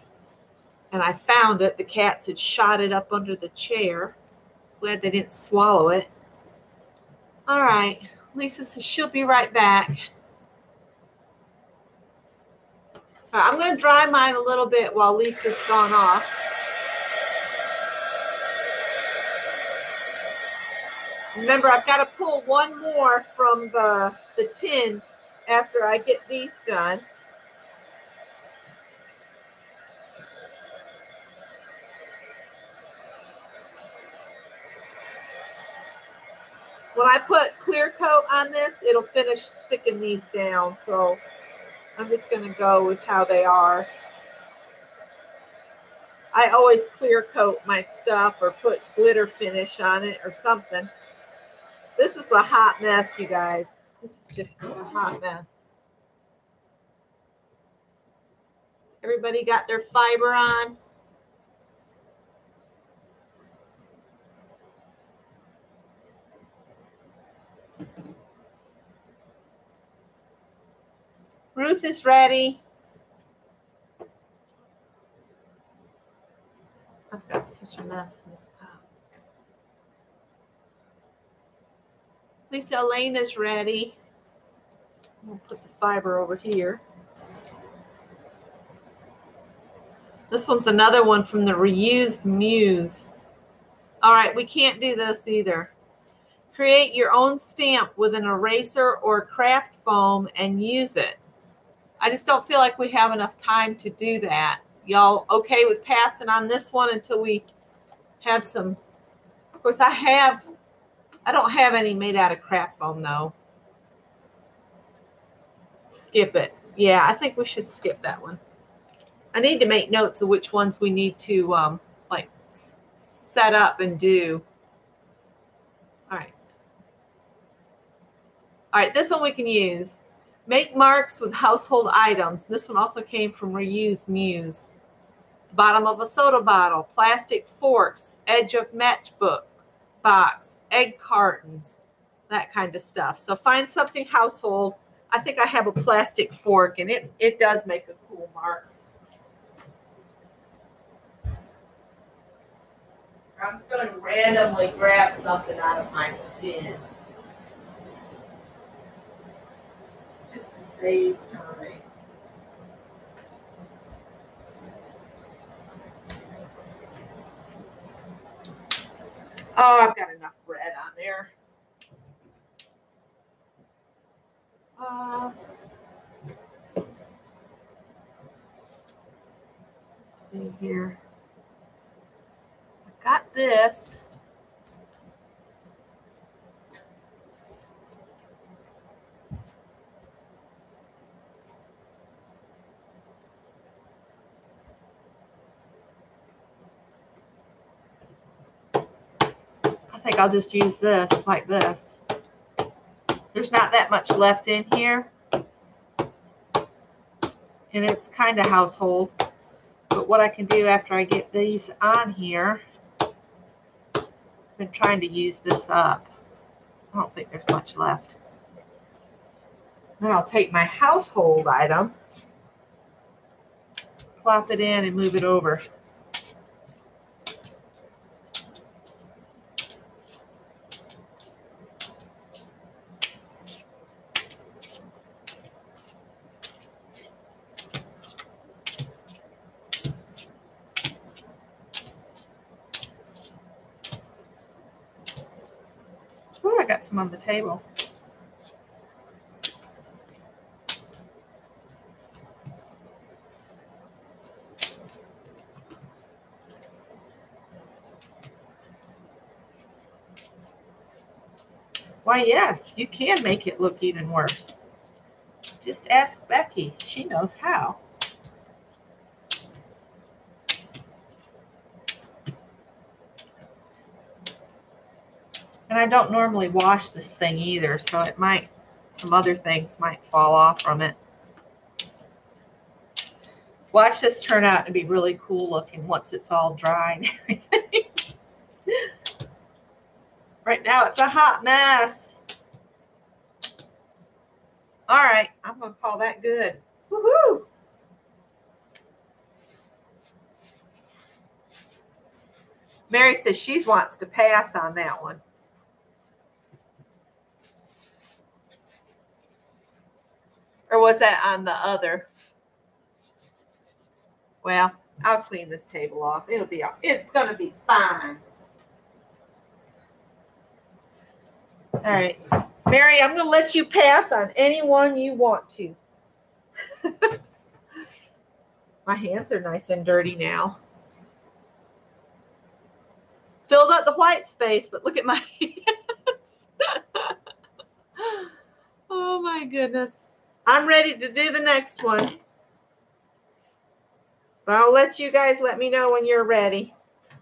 and I found it. The cats had shot it up under the chair. Glad they didn't swallow it. All right, Lisa says she'll be right back. All right, I'm going to dry mine a little bit while Lisa's gone off. Remember, I've got to pull one more from the tin after I get these done. When I put clear coat on this, it'll finish sticking these down. So I'm just going to go with how they are. I always clear coat my stuff or put glitter finish on it or something. This is a hot mess, you guys. This is just a hot mess. Everybody got their fiber on? Ruth is ready. I've got such a mess in this cup. Lisa Elaine is ready. We'll put the fiber over here. This one's another one from the Reused Muse. All right, we can't do this either. Create your own stamp with an eraser or craft foam and use it. I just don't feel like we have enough time to do that. Y'all okay with passing on this one until we have some? Of course, I don't have any made out of craft foam though. Skip it. Yeah, I think we should skip that one. I need to make notes of which ones we need to like set up and do. All right. All right, this one we can use. Make marks with household items. This one also came from Reused Muse. Bottom of a soda bottle, plastic forks, edge of matchbook box, egg cartons, that kind of stuff. So find something household. I think I have a plastic fork, and it does make a cool mark. I'm just going to randomly grab something out of my bin just to save time. Oh, I've got enough bread on there. Let's see here. I got this. I think I'll just use this like this. There's not that much left in here. And it's kind of household. But what I can do after I get these on here, I've been trying to use this up. I don't think there's much left. Then I'll take my household item, plop it in, and move it over. Ooh, I got some on the table. Why, yes, you can make it look even worse. Just ask Becky. She knows how. And I don't normally wash this thing either, so it might, some other things might fall off from it. Watch this turn out to be really cool looking once it's all dry and everything. Right now it's a hot mess. All right, I'm going to call that good. Woohoo! Mary says she wants to pass on that one. Or was that on the other? Well, I'll clean this table off. It's going to be fine. All right. Mary, I'm going to let you pass on any one you want to. My hands are nice and dirty now. Filled up the white space, but look at my hands. Oh, my goodness. I'm ready to do the next one. I'll let you guys let me know when you're ready.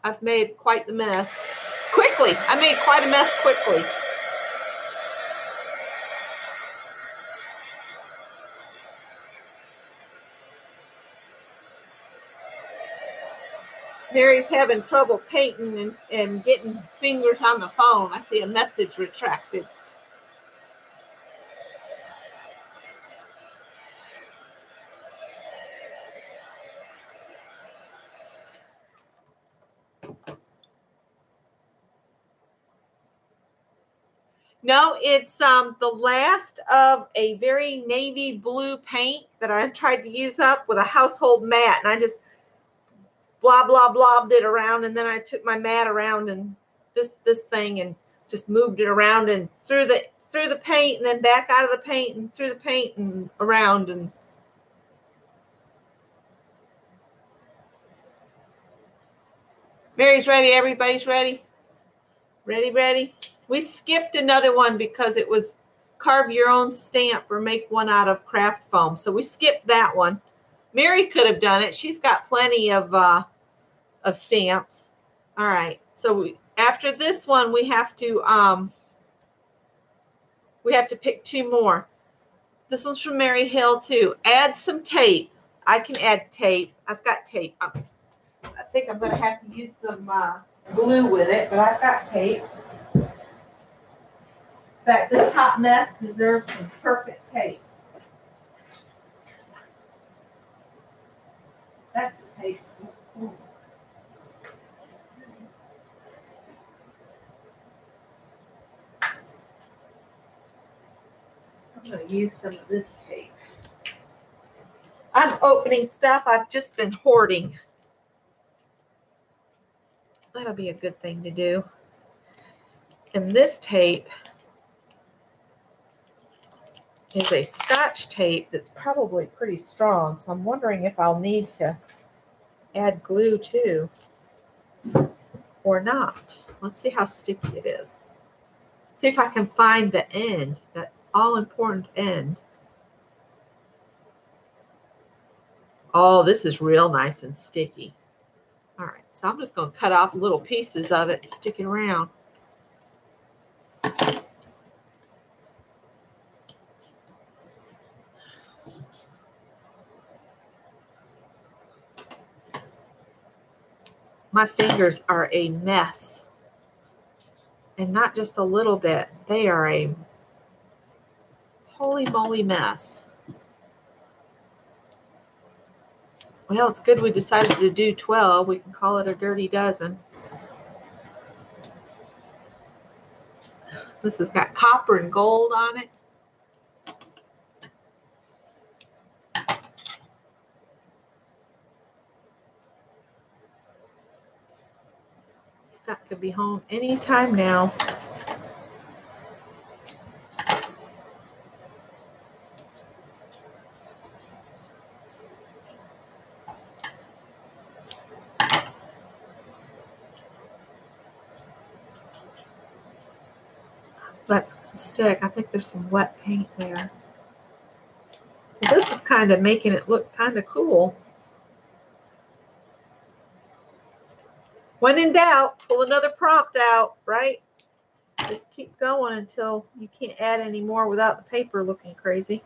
I've made quite the mess. Quickly. I made quite a mess quickly. Mary's having trouble painting and getting fingers on the phone. I see a message retracted. No, it's the last of a very navy blue paint that I tried to use up with a household mat, and I just blobbed it around, and then I took my mat around and this thing and just moved it around and through the paint and then back out of the paint and through the paint and around. And Mary's ready. Everybody's ready. Ready. We skipped another one because it was carve your own stamp or make one out of craft foam. So we skipped that one. Mary could have done it. She's got plenty of stamps. All right. So after this one, we have to pick two more. This one's from Mary Hill too. Add some tape. I can add tape. I've got tape. I think I'm going to have to use some glue with it, but I've got tape. fact, this hot mess deserves some perfect tape. That's the tape. Ooh. I'm going to use some of this tape. I'm opening stuff I've just been hoarding. That'll be a good thing to do. And this tape is a Scotch tape that's probably pretty strong. So I'm wondering if I'll need to add glue too or not. Let's see how sticky it is. See if I can find the end, that all-important end. Oh, this is real nice and sticky. All right, so I'm just going to cut off little pieces of it and stick it around. My fingers are a mess. And not just a little bit. They are a holy moly mess. Well, it's good we decided to do 12. We can call it a dirty dozen. This has got copper and gold on it. Scott could be home anytime now. That's going to stick. I think there's some wet paint there. Well, this is kind of making it look kind of cool. When in doubt, pull another prompt out, right? Just keep going until you can't add any more without the paper looking crazy.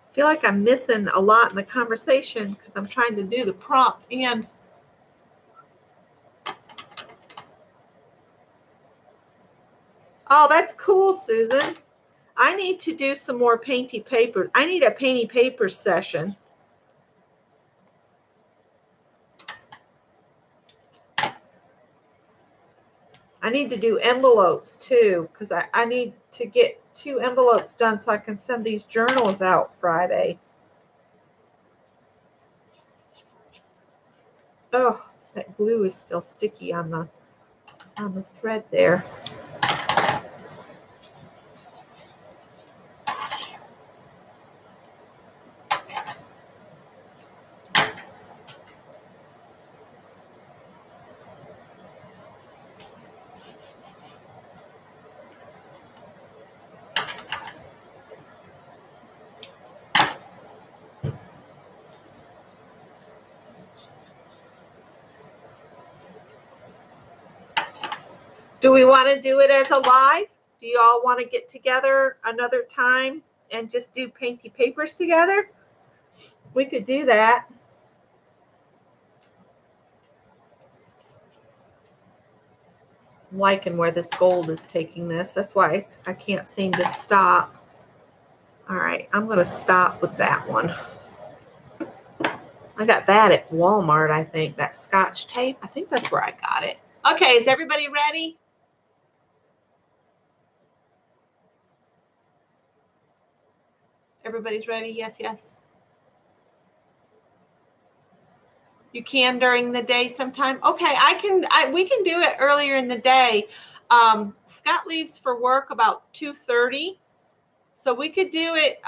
I feel like I'm missing a lot in the conversation because I'm trying to do the prompt and oh, that's cool, Susan. I need to do some more painty paper. I need a painty paper session. I need to do envelopes too because I need to get 2 envelopes done so I can send these journals out Friday. Oh, that glue is still sticky on the thread there. Do we want to do it as a live? Do you all want to get together another time and just do painty papers together? We could do that. I'm liking where this gold is taking this. That's why I can't seem to stop. All right, I'm going to stop with that one. I got that at Walmart, I think, that Scotch tape. I think that's where I got it. Okay, is everybody ready? Everybody's ready? Yes, yes. You can during the day sometime? Okay, we can do it earlier in the day. Scott leaves for work about 2:30. So we could do it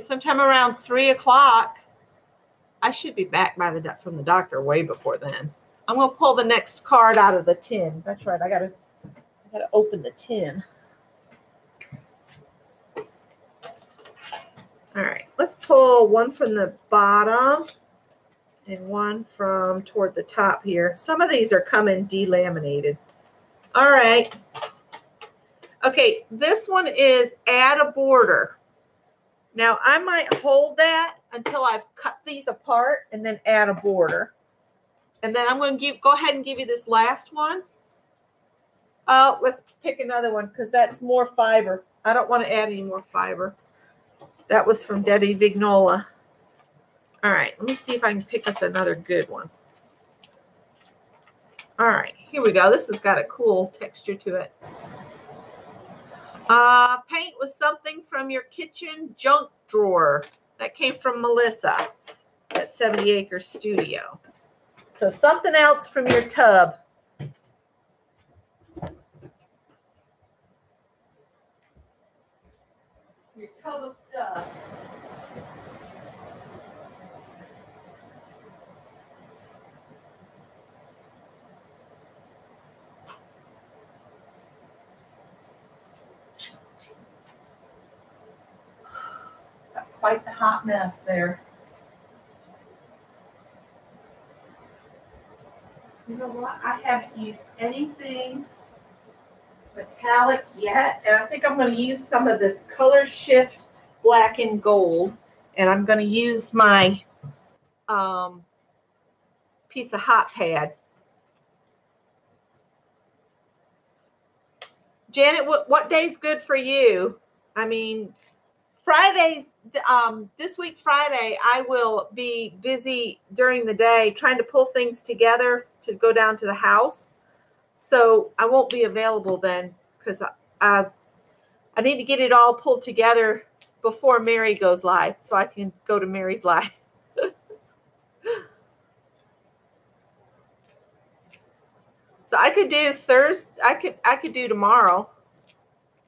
sometime around 3 o'clock. I should be back from the doctor way before then. I'm gonna pull the next card out of the tin. That's right, I gotta open the tin. All right. let's pull one from the bottom and one from toward the top here. Some of these are coming delaminated. All right. Okay, this one is add a border. Now, I might hold that until I've cut these apart and then add a border. And then I'm going to go ahead and give you this last one. Oh, let's pick another one because that's more fiber. I don't want to add any more fiber. That was from Debbie Vignola. All right, let me see if I can pick us another good one. All right, here we go. This has got a cool texture to it. Paint with something from your kitchen junk drawer. That came from Melissa at 70 Acres Studio. So something else from your tub. Your tub of stuff. Quite the hot mess there. You know what? I haven't used anything metallic yet, and I think I'm going to use some of this Color Shift Black and Gold, and I'm going to use my piece of hot pad. Janet, what day's good for you? I mean, Fridays, this week, Friday, I will be busy during the day trying to pull things together to go down to the house. So I won't be available then because I need to get it all pulled together before Mary goes live so I can go to Mary's live. So I could do Thursday. I could do tomorrow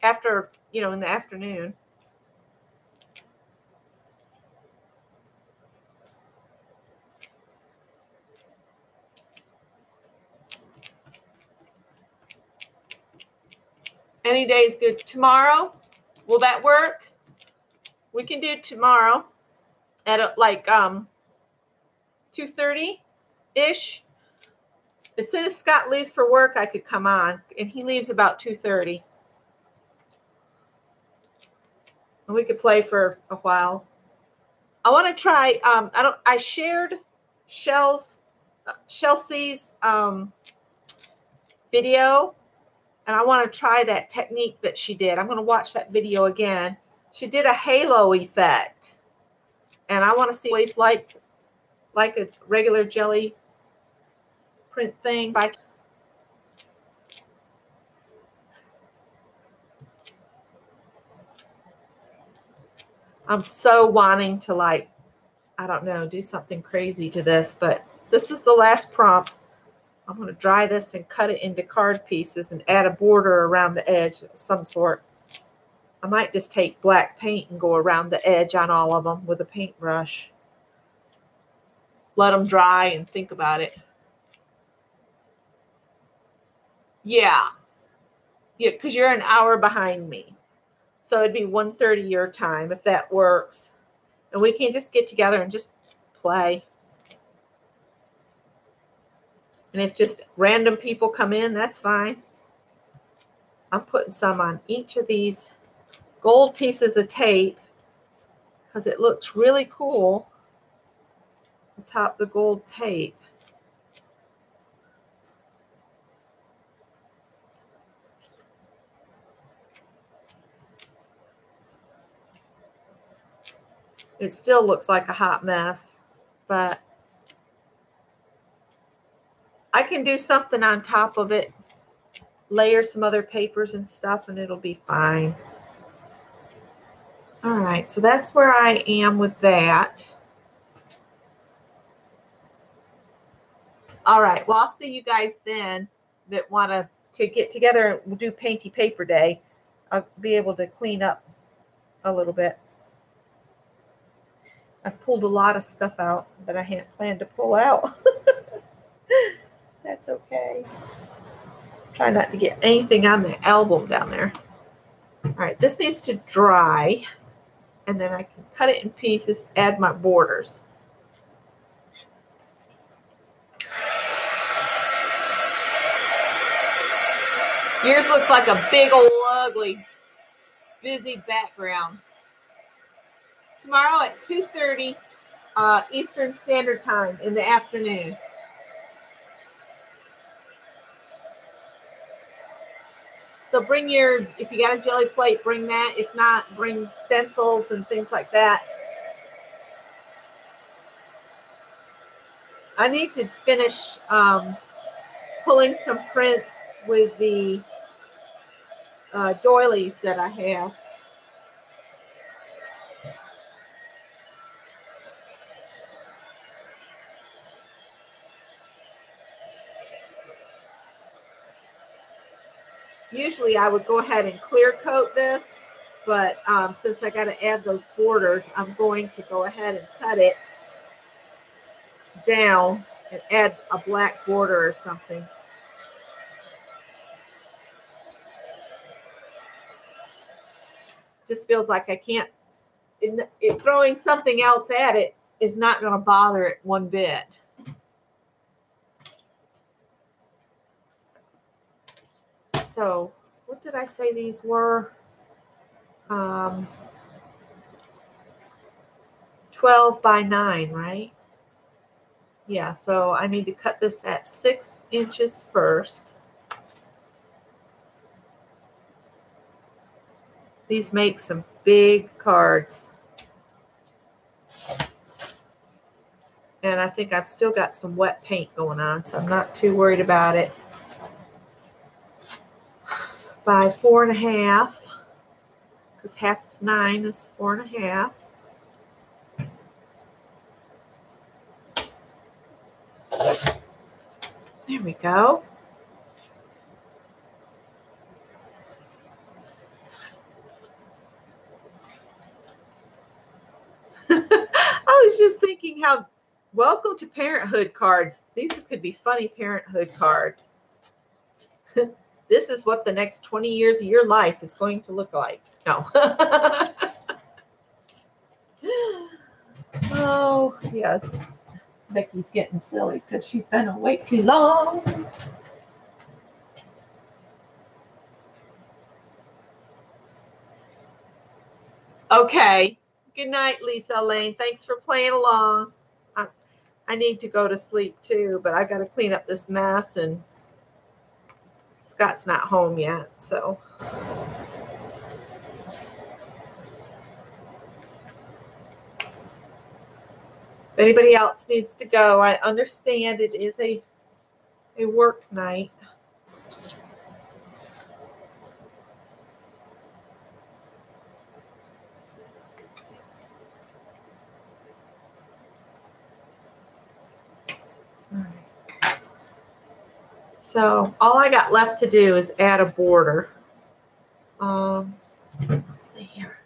after, in the afternoon. Any day is good. Tomorrow, will that work? We can do tomorrow at like 2:30-ish. As soon as Scott leaves for work, I could come on, and he leaves about 2:30. And we could play for a while. I want to try. I shared Chelsea's video. And I want to try that technique that she did. I'm going to watch that video again. She did a halo effect. And I want to see ways like a regular jelly print thing. I'm so wanting to do something crazy to this. But this is the last prompt. I'm going to dry this and cut it into card pieces and add a border around the edge of some sort. I might just take black paint and go around the edge on all of them with a paintbrush. Let them dry and think about it. Yeah, because you're an hour behind me. So it'd be 1:30 your time if that works. And we can just get together and just play. And if just random people come in, that's fine. I'm putting some on each of these gold pieces of tape because it looks really cool atop the gold tape. It still looks like a hot mess, but I can do something on top of it, layer some other papers and stuff, and it'll be fine. All right, so that's where I am with that. All right, well, I'll see you guys then that want to get together and we'll do Painty Paper Day. I'll be able to clean up a little bit. I've pulled a lot of stuff out that I hadn't planned to pull out. That's okay. Try not to get anything on the album down there. All right, this needs to dry. and then I can cut it in pieces, add my borders. Yours looks like a big old ugly busy background. Tomorrow at 2:30 Eastern Standard Time in the afternoon. So bring your, if you got a jelly plate, bring that. If not, bring stencils and things like that. I need to finish pulling some prints with the doilies that I have. Usually I would go ahead and clear coat this, but since I got to add those borders, I'm going to go ahead and cut it down and add a black border or something. Just feels like I can't, throwing something else at it is not going to bother it one bit. So what did I say these were? 12 by 9, right? Yeah, so I need to cut this at 6 inches first. These make some big cards. And I think I've still got some wet paint going on, so I'm not too worried about it. By 4.5, because half of 9 is 4.5. There we go. I was just thinking how welcome to parenthood cards. These could be funny parenthood cards. This is what the next 20 years of your life is going to look like. No. Oh, yes. Becky's getting silly because she's been awake too long. Okay. Good night, Lisa Lane. Thanks for playing along. I need to go to sleep too, but I got to clean up this mess, and Scott's not home yet, so. If anybody else needs to go, I understand it is a work night. So all I got left to do is add a border. Let's see here.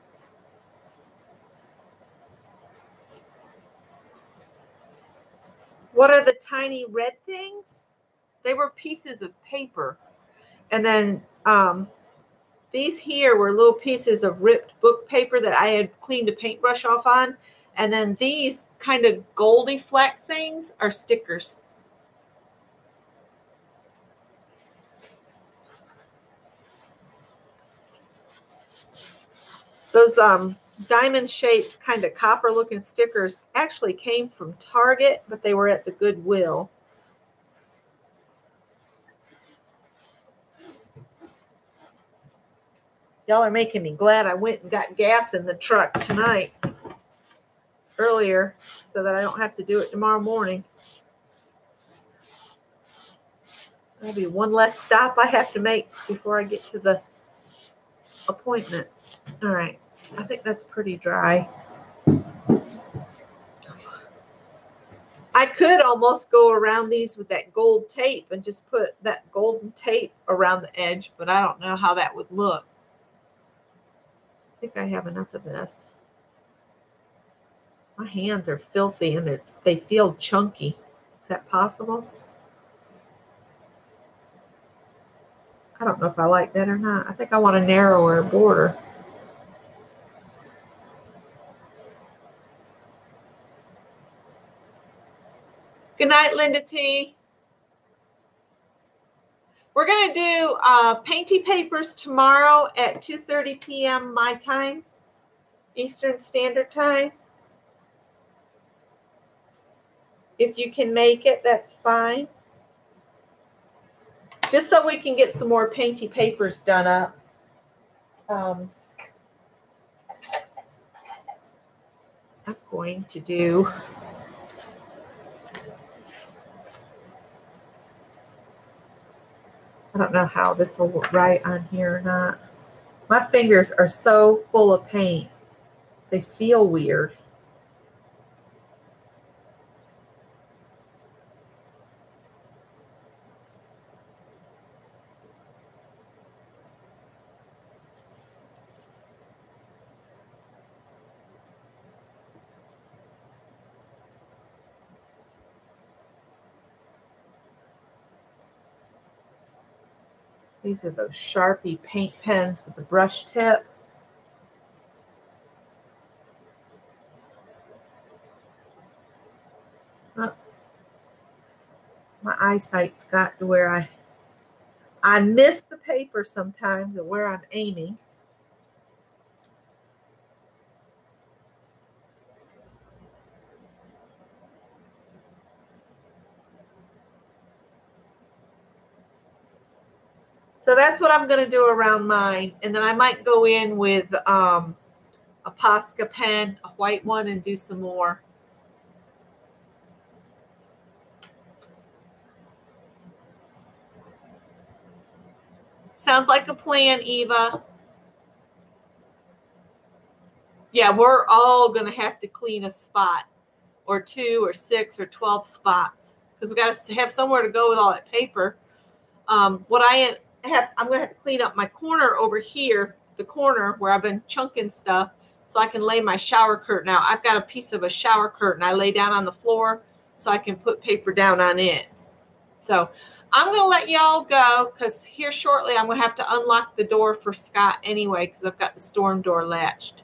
What are the tiny red things? They were pieces of paper. And then these here were little pieces of ripped book paper that I had cleaned a paintbrush off on. And then these kind of goldy fleck things are stickers. Those diamond-shaped kind of copper-looking stickers actually came from Target, but they were at the Goodwill. Y'all are making me glad I went and got gas in the truck tonight, earlier, so that I don't have to do it tomorrow morning. That'll be one less stop I have to make before I get to the appointment. All right. I think that's pretty dry. I could almost go around these with that gold tape and just put that golden tape around the edge, but I don't know how that would look. I think I have enough of this. My hands are filthy and they feel chunky. Is that possible? I don't know if I like that or not. I think I want a narrower border. Good night, Linda T. We're going to do Painty Papers tomorrow at 2:30 p.m. my time, Eastern Standard Time. If you can make it, that's fine. Just so we can get some more Painty Papers done up. I'm going to do... I don't know how this will look right on here or not. My fingers are so full of paint. They feel weird. These are those Sharpie paint pens with the brush tip. Oh, my eyesight's got to where I miss the paper sometimes and where I'm aiming. So that's what I'm going to do around mine. And then I might go in with a Posca pen, a white one, and do some more. Sounds like a plan, Eva. Yeah, we're all going to have to clean a spot or 2 or 6 or 12 spots because we got to have somewhere to go with all that paper. What I'm going to have to clean up my corner over here, the corner where I've been chunking stuff so I can lay my shower curtain out. I've got a piece of a shower curtain I lay down on the floor so I can put paper down on it. So I'm going to let y'all go because here shortly I'm going to have to unlock the door for Scott anyway because I've got the storm door latched.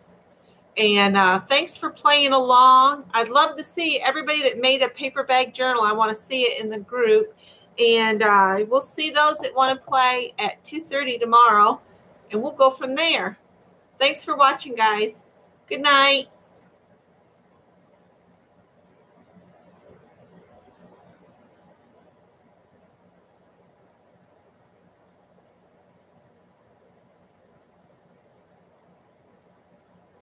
And thanks for playing along. I'd love to see everybody that made a paper bag journal. I want to see it in the group. And we'll see those that want to play at 2:30 tomorrow. And we'll go from there. Thanks for watching, guys. Good night.